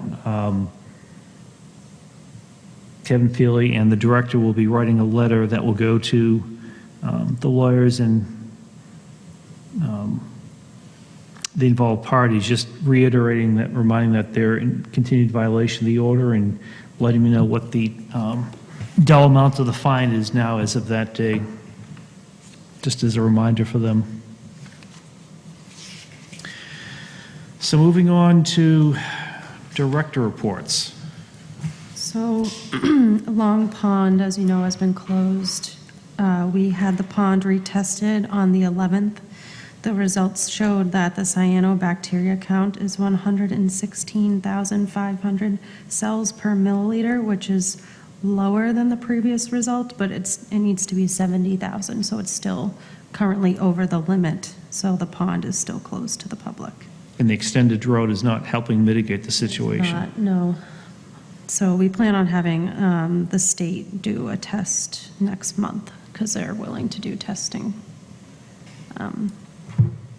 Kevin Feely and the director will be writing a letter that will go to the lawyers and the involved parties, just reiterating that, reminding that they're in continued violation of the order and letting me know what the dollar amount of the fine is now as of that day, just as a reminder for them. So moving on to director reports. So Long Pond, as you know, has been closed. We had the pond retested on the 11th. The results showed that the cyanobacteria count is 116,500 cells per milliliter, which is lower than the previous result, but it needs to be 70,000, so it's still currently over the limit. So the pond is still closed to the public. And the extended drought is not helping mitigate the situation. No. So we plan on having the state do a test next month because they're willing to do testing.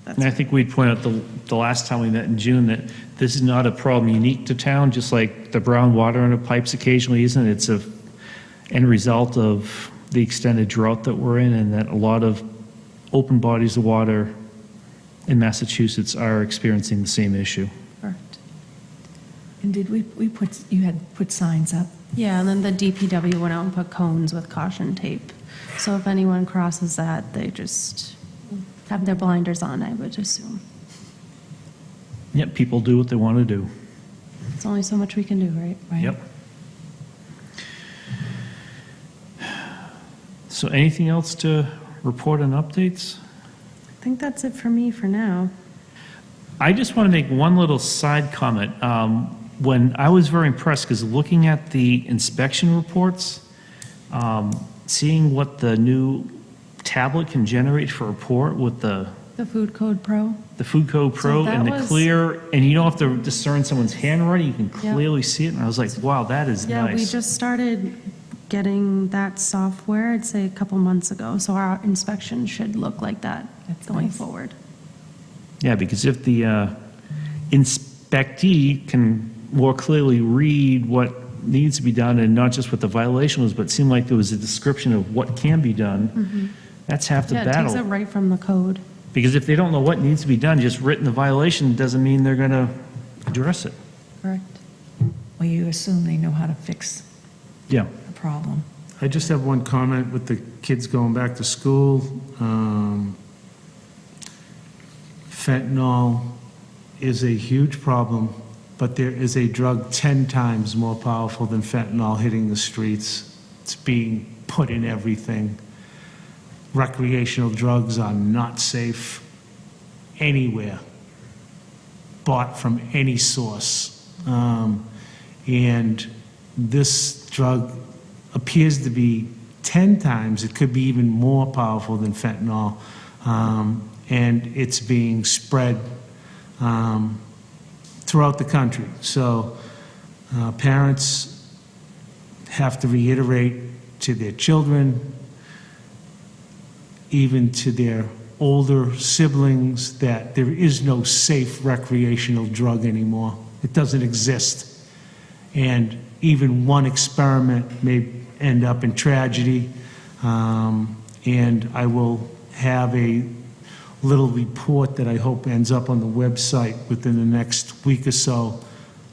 And I think we'd point out the last time we met in June that this is not a problem unique to town, just like the brown water in the pipes occasionally isn't. It's a end result of the extended drought that we're in, and that a lot of open bodies of water in Massachusetts are experiencing the same issue. Correct. And did you had put signs up? Yeah, and then the DPW went out and put cones with caution tape. So if anyone crosses that, they just have their blinders on, I would assume. Yep, people do what they want to do. It's only so much we can do, right? Yep. So anything else to report on updates? I think that's it for me for now. I just want to make one little side comment. When I was very impressed, because looking at the inspection reports, seeing what the new tablet can generate for a report with the Food Code Pro. Food Code Pro that and the was- clear, and you don't have to discern someone's handwriting, you can Yep. clearly see it, and I was like, wow, that is Yeah, we nice. just started getting that software, I'd say a couple months ago, so our inspection should look like that That's going nice. forward. Yeah, because if the inspectee can more clearly read what needs to be done, and not just what the violation was, but it seemed like there was a description of what can be done, that's half the Yeah, it takes it battle. right from the code. Because if they don't know what needs to be done, just written the violation doesn't mean they're going to address it. Correct. Well, you assume they know how to fix Yeah. the problem. I just have one comment with the kids going back to school. Fentanyl is a huge problem, but there is a drug 10 times more powerful than fentanyl hitting the streets. It's being put in everything. Recreational drugs are not safe anywhere, bought from any source. And this drug appears to be 10 times, it could be even more powerful than fentanyl, and it's being spread throughout the country. So parents have to reiterate to their children, even to their older siblings, that there is no safe recreational drug anymore. It doesn't exist. And even one experiment may end up in tragedy. And I will have a little report that I hope ends up on the website within the next week or so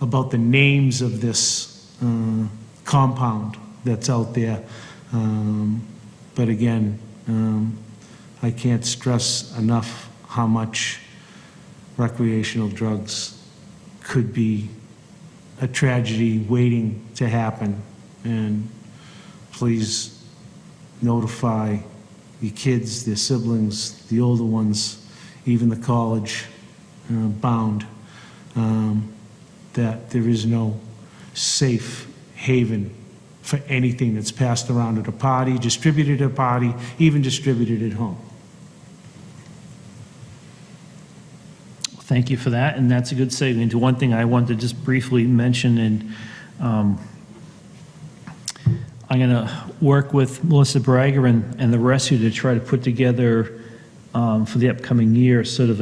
about the names of this compound that's out there. But again, I can't stress enough how much recreational drugs could be a tragedy waiting to happen. And please notify your kids, their siblings, the older ones, even the college bound, that there is no safe haven for anything that's passed around at a party, distributed at a party, even distributed at home. Thank you for that, and that's a good segue into one thing I wanted to just briefly mention, and I'm going to work with Melissa Brager and the rest of you to try to put together for the upcoming year sort of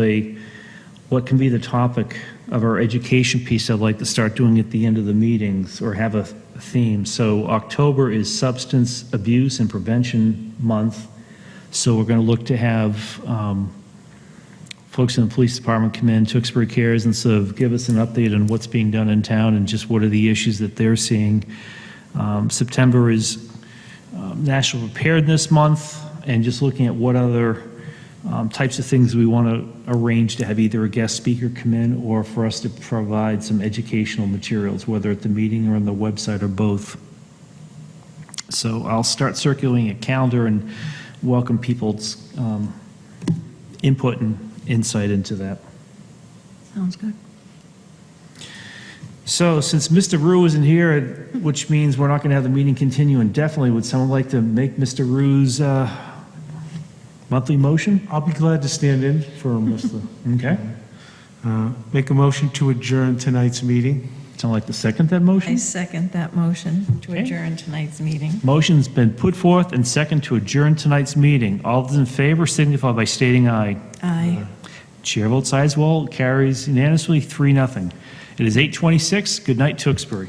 what can be the topic of our education piece I'd like to start doing at the end of the meetings, or have a theme. So October is Substance Abuse and Prevention Month, so we're going to look to have folks in the police department come in, Tewksbury Cares, and sort of give us an update on what's being done in town and just what are the issues that they're seeing. September is National Preparedness Month, and just looking at what other types of things we want to arrange to have either a guest speaker come in or for us to provide some educational materials, whether at the meeting or on the website or both. So I'll start circulating a calendar and welcome people's input and insight into that. Sounds good. So since Mr. Rue isn't here, which means we're not going to have the meeting continue indefinitely, would someone like to make Mr. Rue's monthly motion? I'll be glad to stand in for Mr. Okay. Make a motion to adjourn tonight's meeting. Someone like to second that I motion? second that motion to Okay. adjourn tonight's meeting. Motion's been put forth and second to adjourn tonight's meeting. All those in favor signify by stating aye. Aye. Chair votes aye as well, carries unanimously 3-0. It is 8:26. Good night, Tewksbury.